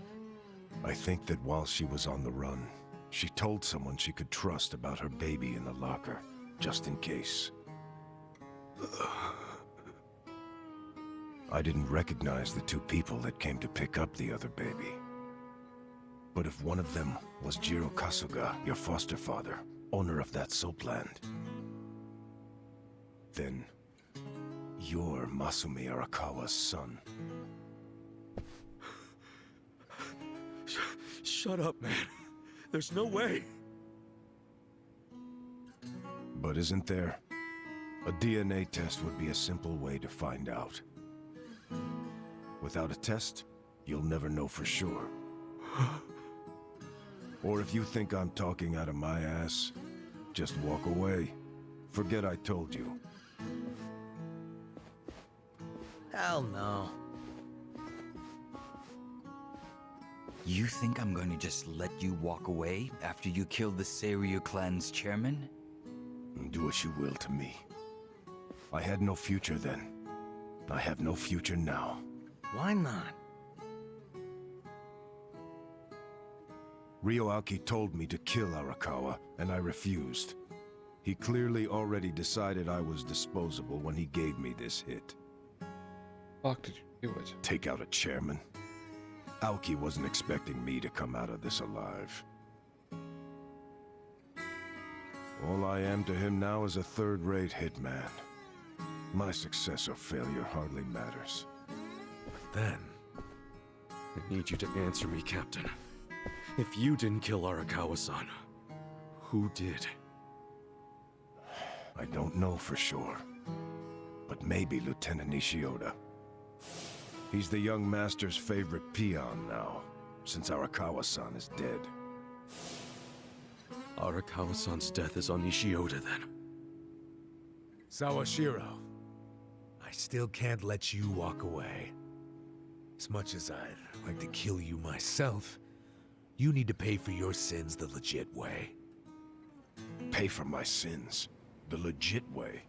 I think that while she was on the run, she told someone she could trust about her baby in the locker, just in case. I didn't recognize the two people that came to pick up the other baby. But if one of them was Jiro Kasuga, your foster father, owner of that soapland, then you're Masumi Arakawa's son. Shut up, man. There's no way. But isn't there? A DNA test would be a simple way to find out. Without a test, you'll never know for sure. Or if you think I'm talking out of my ass, just walk away. Forget I told you. Hell no. You think I'm going to just let you walk away after you killed the Seiryu clan's chairman? Do what you will to me. I had no future then. I have no future now. Why not? Ryoaki told me to kill Arakawa, and I refused. He clearly already decided I was disposable when he gave me this hit. Fuck did you do it? Take out a chairman? Aoki wasn't expecting me to come out of this alive. All I am to him now is a third-rate hitman. My success or failure hardly matters. But then, I need you to answer me, Captain. If you didn't kill Arakawa-san, who did? I don't know for sure. But maybe Lieutenant Nishioda. He's the young master's favorite peon now, since Arakawa-san is dead. Arakawa-san's death is on Ishioda, then. Sawashiro, I still can't let you walk away. As much as I'd like to kill you myself, you need to pay for your sins the legit way. Pay for my sins? The legit way?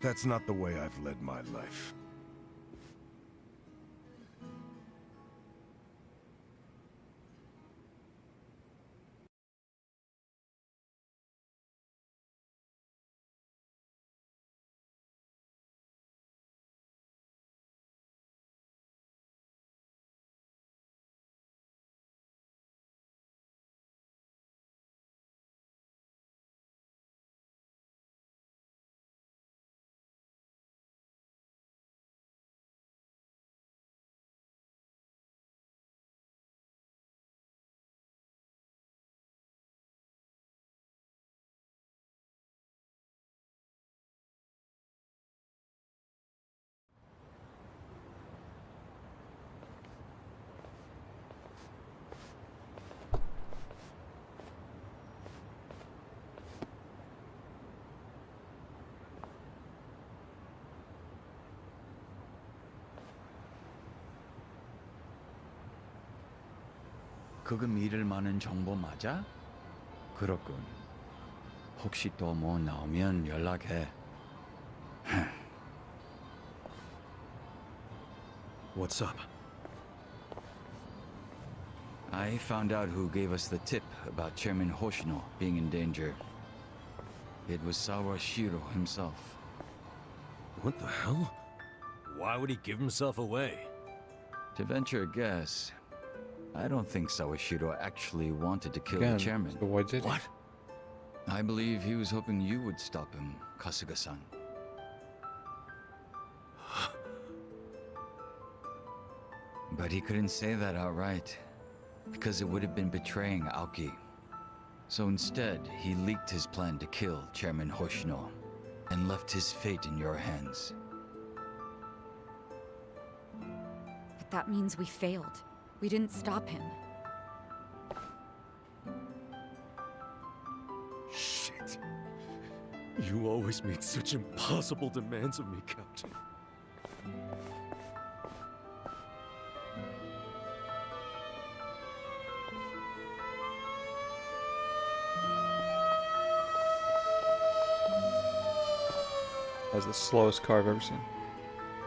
That's not the way I've led my life. 그거 믿을 만한 정보 맞아? 그렇군. 혹시 또 뭐 나오면 연락해. What's up? I found out who gave us the tip about Chairman Hoshino being in danger. It was Sawashiro himself. What the hell? Why would he give himself away? To venture a guess, I don't think Sawashiro actually wanted to kill the chairman. So why did he? What? I believe he was hoping you would stop him, Kasuga-san. But he couldn't say that outright, because it would have been betraying Aoki. So instead, he leaked his plan to kill Chairman Hoshino, and left his fate in your hands. But that means we failed. We didn't stop him. Shit. You always made such impossible demands of me, Captain. That's the slowest car I've ever seen.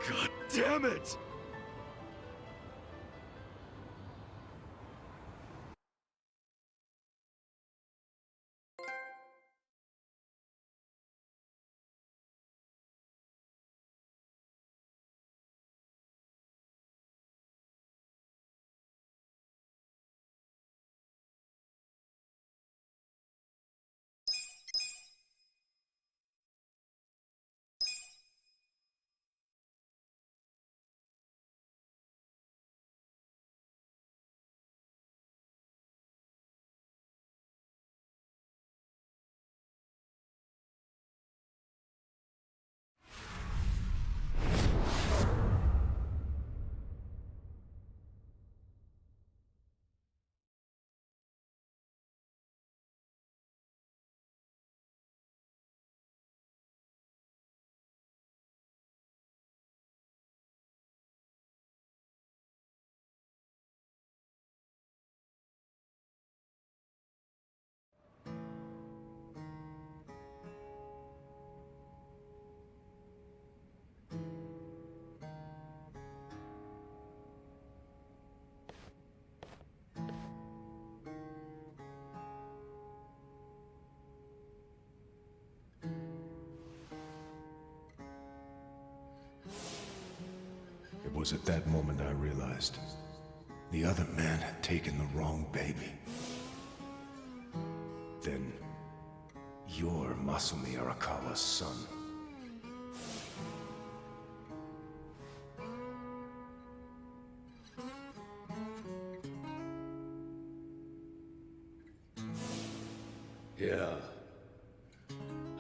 God damn it! It was at that moment I realized the other man had taken the wrong baby. Then, you're Masumi Arakawa's son. Yeah.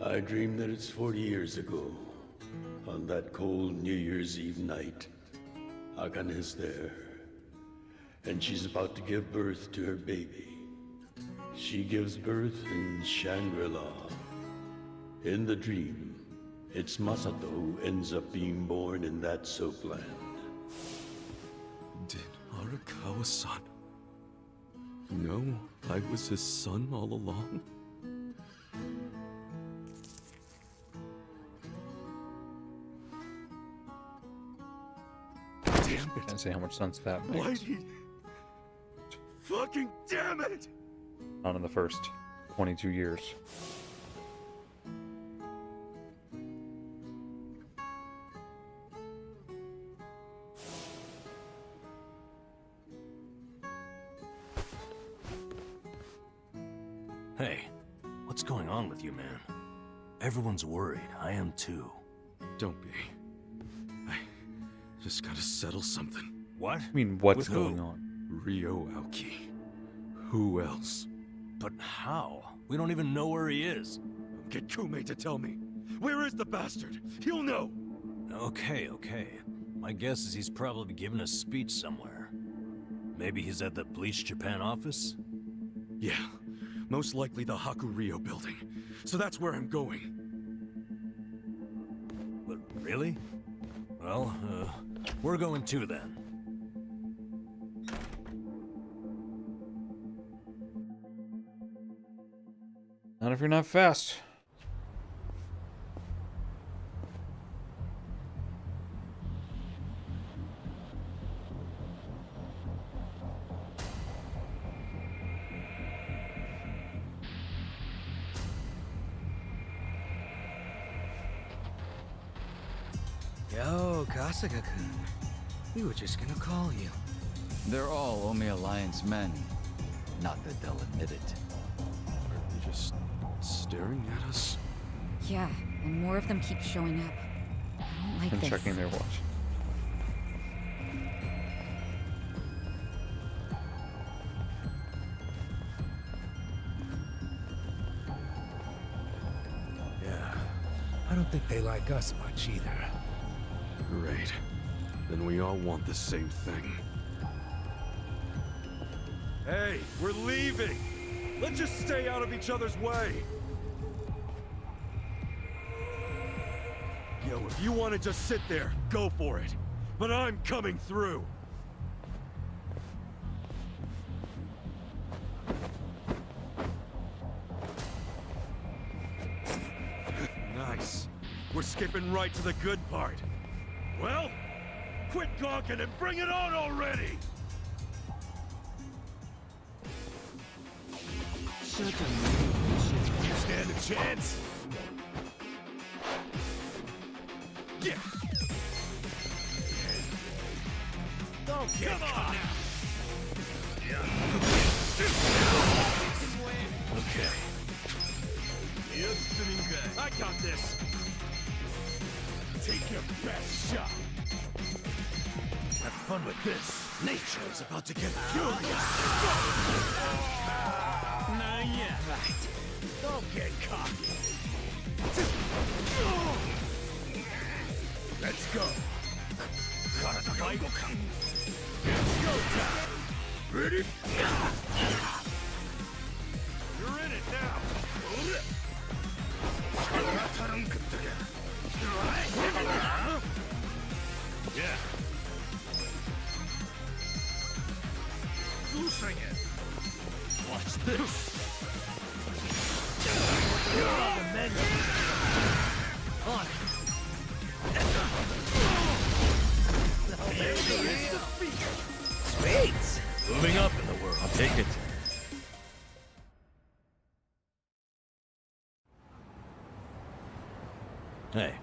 I dreamed that it's 40 years ago, on that cold New Year's Eve night. Akane's there, and she's about to give birth to her baby. She gives birth in Shangri-La. In the dream, it's Masato who ends up being born in that soapland. Did Arakawa-san know I was his son all along? Damn it! Can't say how much sense that Why makes. did... Fucking damn it! Not in the first 22 years. Hey, what's going on with you, man? Everyone's worried. I am too. Don't be. I just gotta settle something. What? I mean, what's With who? going on? Ryo Aoki. Who else? But how? We don't even know where he is. Get Kume to tell me. Where is the bastard? He'll know. Okay. My guess is he's probably giving a speech somewhere. Maybe he's at the Bleach Japan office? Yeah, most likely the Haku-Ryo building. So that's where I'm going. But really? Well, we're going too then. Not if you're not fast. Yo, Kasuga-kun. We were just gonna call you. They're all Ome Alliance men. Not that they'll admit it. Are they just staring at us? Yeah, and more of them keep showing up. I don't like And this. checking their watch. Yeah. I don't think they like us much either. Great. Then we all want the same thing. Hey, we're leaving! Let's just stay out of each other's way! Yo, if you want to just sit there, go for it. But I'm coming through! Nice. We're skipping right to the good part. Well, quit gawking and bring it on already! Stand a chance? Yeah. Don't get caught. Okay. I got this. Take your best shot. Have fun with this. Nature is about to get furious. Nah, yeah, right. Don't get cocky. Let's go. Fight. It's go time. Ready? You're in it now. Yeah. Losing it. Watch this. On it. Sweet! Moving up in the world. I'll take it. Hey.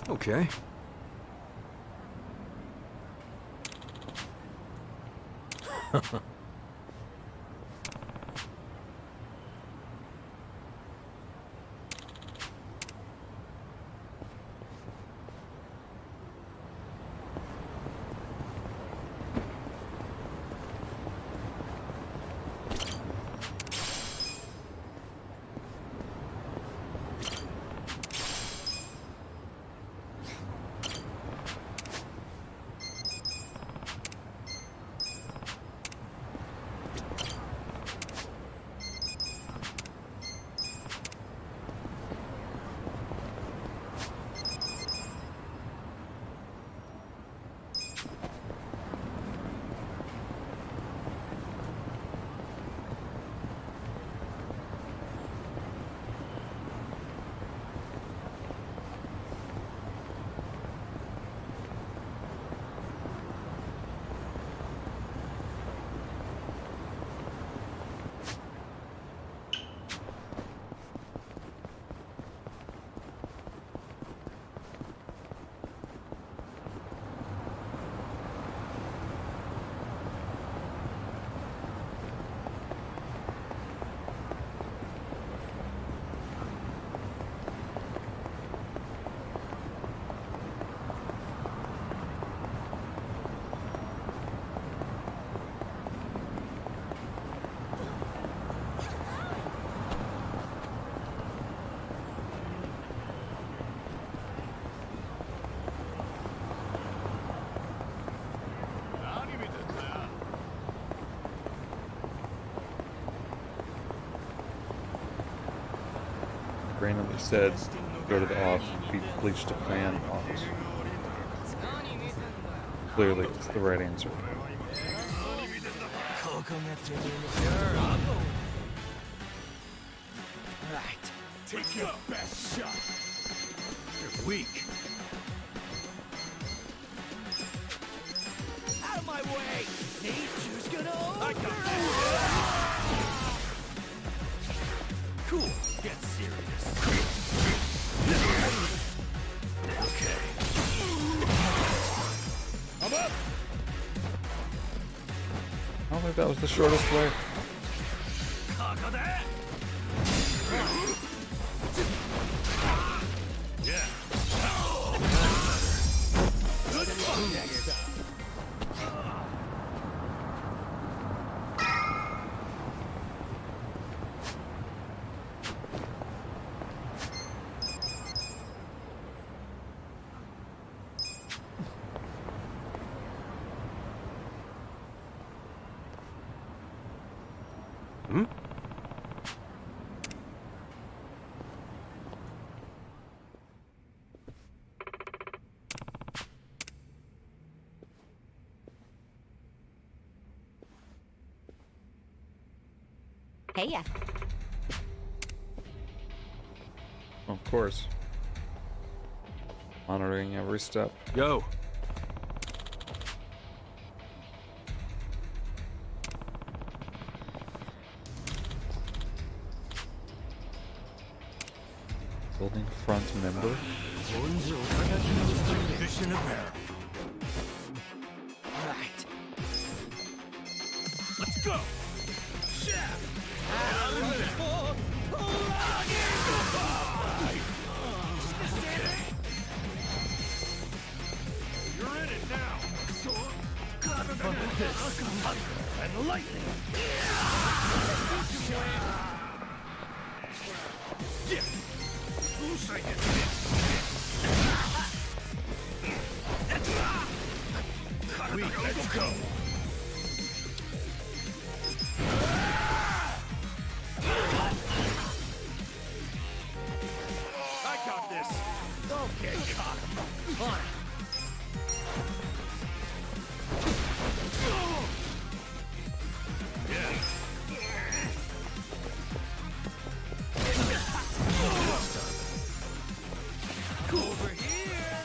Okay. randomly said, go to the off, be bleached to plan office. Clearly, it's the right answer. Right. Take your best shot. You're weak. Out of my way! Nature's gonna Cool. Get serious. Okay. I'm up! I don't think that was the shortest way. Yeah. Hmm? Heya. Of course. Monitoring every step. Yo. Building front member. Mission apparent. Right. Let's go. You're in it now. And lightning. Yeah. Who's thinking let's go. I got this. Don't get caught. On it. Yeah. Over here.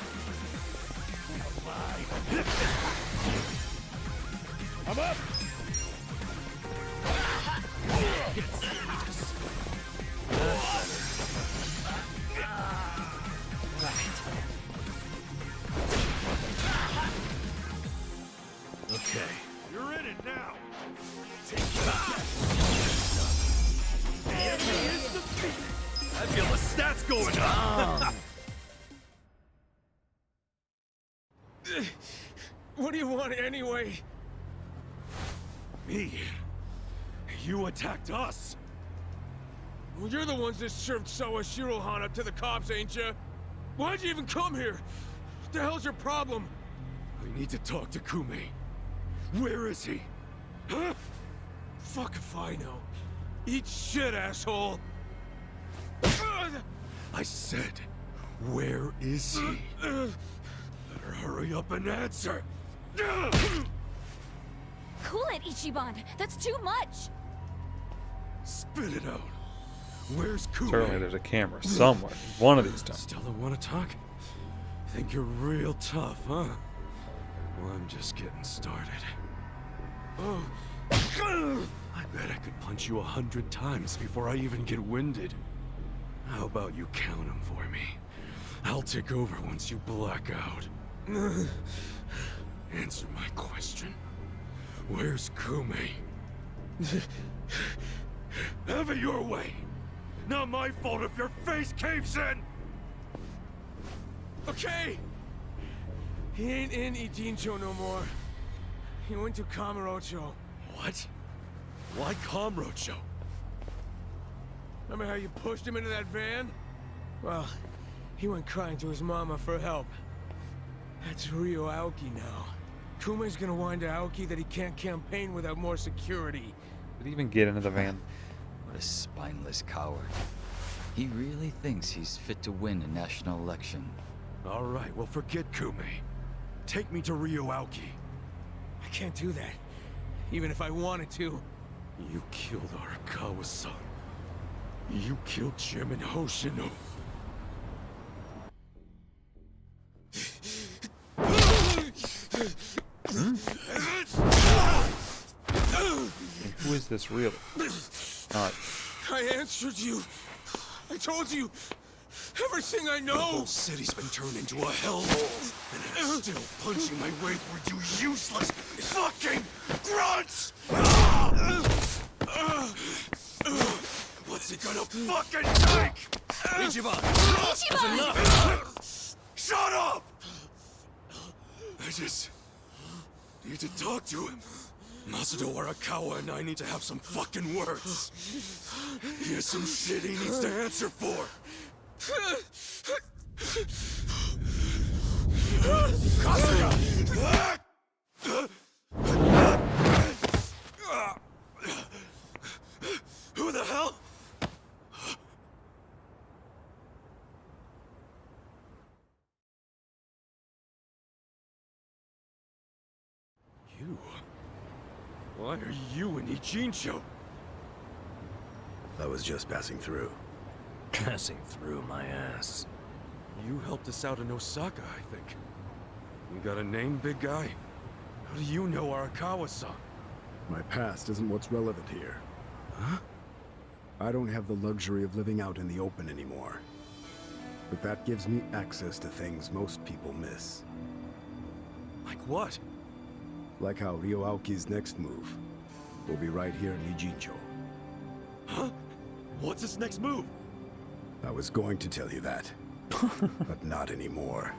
I'm up. Get serious. Okay. You're in it now. Take that. The enemy is defeated. I feel the stats going up. What do you want anyway? Me? You attacked us? Well, you're the ones that served Sawashiro Han up to the cops, ain't you? Why'd you even come here? What the hell's your problem? We need to talk to Kume. Where is he? Huh? Fuck if I know. Eat shit, asshole! I said, where is he? Better hurry up and answer! Cool it, Ichiban. That's too much. Spit it out. Where's Kume? Certainly there's a camera somewhere. One of these times. Still don't want to talk? Think you're real tough, huh? Well, I'm just getting started. I bet I could punch you 100 times before I even get winded. How about you count them for me? I'll take over once you black out. Answer my question. Where's Kume? Have it your way. Not my fault if your face caves in! Okay! He ain't in Ijincho no more. He went to Kamurocho. What? Why Kamurocho? Remember how you pushed him into that van? Well, he went crying to his mama for help. That's Ryo Aoki now. Kume's gonna whine to Aoki that he can't campaign without more security. Did he even get into the van? What a spineless coward. He really thinks he's fit to win a national election. All right, well forget Kume. Take me to Ryo Aoki. I can't do that. Even if I wanted to. You killed Arakawa-san. You killed Chairman Hoshino. Who is this really? I answered you. I told you everything I know. The whole city's been turned into a hellhole, and I'm still punching my way through you useless fucking grunts! What's it gonna fucking take? Ichiban! That's enough! Shut up! I just need to talk to him. Masudo Arakawa and I need to have some fucking words. He has some shit he needs to answer for. Kasuga! Who the hell? You? Why are you in Ichincho? I was just passing through. Passing through my ass. You helped us out in Osaka, I think. You got a name, big guy? How do you know Arakawa-san? My past isn't what's relevant here. Huh? I don't have the luxury of living out in the open anymore. But that gives me access to things most people miss. Like what? Like how Ryo Aoki's next move will be right here in Ijincho. Huh? What's his next move? I was going to tell you that, but not anymore.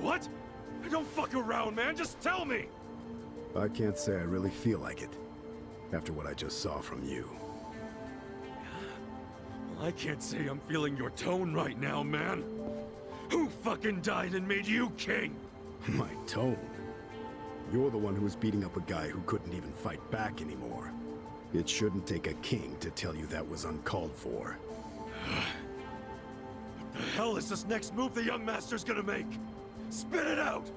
What? I don't fuck around, man. Just tell me! I can't say I really feel like it, after what I just saw from you. Well, I can't say I'm feeling your tone right now, man. Who fucking died and made you king? My tone? You're the one who was beating up a guy who couldn't even fight back anymore. It shouldn't take a king to tell you that was uncalled for. What the hell is this next move the young master's gonna make? Spit it out!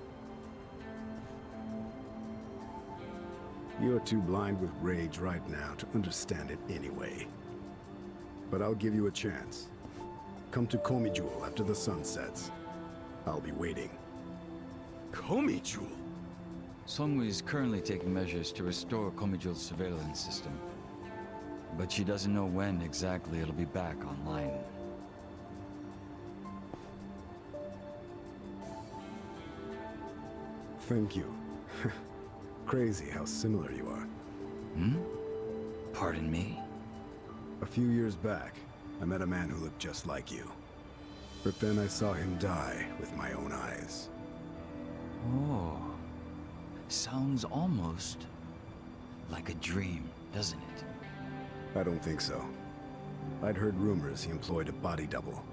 You're too blind with rage right now to understand it anyway. But I'll give you a chance. Come to Komi Jewel after the sun sets. I'll be waiting. Komi Jewel? Songwoo is currently taking measures to restore Komijul's surveillance system. But she doesn't know when exactly it'll be back online. Thank you. Crazy how similar you are. Hmm? Pardon me? A few years back, I met a man who looked just like you. But then I saw him die with my own eyes. Oh. Sounds almost like a dream, doesn't it? I don't think so. I'd heard rumors he employed a body double.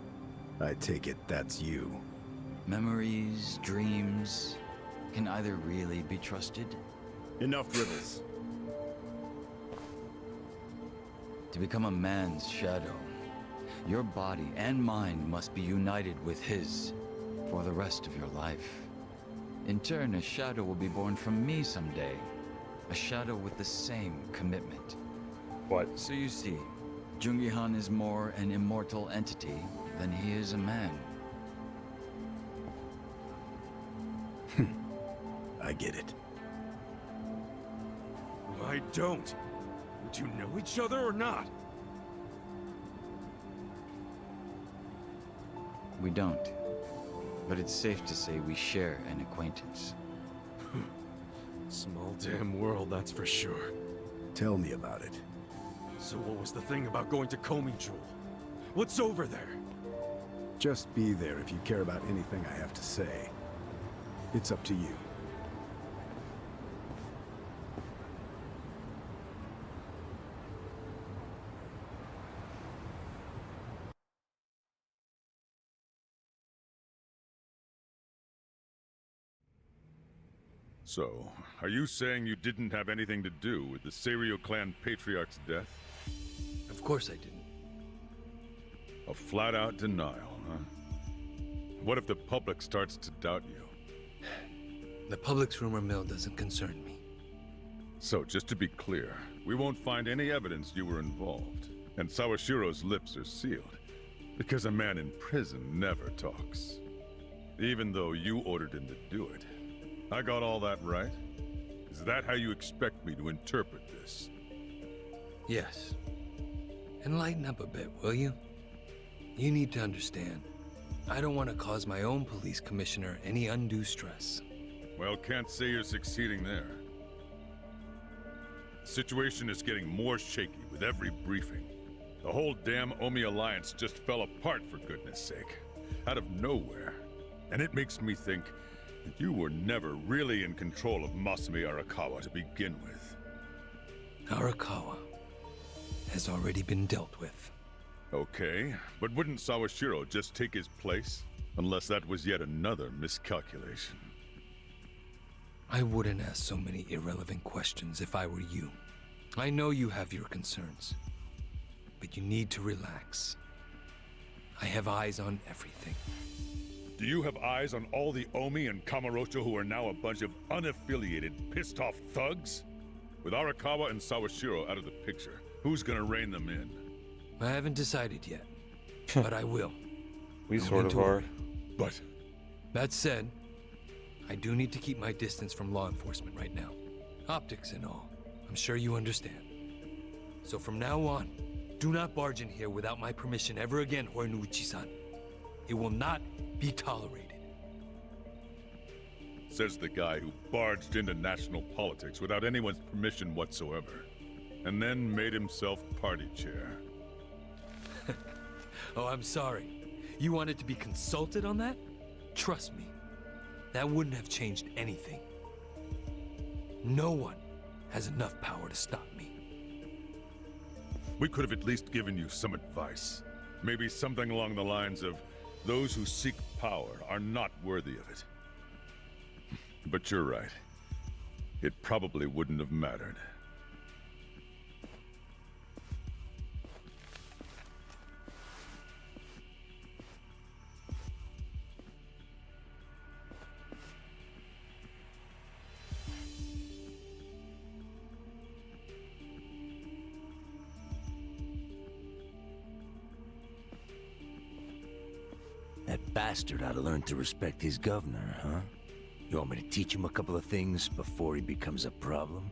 I take it that's you. Memories, dreams, can either really be trusted? Enough riddles. To become a man's shadow, your body and mind must be united with his for the rest of your life. In turn, a shadow will be born from me someday. A shadow with the same commitment. What? So you see, Jungi-han is more an immortal entity than he is a man. I get it. I don't. Do you know each other or not? We don't. But it's safe to say we share an acquaintance. Small damn world, that's for sure. Tell me about it. So what was the thing about going to Komi Jewel? What's over there? Just be there if you care about anything I have to say. It's up to you. So, are you saying you didn't have anything to do with the Seiryu clan patriarch's death? Of course I didn't. A flat-out denial, huh? What if the public starts to doubt you? The public's rumor mill doesn't concern me. So, just to be clear, we won't find any evidence you were involved. And Sawashiro's lips are sealed. Because a man in prison never talks. Even though you ordered him to do it. I got all that right? Is that how you expect me to interpret this? Yes. And lighten up a bit, will you? You need to understand. I don't want to cause my own police commissioner any undue stress. Well, can't say you're succeeding there. The situation is getting more shaky with every briefing. The whole damn Omi Alliance just fell apart, for goodness sake. Out of nowhere. And it makes me think that you were never really in control of Masumi Arakawa to begin with. Arakawa has already been dealt with. Okay, but wouldn't Sawashiro just take his place? Unless that was yet another miscalculation. I wouldn't ask so many irrelevant questions if I were you. I know you have your concerns, but you need to relax. I have eyes on everything. Do you have eyes on all the Omi and Kamurocho who are now a bunch of unaffiliated, pissed-off thugs? With Arakawa and Sawashiro out of the picture, who's gonna rein them in? I haven't decided yet, but I will. We sort of are. But... That said, I do need to keep my distance from law enforcement right now. Optics and all. I'm sure you understand. So from now on, do not barge in here without my permission ever again, Horinuchi-san. It will not be tolerated. Says the guy who barged into national politics without anyone's permission whatsoever. And then made himself party chair. Oh, I'm sorry. You wanted to be consulted on that? Trust me, that wouldn't have changed anything. No one has enough power to stop me. We could have at least given you some advice. Maybe something along the lines of, those who seek power are not worthy of it. But you're right. It probably wouldn't have mattered. That bastard ought to learn to respect his governor, huh? You want me to teach him a couple of things before he becomes a problem?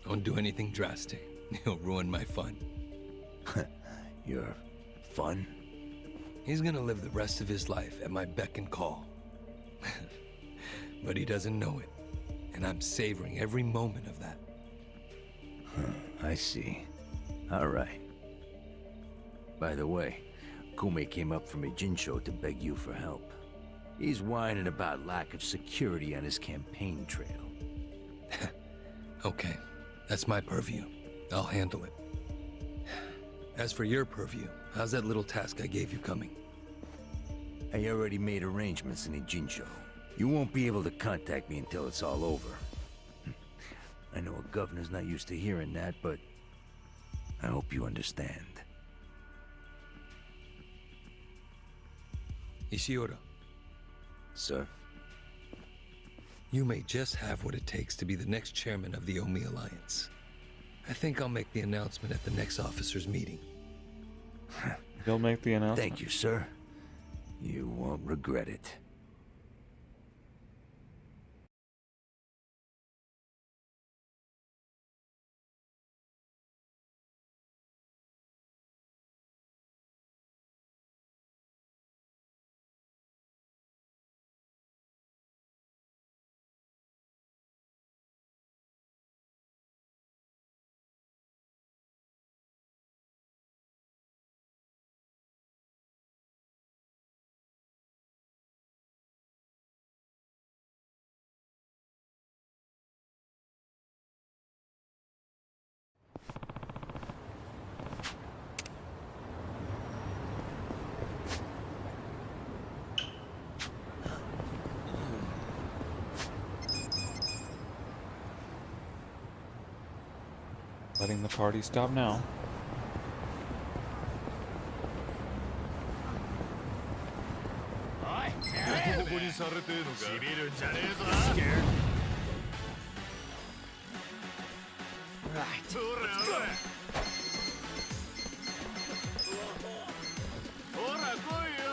Don't do anything drastic. He'll ruin my fun. Your fun? He's gonna live the rest of his life at my beck and call. But he doesn't know it. And I'm savoring every moment of that. I see. All right. By the way, Kume came up from Ijincho to beg you for help. He's whining about lack of security on his campaign trail. Okay, that's my purview. I'll handle it. As for your purview, how's that little task I gave you coming? I already made arrangements in Ijincho. You won't be able to contact me until it's all over. I know a governor's not used to hearing that, but I hope you understand. Ishiura. Sir? You may just have what it takes to be the next chairman of the Omi Alliance. I think I'll make the announcement at the next officers' meeting. You'll make the announcement? Thank you, sir. You won't regret it. Letting the party stop now. Scared? Right. Let's go.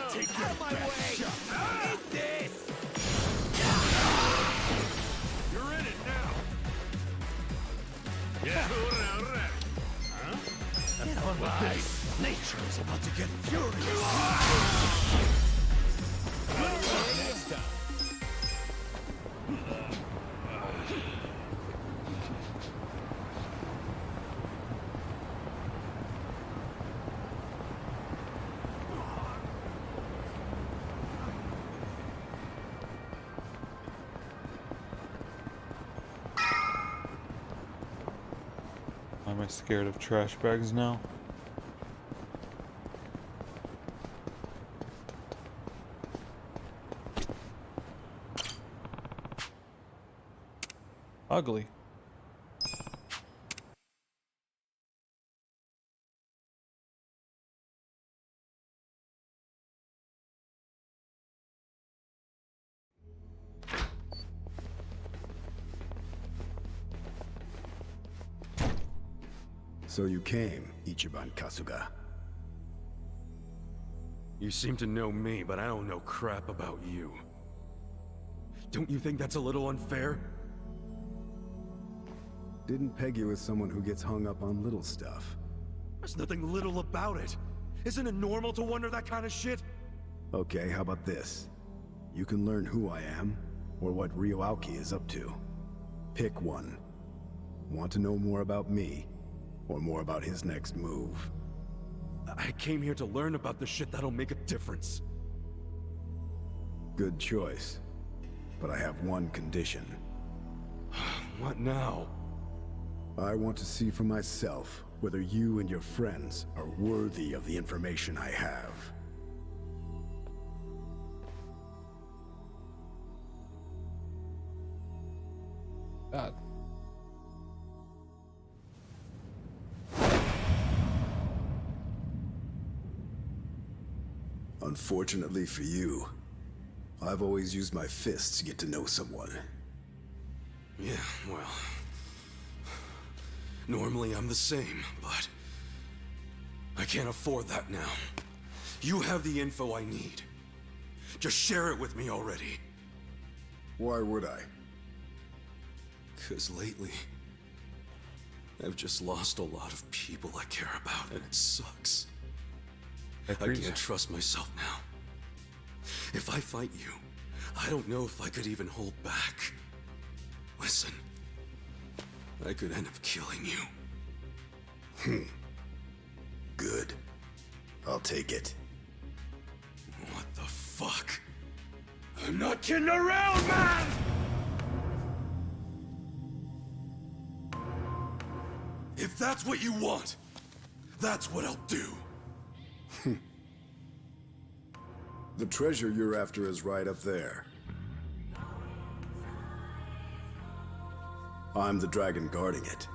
Take out of my way. Eat this. You're in it now. Yeah. Huh? Get on with this. Nature is about to get furious. Next time. Why am I scared of trash bags now? Ugly. So you came, Ichiban Kasuga. You seem to know me, but I don't know crap about you. Don't you think that's a little unfair? Didn't peg you as someone who gets hung up on little stuff. There's nothing little about it. Isn't it normal to wonder that kind of shit? Okay, how about this? You can learn who I am, or what Ryoauki is up to. Pick one. Want to know more about me, or more about his next move? I came here to learn about the shit that'll make a difference. Good choice. But I have one condition. What now? I want to see for myself whether you and your friends are worthy of the information I have. God. Unfortunately for you, I've always used my fists to get to know someone. Yeah, well... Normally I'm the same, but... I can't afford that now. You have the info I need. Just share it with me already. Why would I? 'Cause lately... I've just lost a lot of people I care about, and it sucks. I can't trust myself now. If I fight you, I don't know if I could even hold back. Listen, I could end up killing you. Good. I'll take it. What the fuck? I'm not kidding around, man! If that's what you want, that's what I'll do. The treasure you're after is right up there. I'm the dragon guarding it.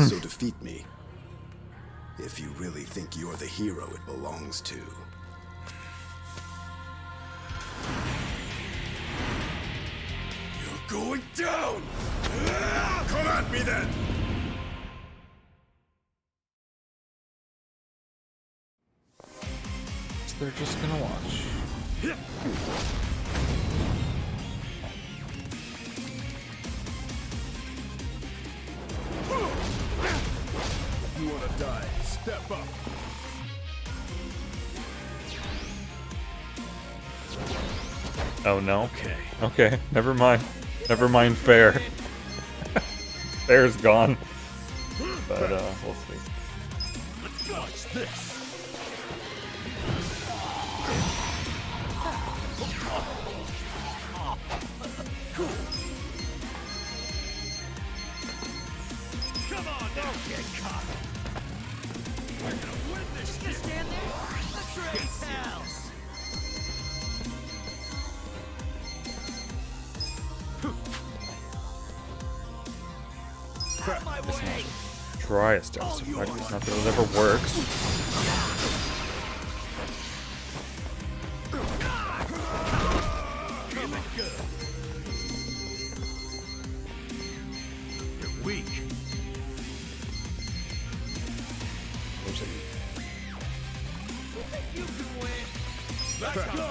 So defeat me. If you really think you're the hero it belongs to. You're going down! Come at me then! They're just gonna watch. You wanna die? Step up. Oh no. Okay, never mind. Never mind fair. Fair's gone. But we'll see. Let's go. Watch this. Come on, don't get caught. We're gonna win this. Just stand there. Let's raise hell. Crap. Driest dose effect is not that it ever works. Weak. Where's it? You can win. Let's go.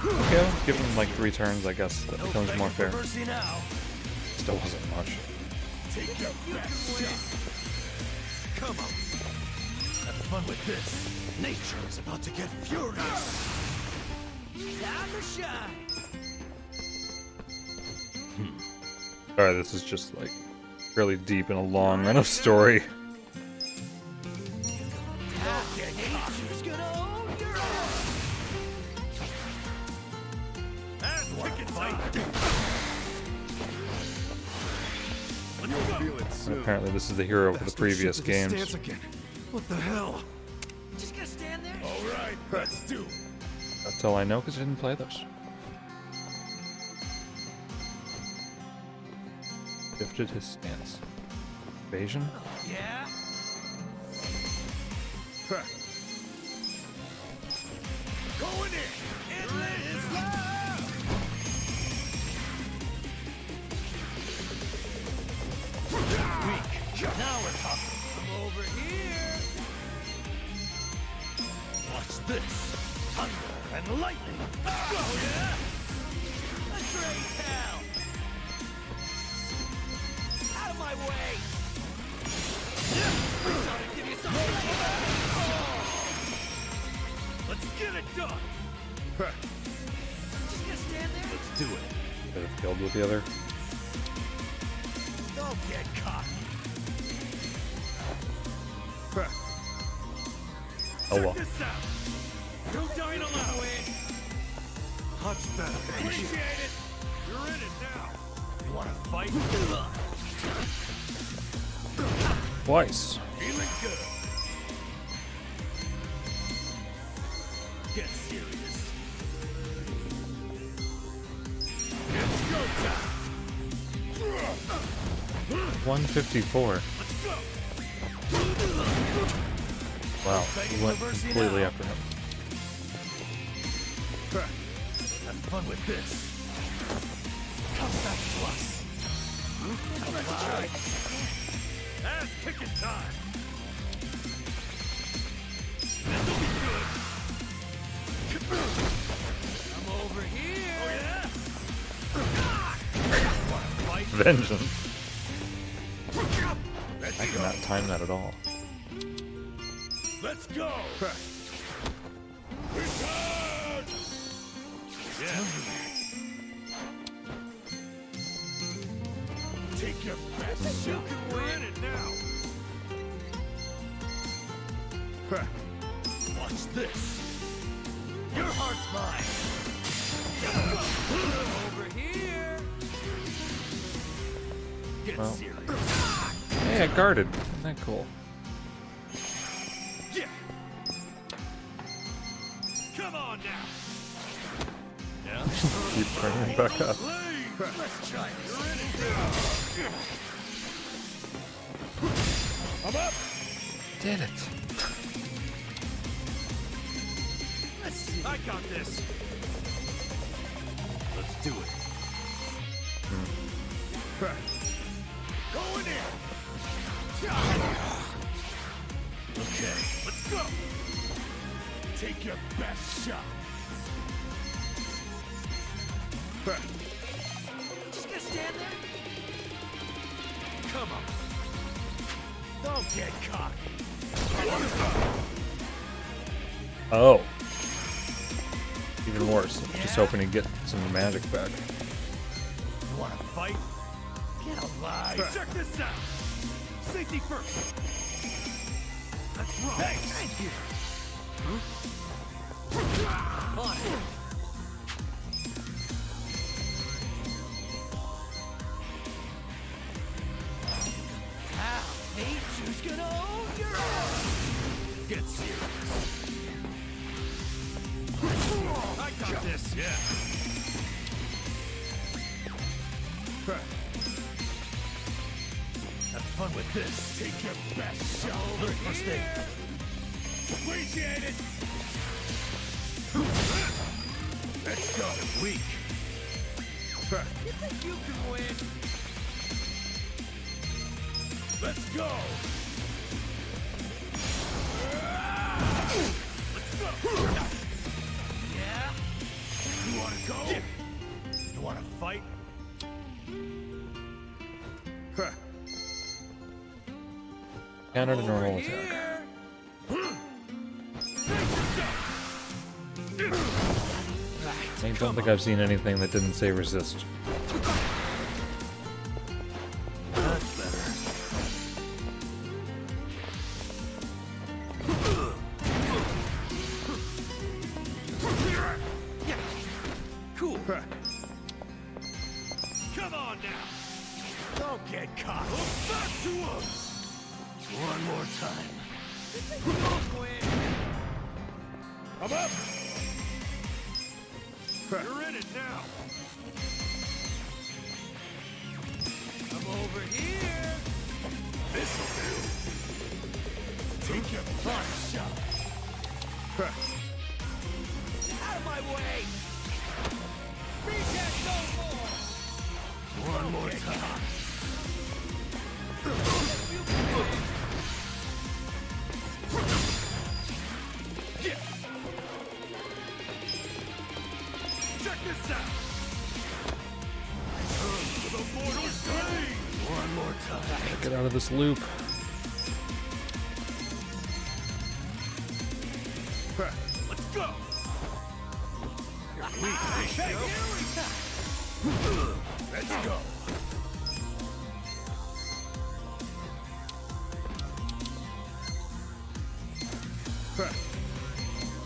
Okay, I'll give him like 3 turns, I guess. That becomes more fair. Still wasn't much. Take your best shot. Come on. Have fun with this. Nature is about to get furious. Time to shine. Alright, this is just like fairly deep and a long run of story. Nature's gonna own your ass. Ass kicking fight. And apparently this is the hero of the previous games. What the hell? Just gonna stand there? All right, let's do. That's all I know because I didn't play those. Shifted his stance. Evasion? Yeah. Going in. Endless love. Weak. Now we're talking. I'm over here. Watch this. Thunder and lightning. Let's go, yeah? Let's raise hell. Out of my way. Give you something. Let's get it done. Just gonna stand there. Let's do it. Could have killed with the other. Don't get cocky. Oh well. Check this out. Two dying allowed. Much better. Appreciate it. You're in it now. You wanna fight? Twice. Feeling good. Get serious. It's go time. 154. Let's go. Wow, he went completely after him. Have fun with this. Come back to us. Alright. Ass kicking time. This'll be good. I'm over here. Oh yeah. Wanna fight? Vengeance. Let's I go. cannot time that at all. Let's go. Return. Yeah. Take your best shot. We're in it now. Watch this. Your heart's mine. Over here. Get Well. serious. Hey, I guarded. Isn't that cool? Yeah. Come on now. Yeah. Keep turning it back up. Let's try this. I'm up. Did it. Let's see. I got this. Let's do it. Going in. Okay, let's go. Take your best shot. Just gonna stand there? Come on. Don't get cocky. Oh. Even worse. I'm just hoping to get some magic back. You wanna fight? Get alive. Check this out. Safety first. That's right. Hey, thank you. On it. Now, nature's gonna own your ass. Get serious. I got this. Yeah. Have fun with this. Take your best shot. Little first aid. Appreciate it. Let's go. Weak. You think you can win? Let's go. Let's go. Yeah? You wanna go? Yeah. You wanna fight? Counter to normal attack. I don't think I've seen anything that didn't say resist. That's better. Cool. Come on now. Don't get caught. Look back to us. One more time. Don't win. Come up. You're in it now. Come over here. This'll do. Take your best shot. Out of my way. Reject no more. One more time. Check this out. To the mortal stage. One more time. Get out of this loop. Let's go. Let's go.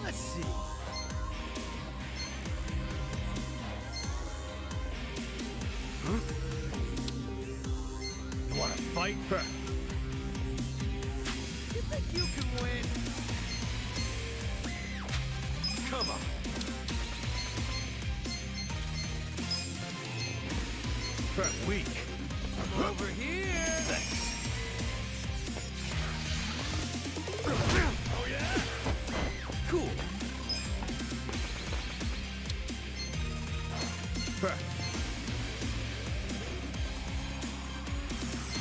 Let's see. You wanna fight? You think you can win? Come on. Weak. Come over here. Thanks. Oh yeah? Cool.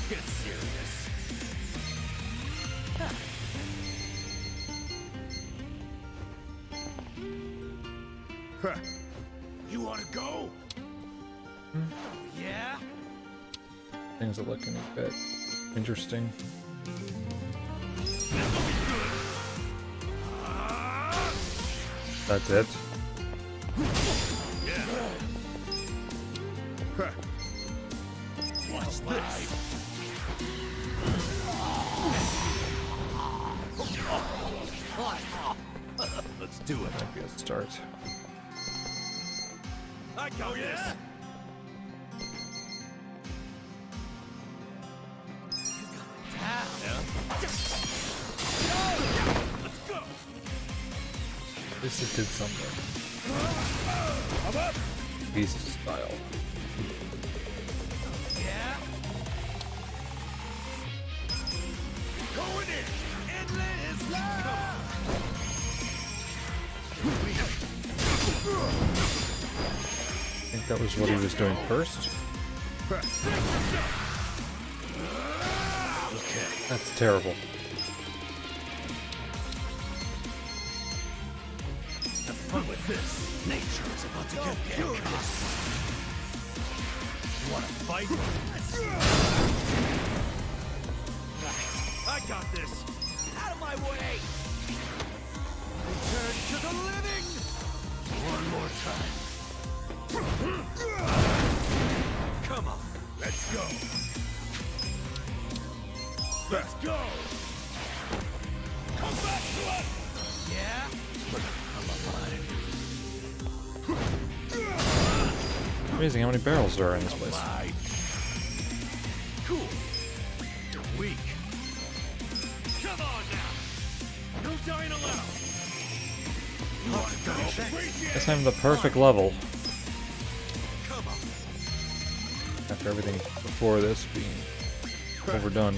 Get serious. You wanna go? Yeah? Things are looking a bit interesting. That's it. Watch this. Let's do it. Might be a start. I got this. Let's go. At least it did something. I'm up. Beast style. Yeah. Going in. Endless love. I think that was what he was doing first. Okay. That's terrible. Have fun with this. Nature is about to get furious. You wanna fight? I got this. Out of my way. Return to the living. One more time. Come on. Let's go. Let's go. Come back to us. Yeah? Amazing how many barrels there are in this place. Cool. You're weak. Come on now. No dying allowed. You want to go? Guess I'm the perfect level. Come on. After everything before this being overdone.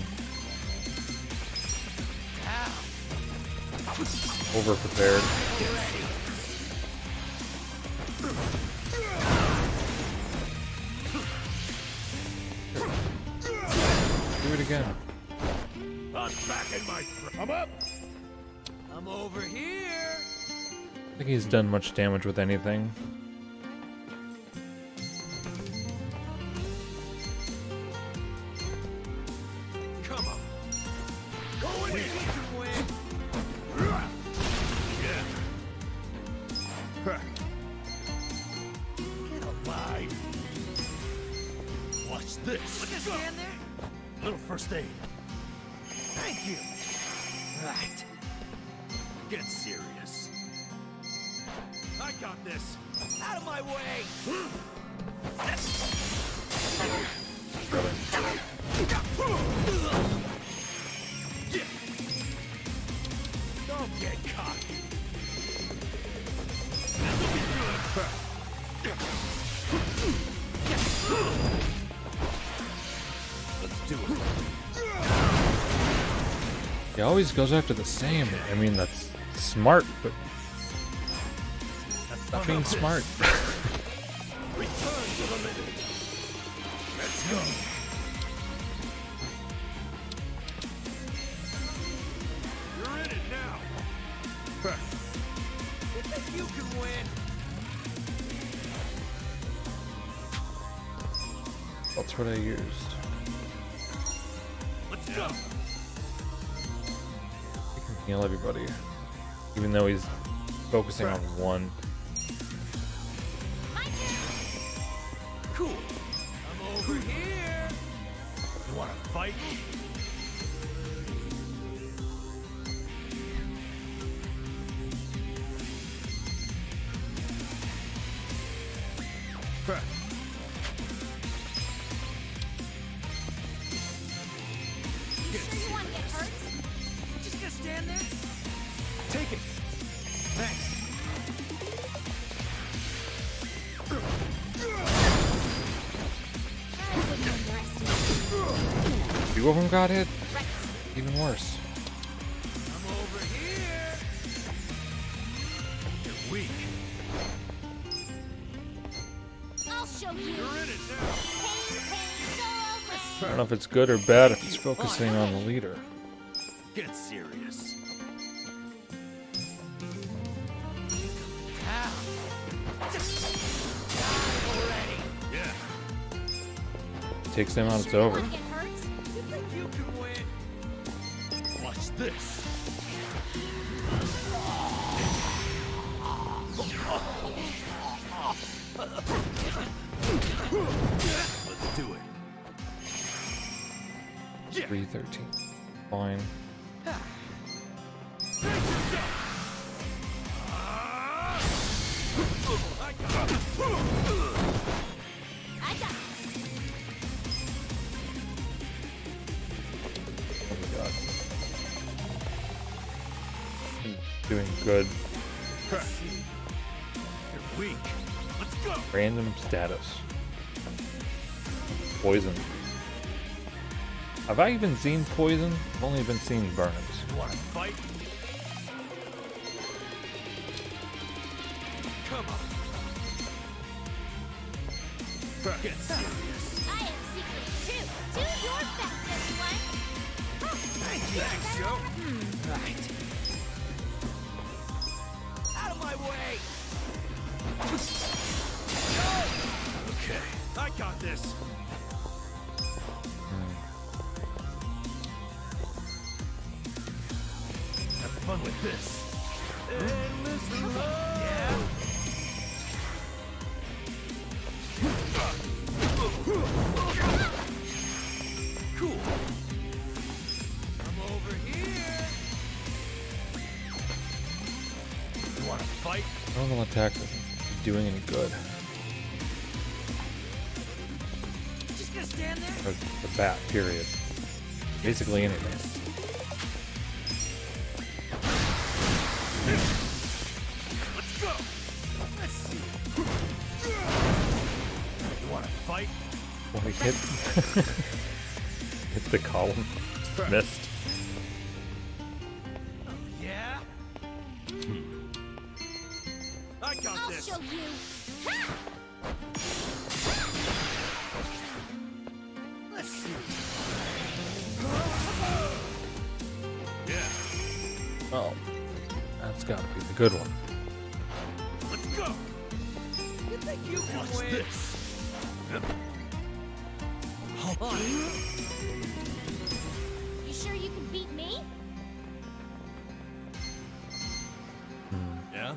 Over prepared. Do it again. I'm up. I'm over here. I don't think he's done much damage with anything. Come on. Go in. You can win. Yeah. Get alive. Watch this. Just stand there. Little first aid. Thank you. Right. Get serious. I got this. Out of my way. Don't get cocky. This'll be good. Let's do it. He always goes after the same. I mean, that's smart, but not being smart. Return to the limit. Let's go. You're in it now. You think you can win? That's what I used. Let's go. He can heal everybody, even though he's focusing on one. Cool. I'm over here. You wanna fight? You sure you want to get hurt? Just gonna stand there? Take it. Thanks. Two of them got hit? Even worse. I'm over here. You're weak. I'll show you. You're in it now. I don't know if it's good or bad if it's focusing on the leader. Get serious. Yeah. Takes them out, it's over. You think you can win? Watch this. Let's do it. 313. Fine. I got Oh my god. Doing good. You're weak. Let's go. Random status. Poison. Have I even seen poison? I've only been seeing burns. You wanna fight? Come on. Get serious. I have secrets too. Do your best, everyone. Thank you. Thanks, Joe. Right. Out of my way. Okay, I got this. Have fun with this. Endless love. Yeah. Cool. I'm over here. You wanna fight? Normal attack doesn't doing any good. Just gonna stand there? The bat, period. Basically anything. Let's go. Let's see. You wanna fight? Well, he hit, hit The column missed. Yeah? I got I'll this. show you. Let's see. Yeah. Oh, that's got to be the good one. Let's go. You think you can win? This? Hold on. You sure you can beat me? Yeah.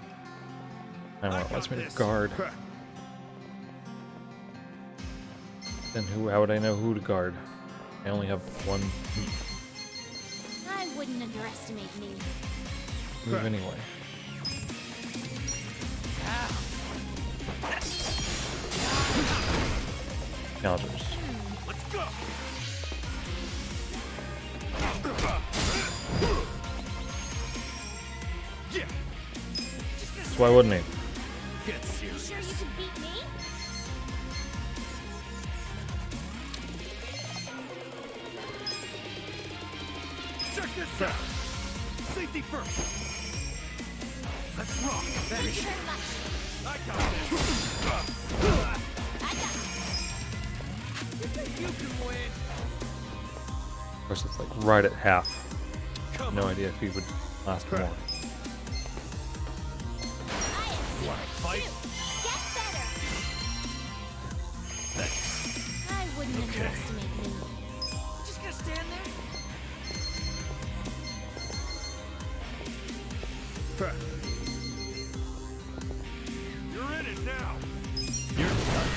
I don't know. What's me to guard? Then who? How would I know who to guard? I only have one I wouldn't underestimate me. move anyway. Counters. Let's go. Yeah. So why wouldn't he? Get You serious. sure you can beat me? Check this out. Safety first. Let's rock. Thank you very much. I got this. I got it. You think you can win? Of course, it's like right at half. Come No on. idea if he would last more. Wanna fight? Get better. Thanks. I wouldn't Okay. underestimate me. Just gonna stand there? You're in it now. You're done.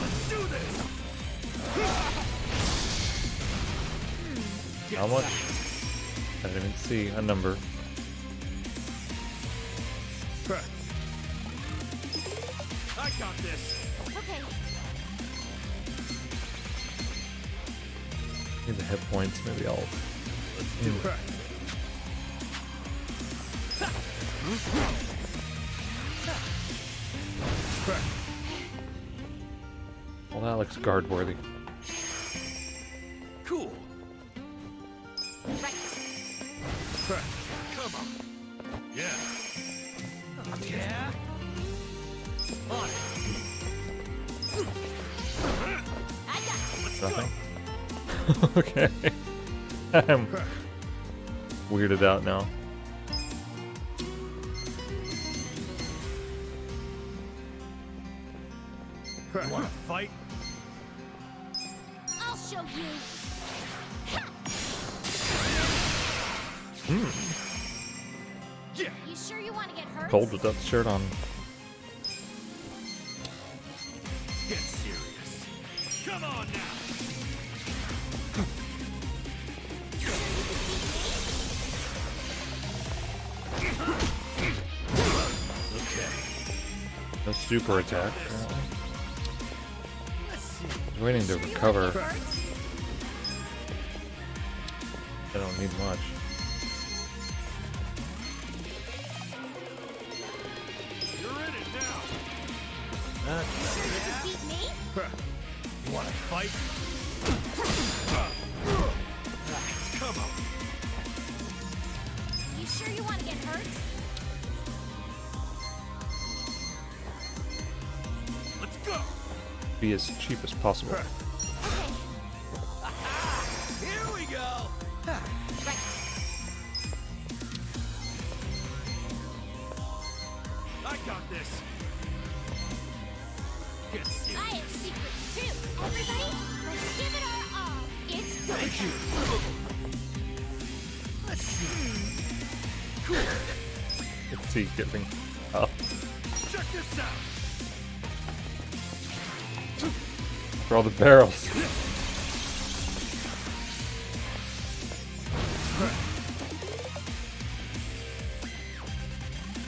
Let's do this. How much? I didn't even see a number. I got this. Okay. Need the hit points. Maybe I'll. Do it. Well, that looks guard worthy. Cool. Right. Come on. Yeah. Yeah. On it. I got it. Nothing. Okay. I'm weirded out now. You wanna fight? I'll show you. Yeah. You sure you want to get hurt? Cold with that shirt on. Get serious. Come on now. Okay. No super attack. Apparently. Let's see. He's waiting to recover. I don't need much. You're in it now. Sure you can beat me? You wanna fight? Come on. You sure you want to get hurt? Let's go. Be as cheap as possible. Here we go. Right. I got this. Get serious. I have secrets too. Everybody, let's give it our all. It's Thank you. Let's see. Cool. Let's see, giving up. Check this out. For all the barrels.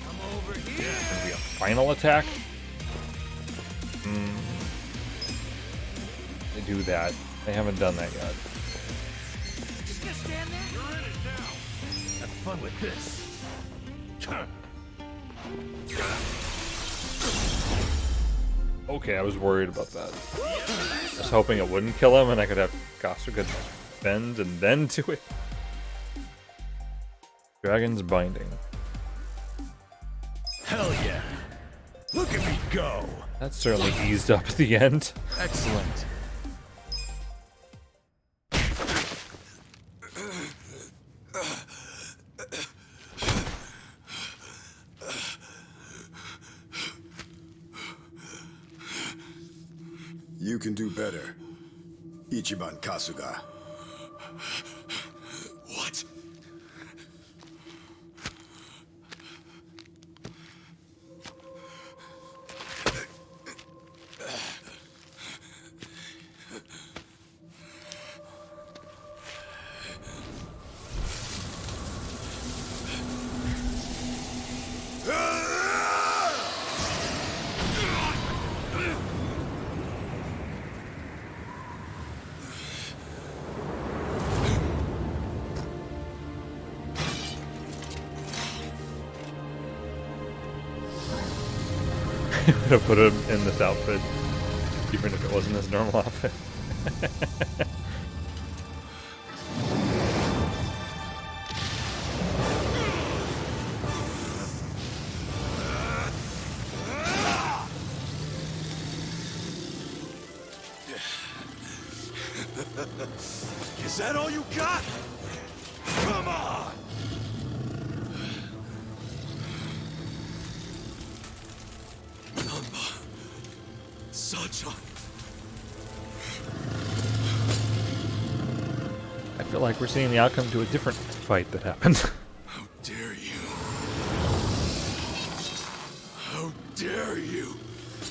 Come over here. Gonna be a final attack? They do that. They haven't done that yet. Just gonna stand there. You're in it now. Have fun with this. Okay, I was worried about that. I was hoping it wouldn't kill him and I could have Kasuga defend and then do it. Dragon's Binding. Hell yeah! Look at me go! That certainly eased up at the end. Excellent. You can do better. Ichiban Kasuga. What? I would have put him in this outfit, even if it wasn't his normal outfit. Is that all you got? Come on! I feel like we're seeing the outcome to a different fight that happened. How dare you? How dare you?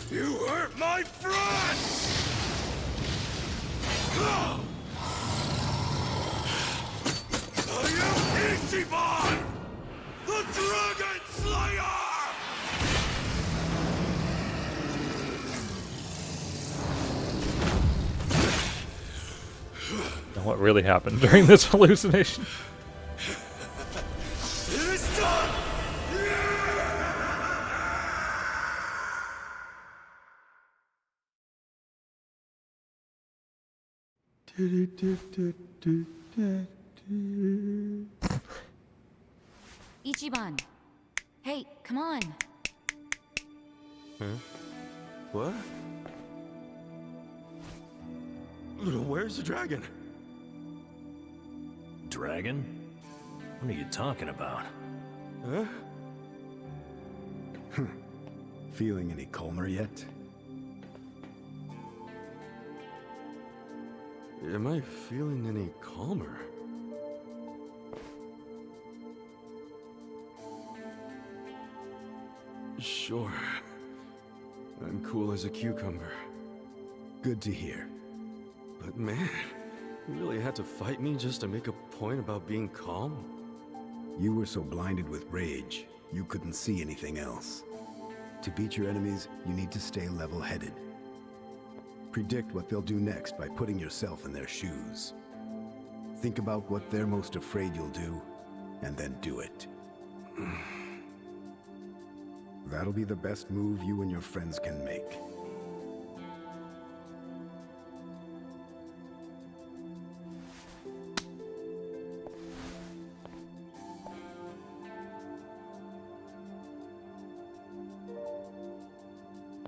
You hurt my friends! Are you Ichiban? The Dragon Slayer! And what really happened during this hallucination? It is done! Ichiban. Hey, come on. Huh? What? Where's the dragon? Dragon? What are you talking about? Huh? Feeling any calmer yet? Am I feeling any calmer? Sure. I'm cool as a cucumber. Good to hear. But man, you really had to fight me just to make a point about being calm? You were so blinded with rage, you couldn't see anything else. To beat your enemies, you need to stay level-headed. Predict what they'll do next by putting yourself in their shoes. Think about what they're most afraid you'll do, and then do it. That'll be the best move you and your friends can make.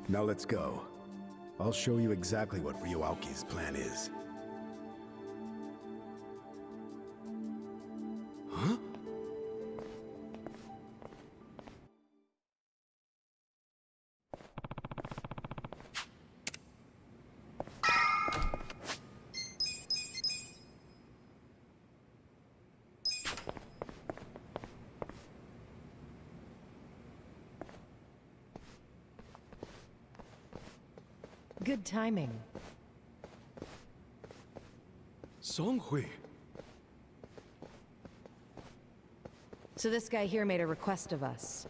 Now let's go. I'll show you exactly what Ryoaki's plan is. Huh? Good timing. Songhui. So this guy here made a request of us.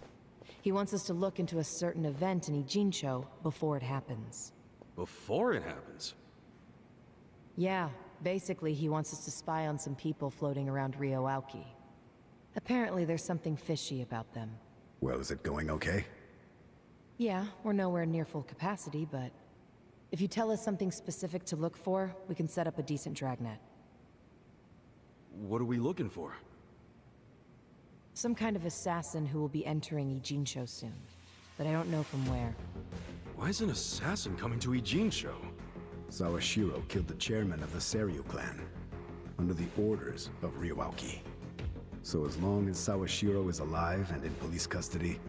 He wants us to look into a certain event in Ijincho before it happens. Before it happens? Yeah, basically he wants us to spy on some people floating around Ryoaoki. Apparently there's something fishy about them. Well, is it going okay? Yeah, we're nowhere near full capacity, but if you tell us something specific to look for, we can set up a decent dragnet. What are we looking for? Some kind of assassin who will be entering Ijincho soon, but I don't know from where. Why is an assassin coming to Ijincho? Sawashiro killed the chairman of the Seiryu clan, under the orders of Ryuauki. So as long as Sawashiro is alive and in police custody,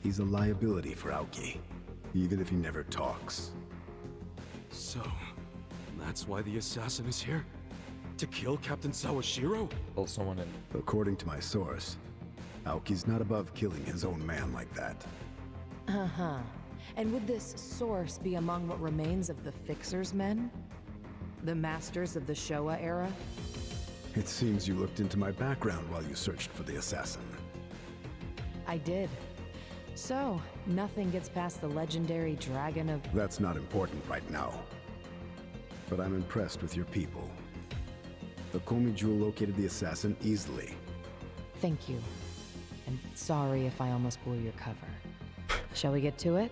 he's a liability for Aoki, even if he never talks. So, that's why the assassin is here? To kill Captain Sawashiro? Kill someone in. According to my source, Aoki's not above killing his own man like that. Uh-huh. And would this source be among what remains of the Fixer's men? The masters of the Showa era? It seems you looked into my background while you searched for the assassin. I did. So, nothing gets past the legendary Dragon of... That's not important right now. But I'm impressed with your people. The Komi Jewel located the assassin easily. Thank you. And sorry if I almost blew your cover. Shall we get to it?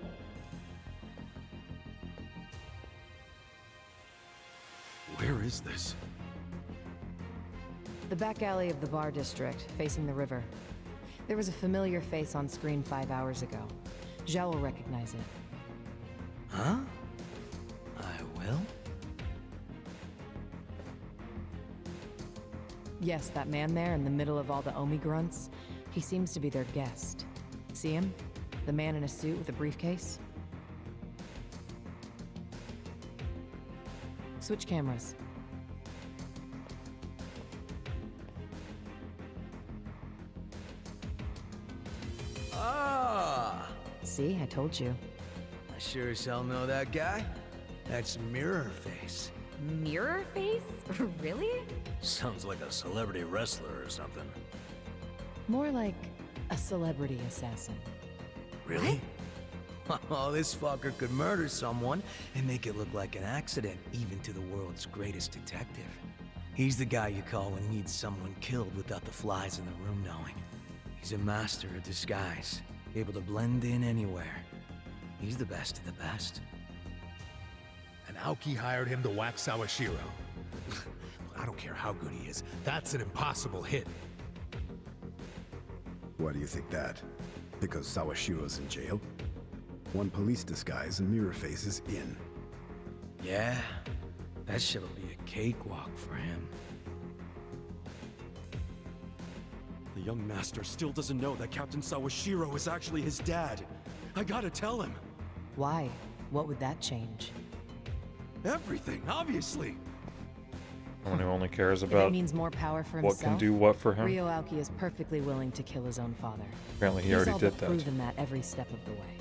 Where is this? The back alley of the bar district, facing the river. There was a familiar face on screen 5 hours ago. Zhao will recognize it. Huh? I will? Yes, that man there in the middle of all the Omi grunts. He seems to be their guest. See him? The man in a suit with a briefcase? Switch cameras. Ah! See, I told you. I sure as hell know that guy. That's Mirror Face. Mirror Face? Really? Sounds like a celebrity wrestler or something. More like a celebrity assassin. Really? Oh, this fucker could murder someone and make it look like an accident, even to the world's greatest detective. He's the guy you call when you need someone killed without the flies in the room knowing. He's a master of disguise, able to blend in anywhere. He's the best of the best. And Aoki hired him to whack Sawashiro. I don't care how good he is, that's an impossible hit. Why do you think that? Because Sawashiro's in jail? One police disguise and Mirror Face is in. Yeah, that shit'll be a cakewalk for him. The young master still doesn't know that Captain Sawashiro is actually his dad. I gotta tell him. Why? What would that change? Everything, obviously. Someone who only cares If about it means more power for what himself, can do what for him. Ryo Aoki is perfectly willing to kill his own father. Apparently he He's already all did but that. proven that every step of the way.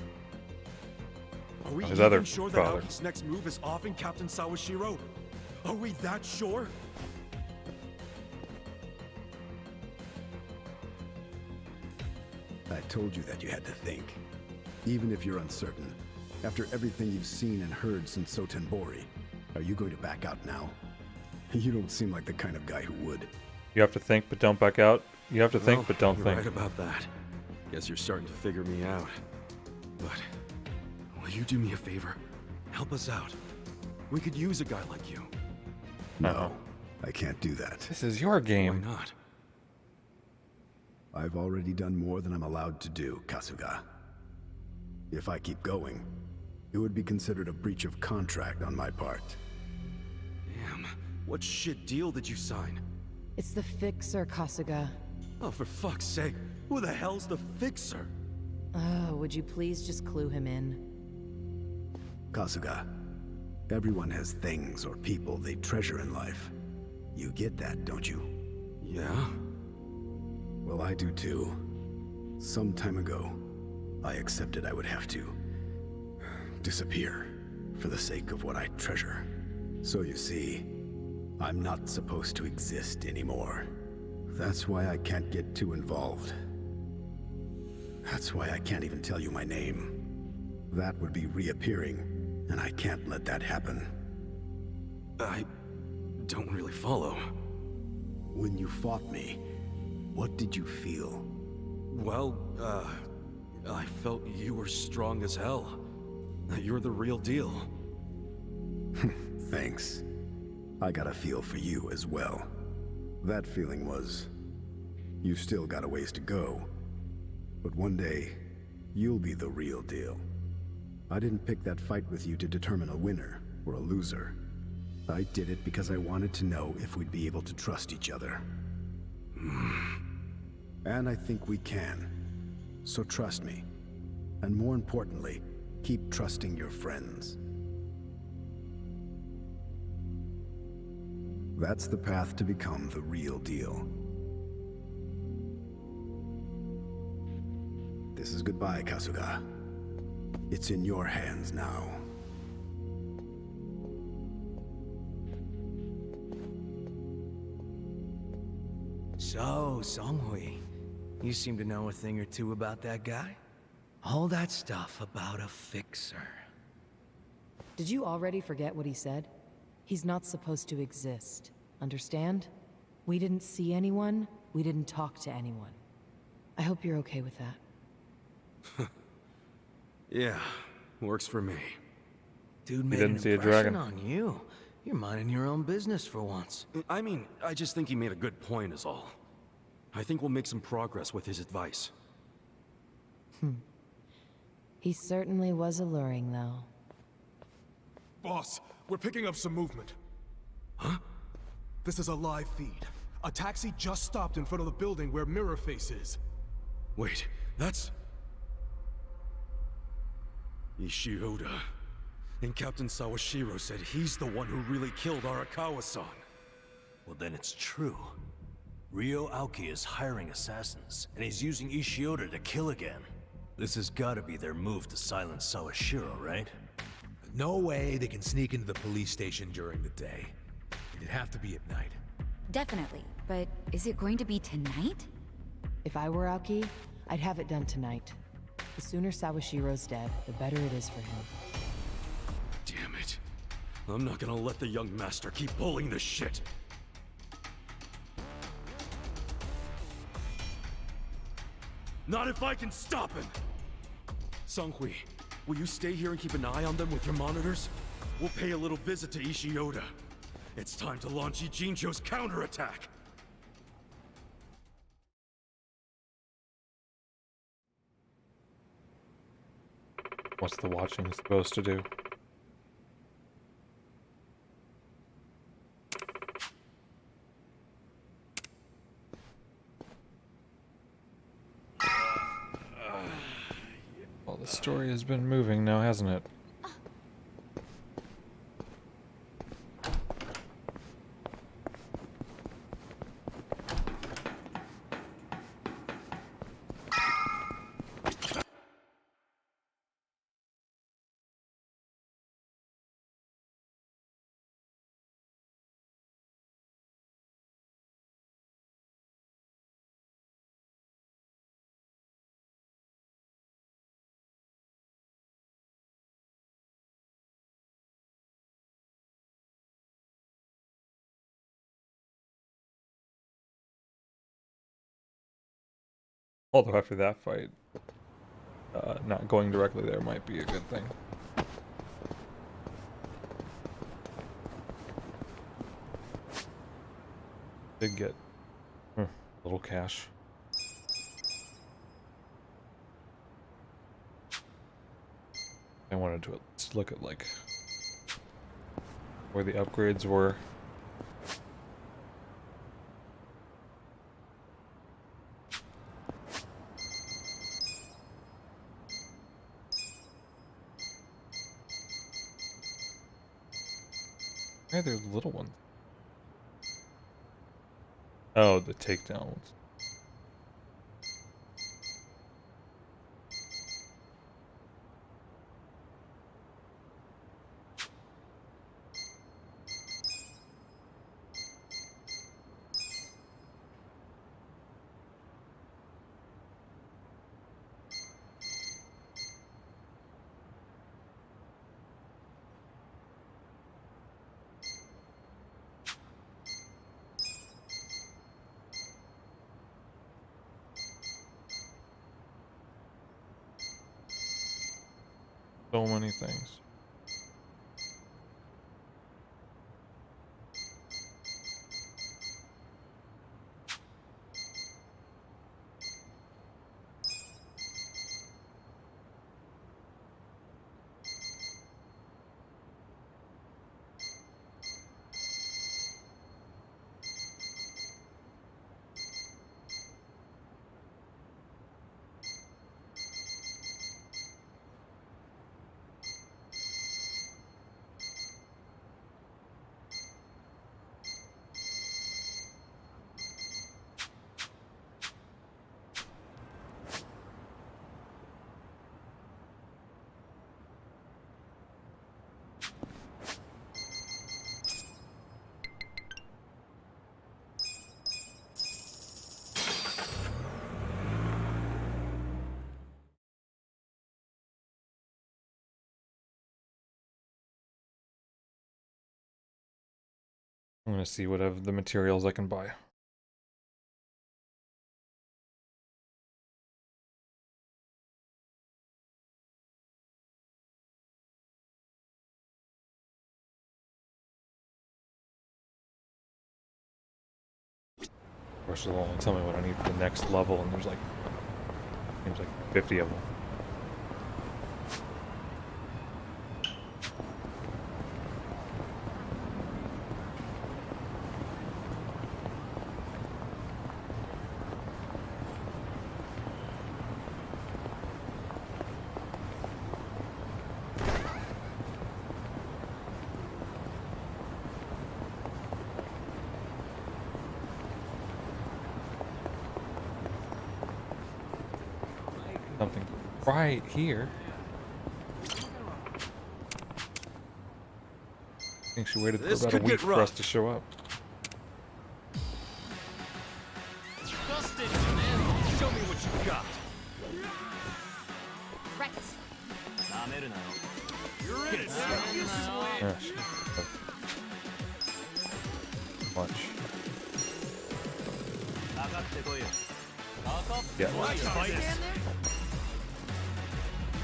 Are we His even other sure father. that Aoki's next move is offing Captain Sawashiro? Are we that sure? I told you that you had to think. Even if you're uncertain, after everything you've seen and heard since Sotenbori, are you going to back out now? You don't seem like the kind of guy who would. You have to think, but don't back out. You have to think, Well, but don't you're think. right about that. Guess you're starting to figure me out. But will you do me a favor? Help us out. We could use a guy like you. No, I can't do that. This is your game. Why not? I've already done more than I'm allowed to do, Kasuga. If I keep going, it would be considered a breach of contract on my part. Damn, what shit deal did you sign? It's the Fixer, Kasuga. Oh, for fuck's sake, who the hell's the Fixer? Would you please just clue him in? Kasuga, everyone has things or people they treasure in life. You get that, don't you? Yeah? Well, I do too. Some time ago, I accepted I would have to disappear for the sake of what I treasure. So you see, I'm not supposed to exist anymore. That's why I can't get too involved. That's why I can't even tell you my name. That would be reappearing, and I can't let that happen. I don't really follow. When you fought me, what did you feel? Well, I felt you were strong as hell. You're the real deal. Thanks. I got a feel for you as well. That feeling was, you still got a ways to go. But one day, you'll be the real deal. I didn't pick that fight with you to determine a winner or a loser. I did it because I wanted to know if we'd be able to trust each other. And I think we can. So trust me. And more importantly, keep trusting your friends. That's the path to become the real deal. This is goodbye, Kasuga. It's in your hands now. So, Songhui, you seem to know a thing or two about that guy? All that stuff about a fixer. Did you already forget what he said? He's not supposed to exist. Understand? We didn't see anyone. We didn't talk to anyone. I hope you're okay with that. Yeah, works for me. Dude made an impression on you. You're minding your own business for once. I mean, I just think he made a good point is all. I think we'll make some progress with his advice. He certainly was alluring, though. Boss, we're picking up some movement. Huh? This is a live feed. A taxi just stopped in front of the building where Mirror Face is. Wait, that's... Ishioda. And Captain Sawashiro said he's the one who really killed Arakawa-san. Well, then it's true. Ryo Aoki is hiring assassins, and he's using Ishioda to kill again. This has gotta be their move to silence Sawashiro, right? No way they can sneak into the police station during the day. It'd have to be at night. Definitely, but is it going to be tonight? If I were Aoki, I'd have it done tonight. The sooner Sawashiro's dead, the better it is for him. Damn it. I'm not gonna let the young master keep pulling this shit. Not if I can stop him! Songhui, will you stay here and keep an eye on them with your monitors? We'll pay a little visit to Ishioda. It's time to launch Ijincho's counterattack! What's the watching supposed to do? Well, the story has been moving now, hasn't it? Although after that fight, not going directly there might be a good thing. Did get a little cash. I wanted to at least look at like where the upgrades were. Hey, they're the little ones. Oh, the takedown ones. So many things. I'm gonna see what of the materials I can buy. Of course, it'll only tell me what I need for the next level, and there's like, seems like 50 of them. Something right here. I think she waited for about a week for us to show up. Dustin, show me what you got. Right. You're in it. Yeah, she much. Yeah.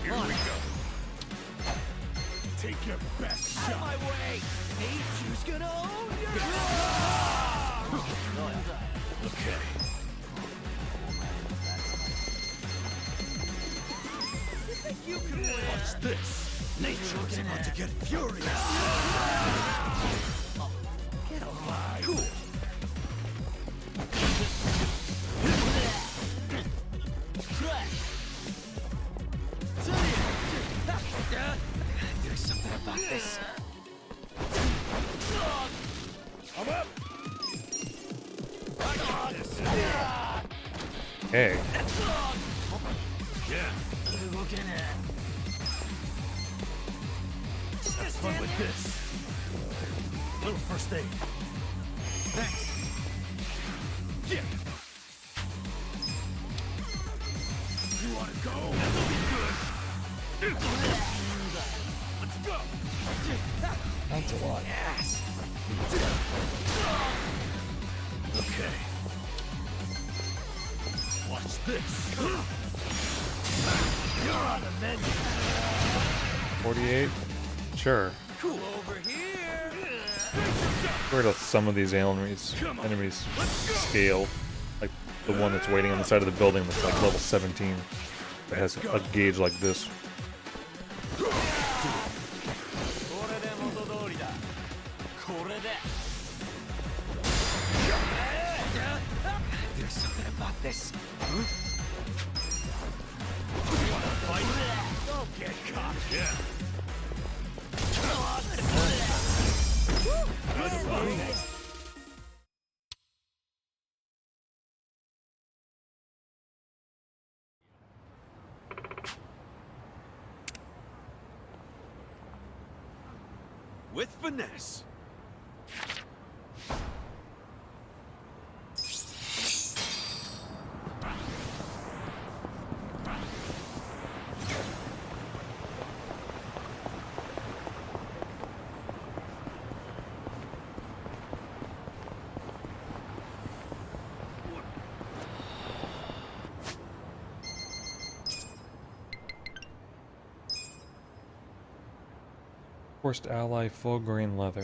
Here we go. Take your best shot. Out my way. Nature's gonna own you. Okay. You think you can win? What's this? Nature's about to get furious. Get alive. Cool. There's something about this. I'm up. I got this. Hey. Yeah. Have fun with this. Little first aid. Thanks. Yeah. You wanna go? This'll be good. Let's go. That's a lot. Yes. Okay. Watch this. You're on the menu. 48? Sure. Cool over here. Where do some of these enemies scale? Like the one that's waiting on the side of the building that's like level 17. That has a gauge like this. There's something about this. You wanna fight? Don't get caught. Yeah. With finesse. Forced ally, full grain leather.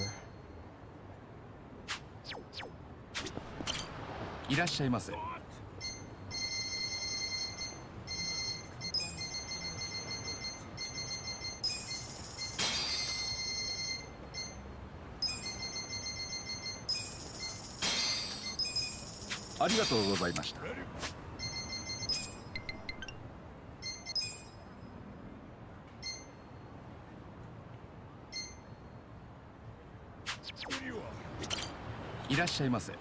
いらっしゃいませ。ありがとうございました。いらっしゃいませ。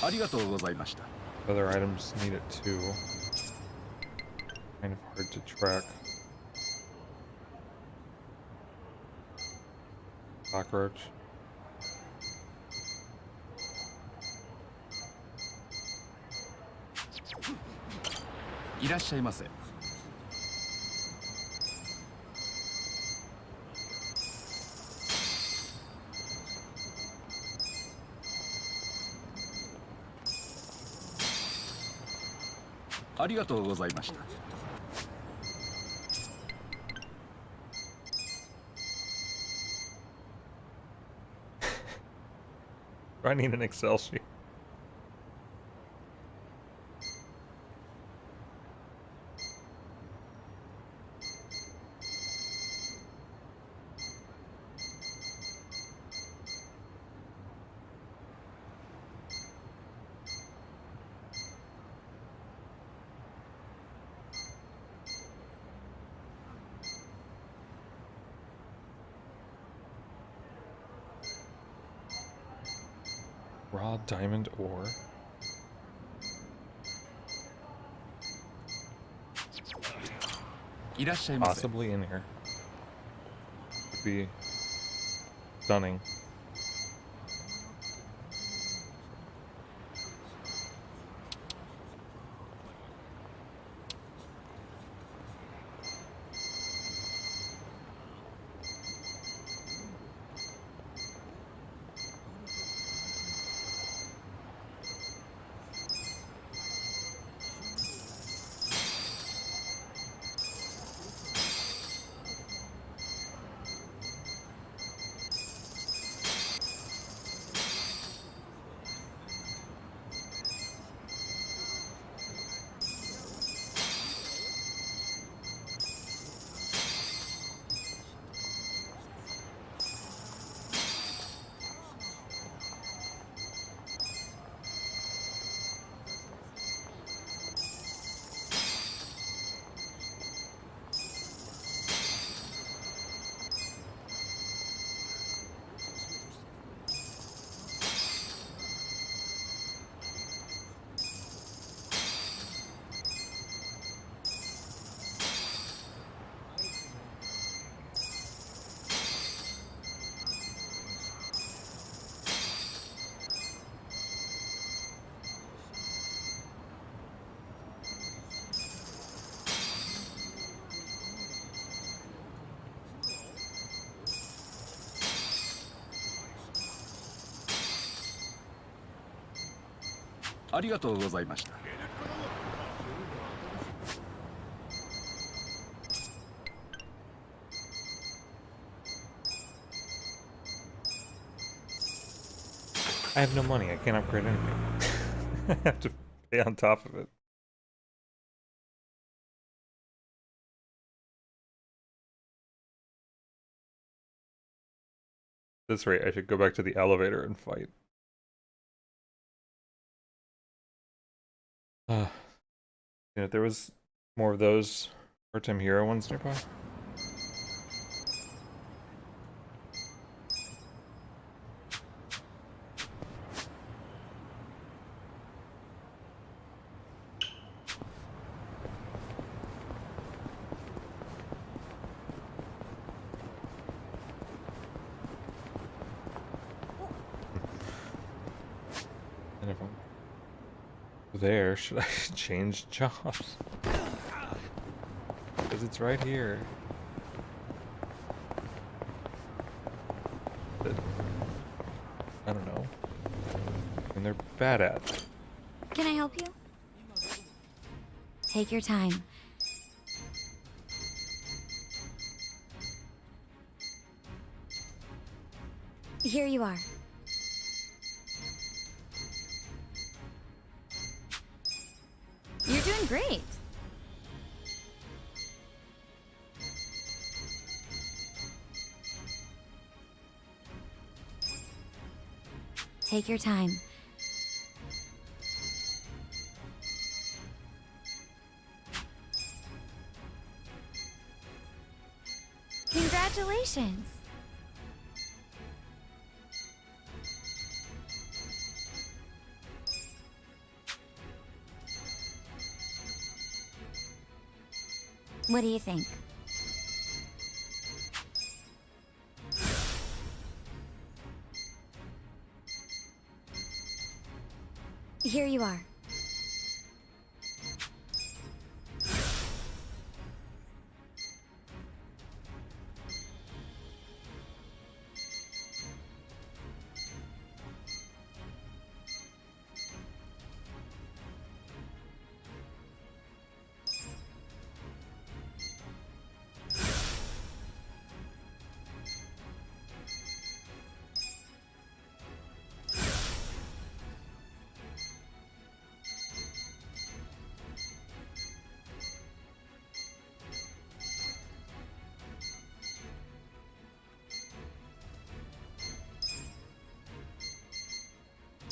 ありがとうございました。 Other items need it too. Kind of hard to track. Cockroach. いらっしゃいませ。ありがとうございました。 I need an Excel sheet. Raw diamond ore. Possibly in here. Would be stunning. I have no money. I can't upgrade anything. I have to pay on top of it. At this rate, I should go back to the elevator and fight. If there was more of those part-time hero ones nearby. And if I'm there, should I change jobs? Because it's right here. But I don't know. And they're bad at. Can I help you? Take your time. Here you are. You're doing great. Take your time. Congratulations. What do you think? Here you are.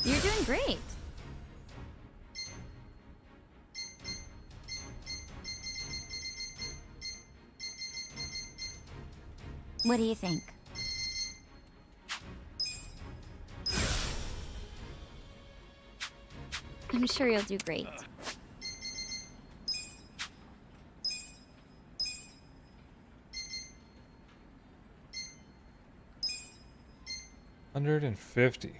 You're doing great. What do you think? I'm sure you'll do great. $150.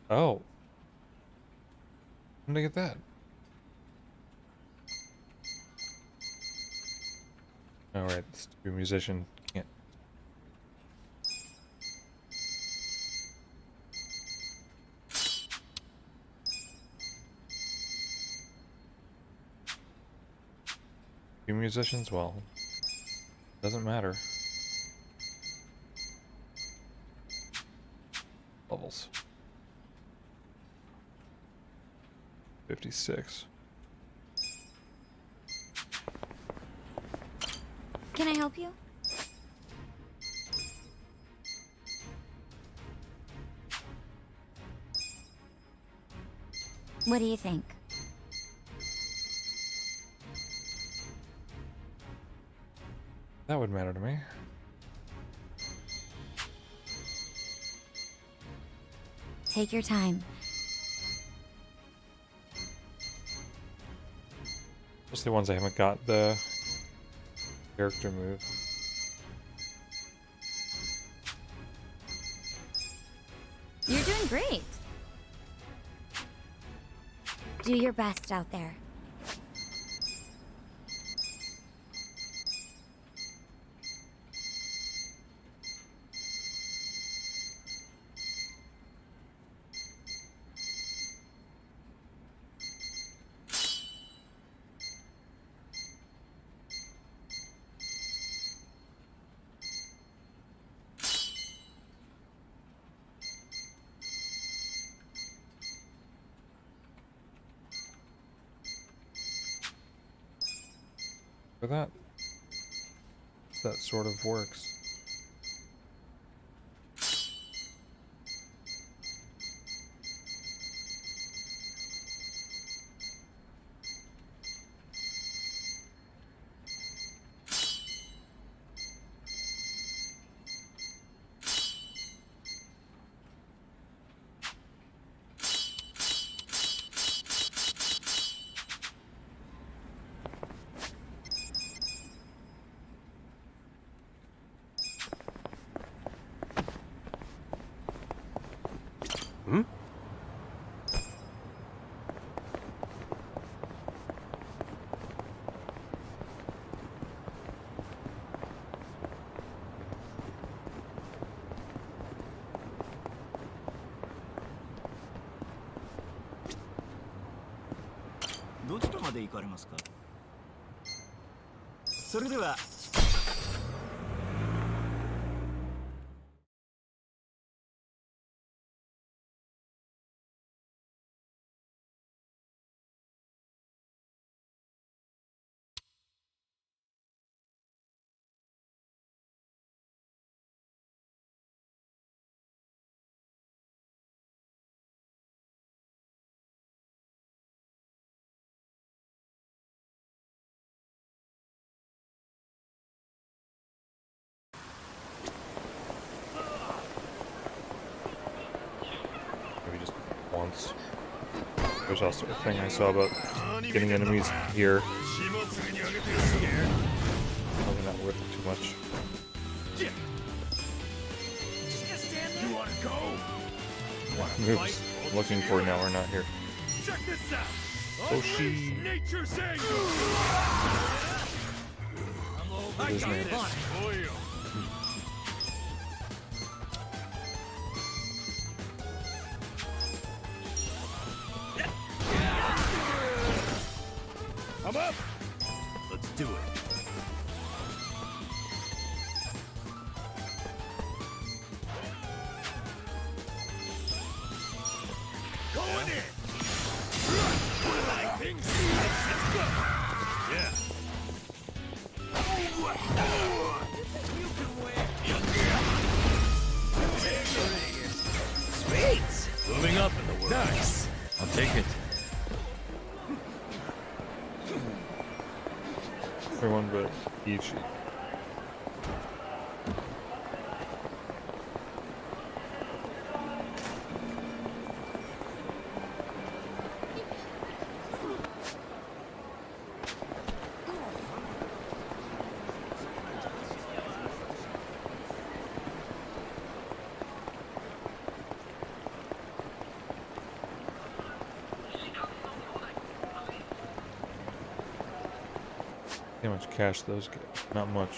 Oh. When did I get that? Alright, this stupid musician can't. Two musicians? Well, doesn't matter. Levels. 56. Can I help you? What do you think? That would matter to me. Take your time. Just the ones I haven't got the character move. You're doing great. Do your best out there. For that. That sort of works. で行かれますか？それでは Maybe just once. There's also a thing I saw about getting enemies here. Probably not worth it too much. You wanna go? Moves I'm looking for now are not here. Check this out. Oshi. Nature's anger. What is his name? I'm up. Let's do it. Going in. Lightning. Let's go. Yeah. You can win. Sweet. Moving up in the world. Nice. I'll take it. Everyone but Ichi. How much cash those get? Not much.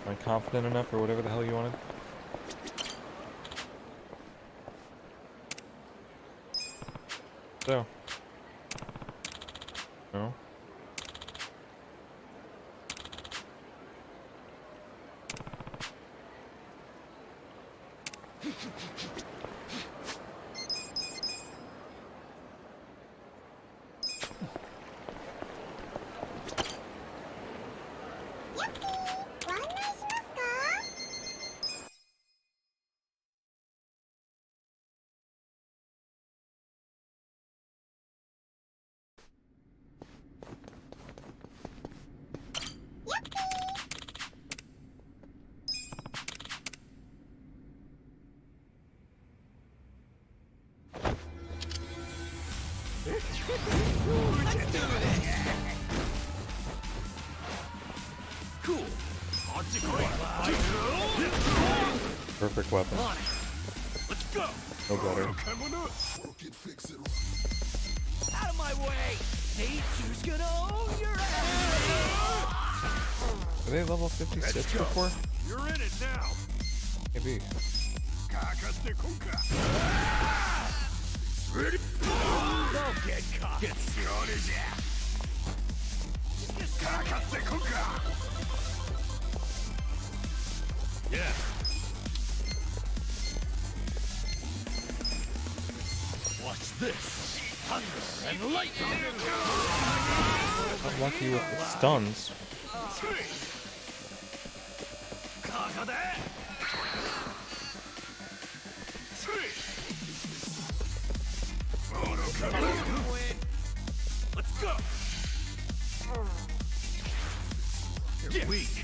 Am I confident enough or whatever the hell you wanted? So. No. Cool. Perfect weapon. Let's go. No better. Out of my way. Nature's gonna own your ass. Were they level 56 before? You're in it now. Maybe. Ready? Don't get caught. Get serious. Yeah. Watch this. Thunder and lightning. Not lucky with the stuns. Let's go. You're weak.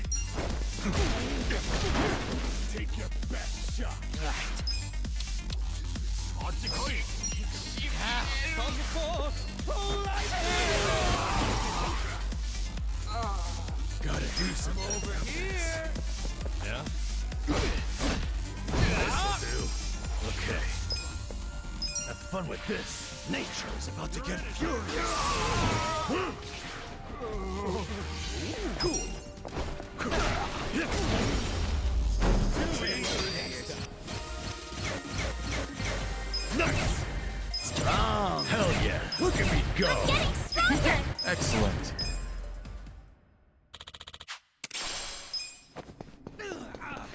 Take your best shot. Right. On to quick. Gotta do something over here. Yeah. This'll do. Okay. Have fun with this. Nature is about to get furious. Cool.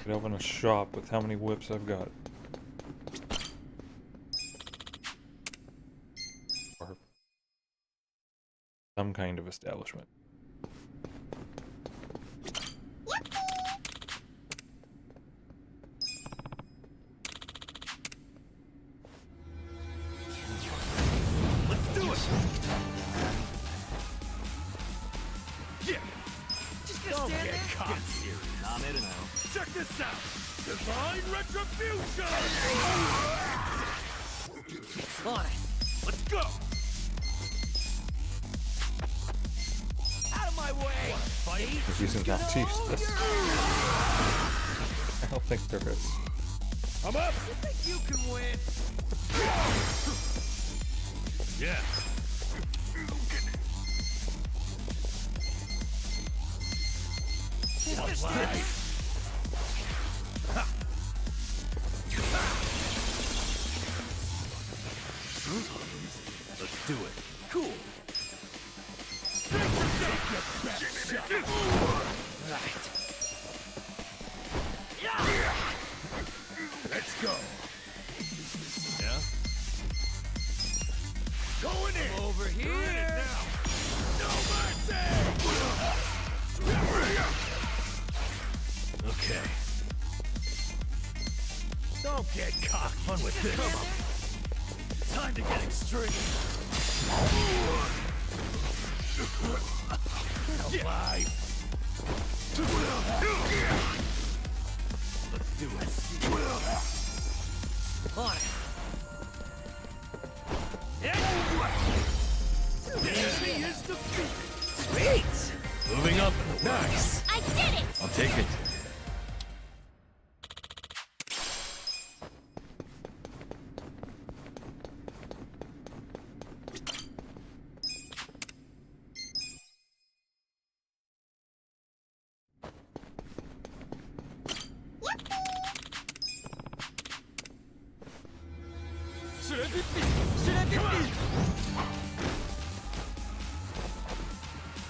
Could open a shop with how many whips I've got. Or some kind of establishment. Let's do it! Yeah! Just gonna stand there? Get serious. Check this out! Divine Retribution! On it! Let's go! Out of my way! Fight! There's reason not to use this. I don't think there is. I'm up! You think you can win? Yeah. What's this? Let's do it. Cool. Right. Let's go. Yeah. Going in. Over here. You're in it now. No mercy. Okay. Don't get cocked. Fun with this. Come on. Time to get extreme. Get alive. Let's do it. On it. The enemy is defeated. Sweet. Moving up. Nice. I did it! I'll take it.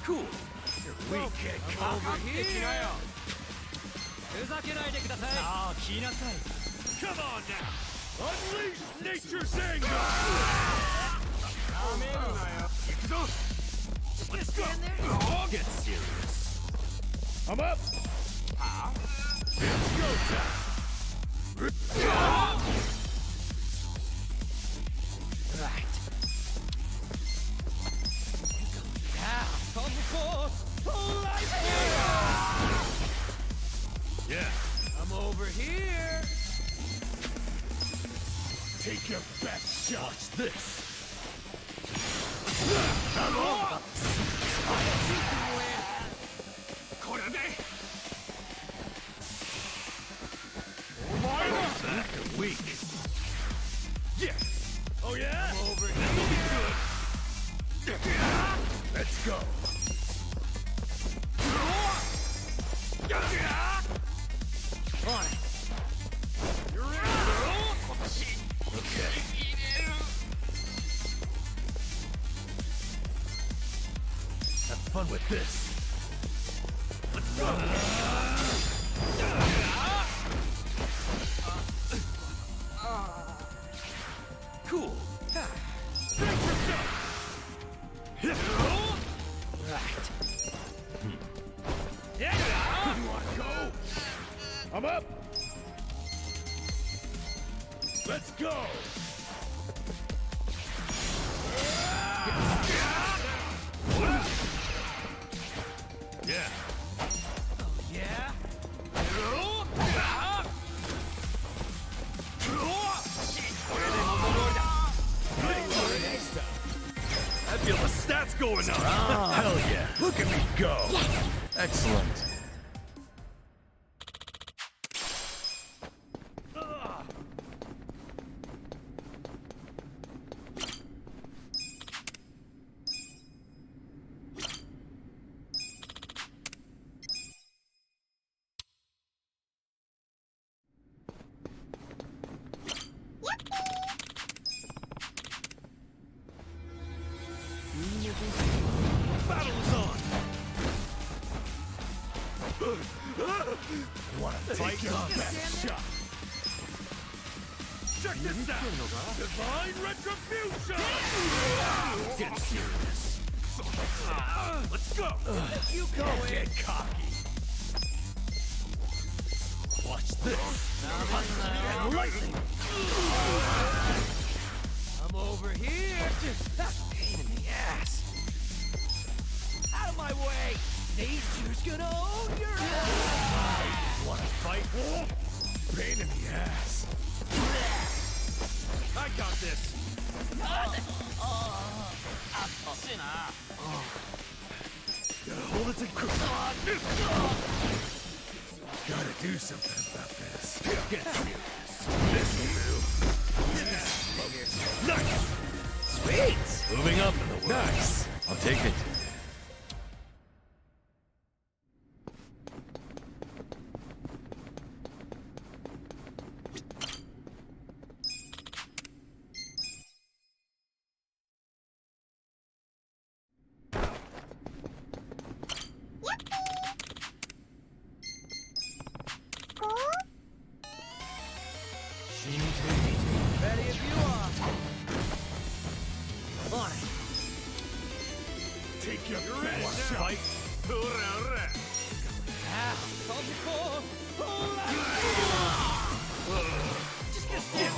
Cool. You're weak. Come over here. Come on now. Unleash nature's anger. Let's go. Get serious. I'm up. It's go time. Right. Yeah. I'm over here. Take your best shot. Watch this. I'm off. You're weak. Yeah. Oh yeah. I'm over here. Let's go. On it. You're in, girl. Okay. Have fun with this. Let's go. Cool. Right. You wanna go? I'm up. Let's go. Yeah. Oh yeah. I feel the stats going up. Hell yeah. Look at me go. Yes. Excellent. Battle is on. Wanna fight? Shot. Check this out! Divine Retribution! Get serious. Let's go! You go in. Get cocky. Watch this. And lightning. I'm over here. Pain in the ass. Out of my way! Nature's gonna own your ass! Wanna fight? Pain in the ass. I got this! Gotta hold it together. Gotta do something about this. Get serious. This'll do. Nice! Sweet! Moving up in the world. Nice! I'll take it. Ready if you are. On it. Take your best fight. Just get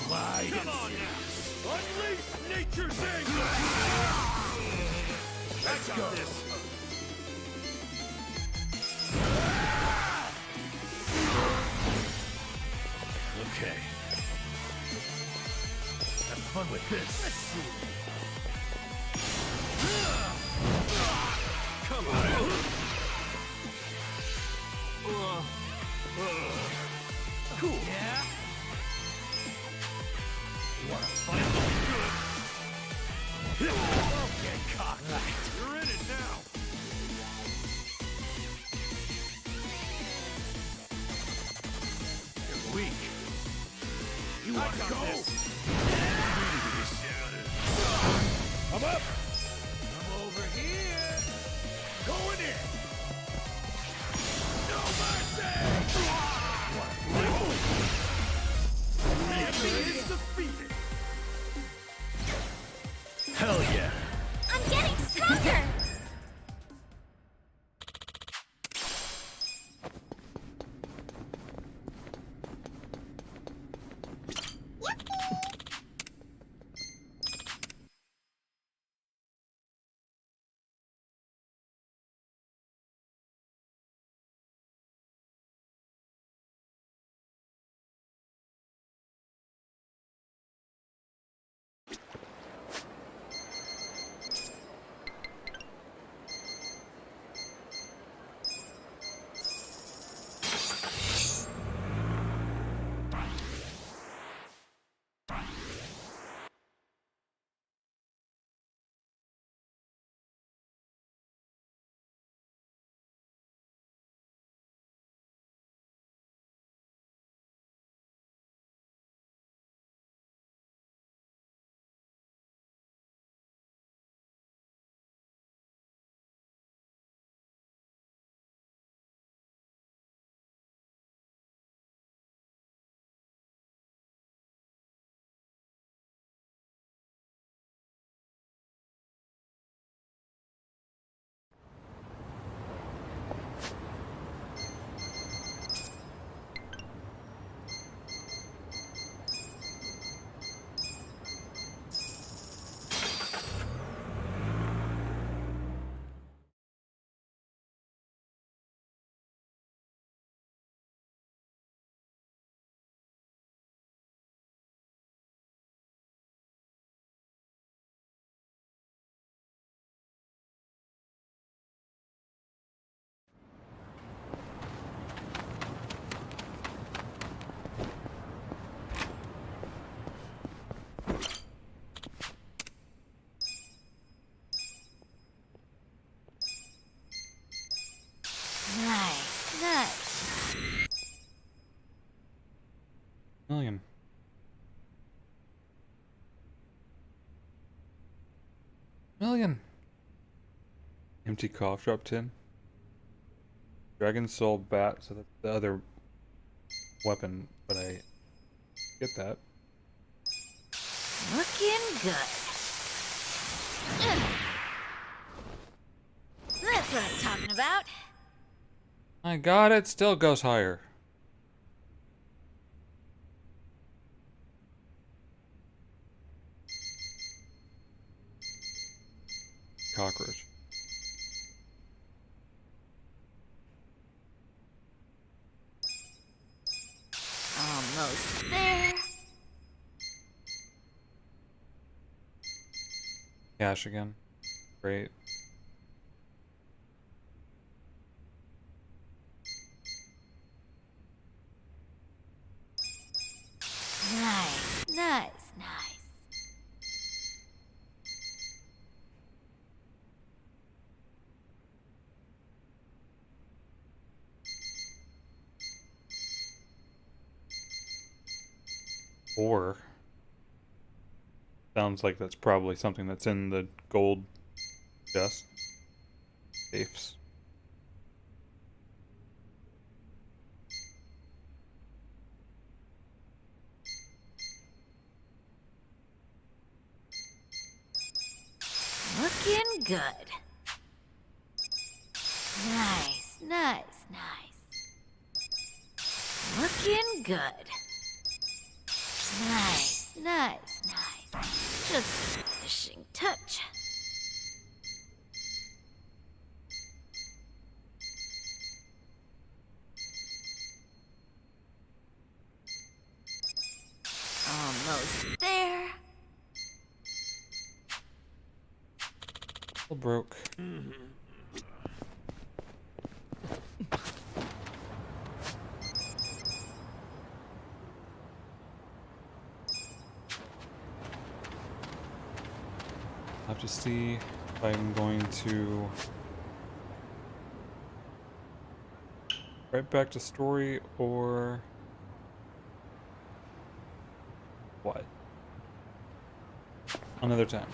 lie. Come on now. Unleash nature's anger. Let's go. Okay. Have fun with this. Let's see. Come on. Cool. Yeah. You wanna fight? Good. Okay, cock. Right. You're in it now. You're weak. You wanna go? I'm up! I'm over here! Going in! No mercy! The enemy is defeated! Hell yeah! I'm getting stronger! Million. Million. Empty cough drop tin. Dragon Soul Bat, so that's the other weapon, but I get that. Looking good. That's what I'm talking about. My god, it still goes higher. Cockroach. Almost there. Cash again. Great. Nice, nice, nice. Or sounds like that's probably something that's in the gold chest safes. Looking good. Nice, nice, nice. Looking good. Nice, nice, nice. Just a finishing touch. Almost there. All broke. I'll have to see if I'm going to right back to story or what? Another time.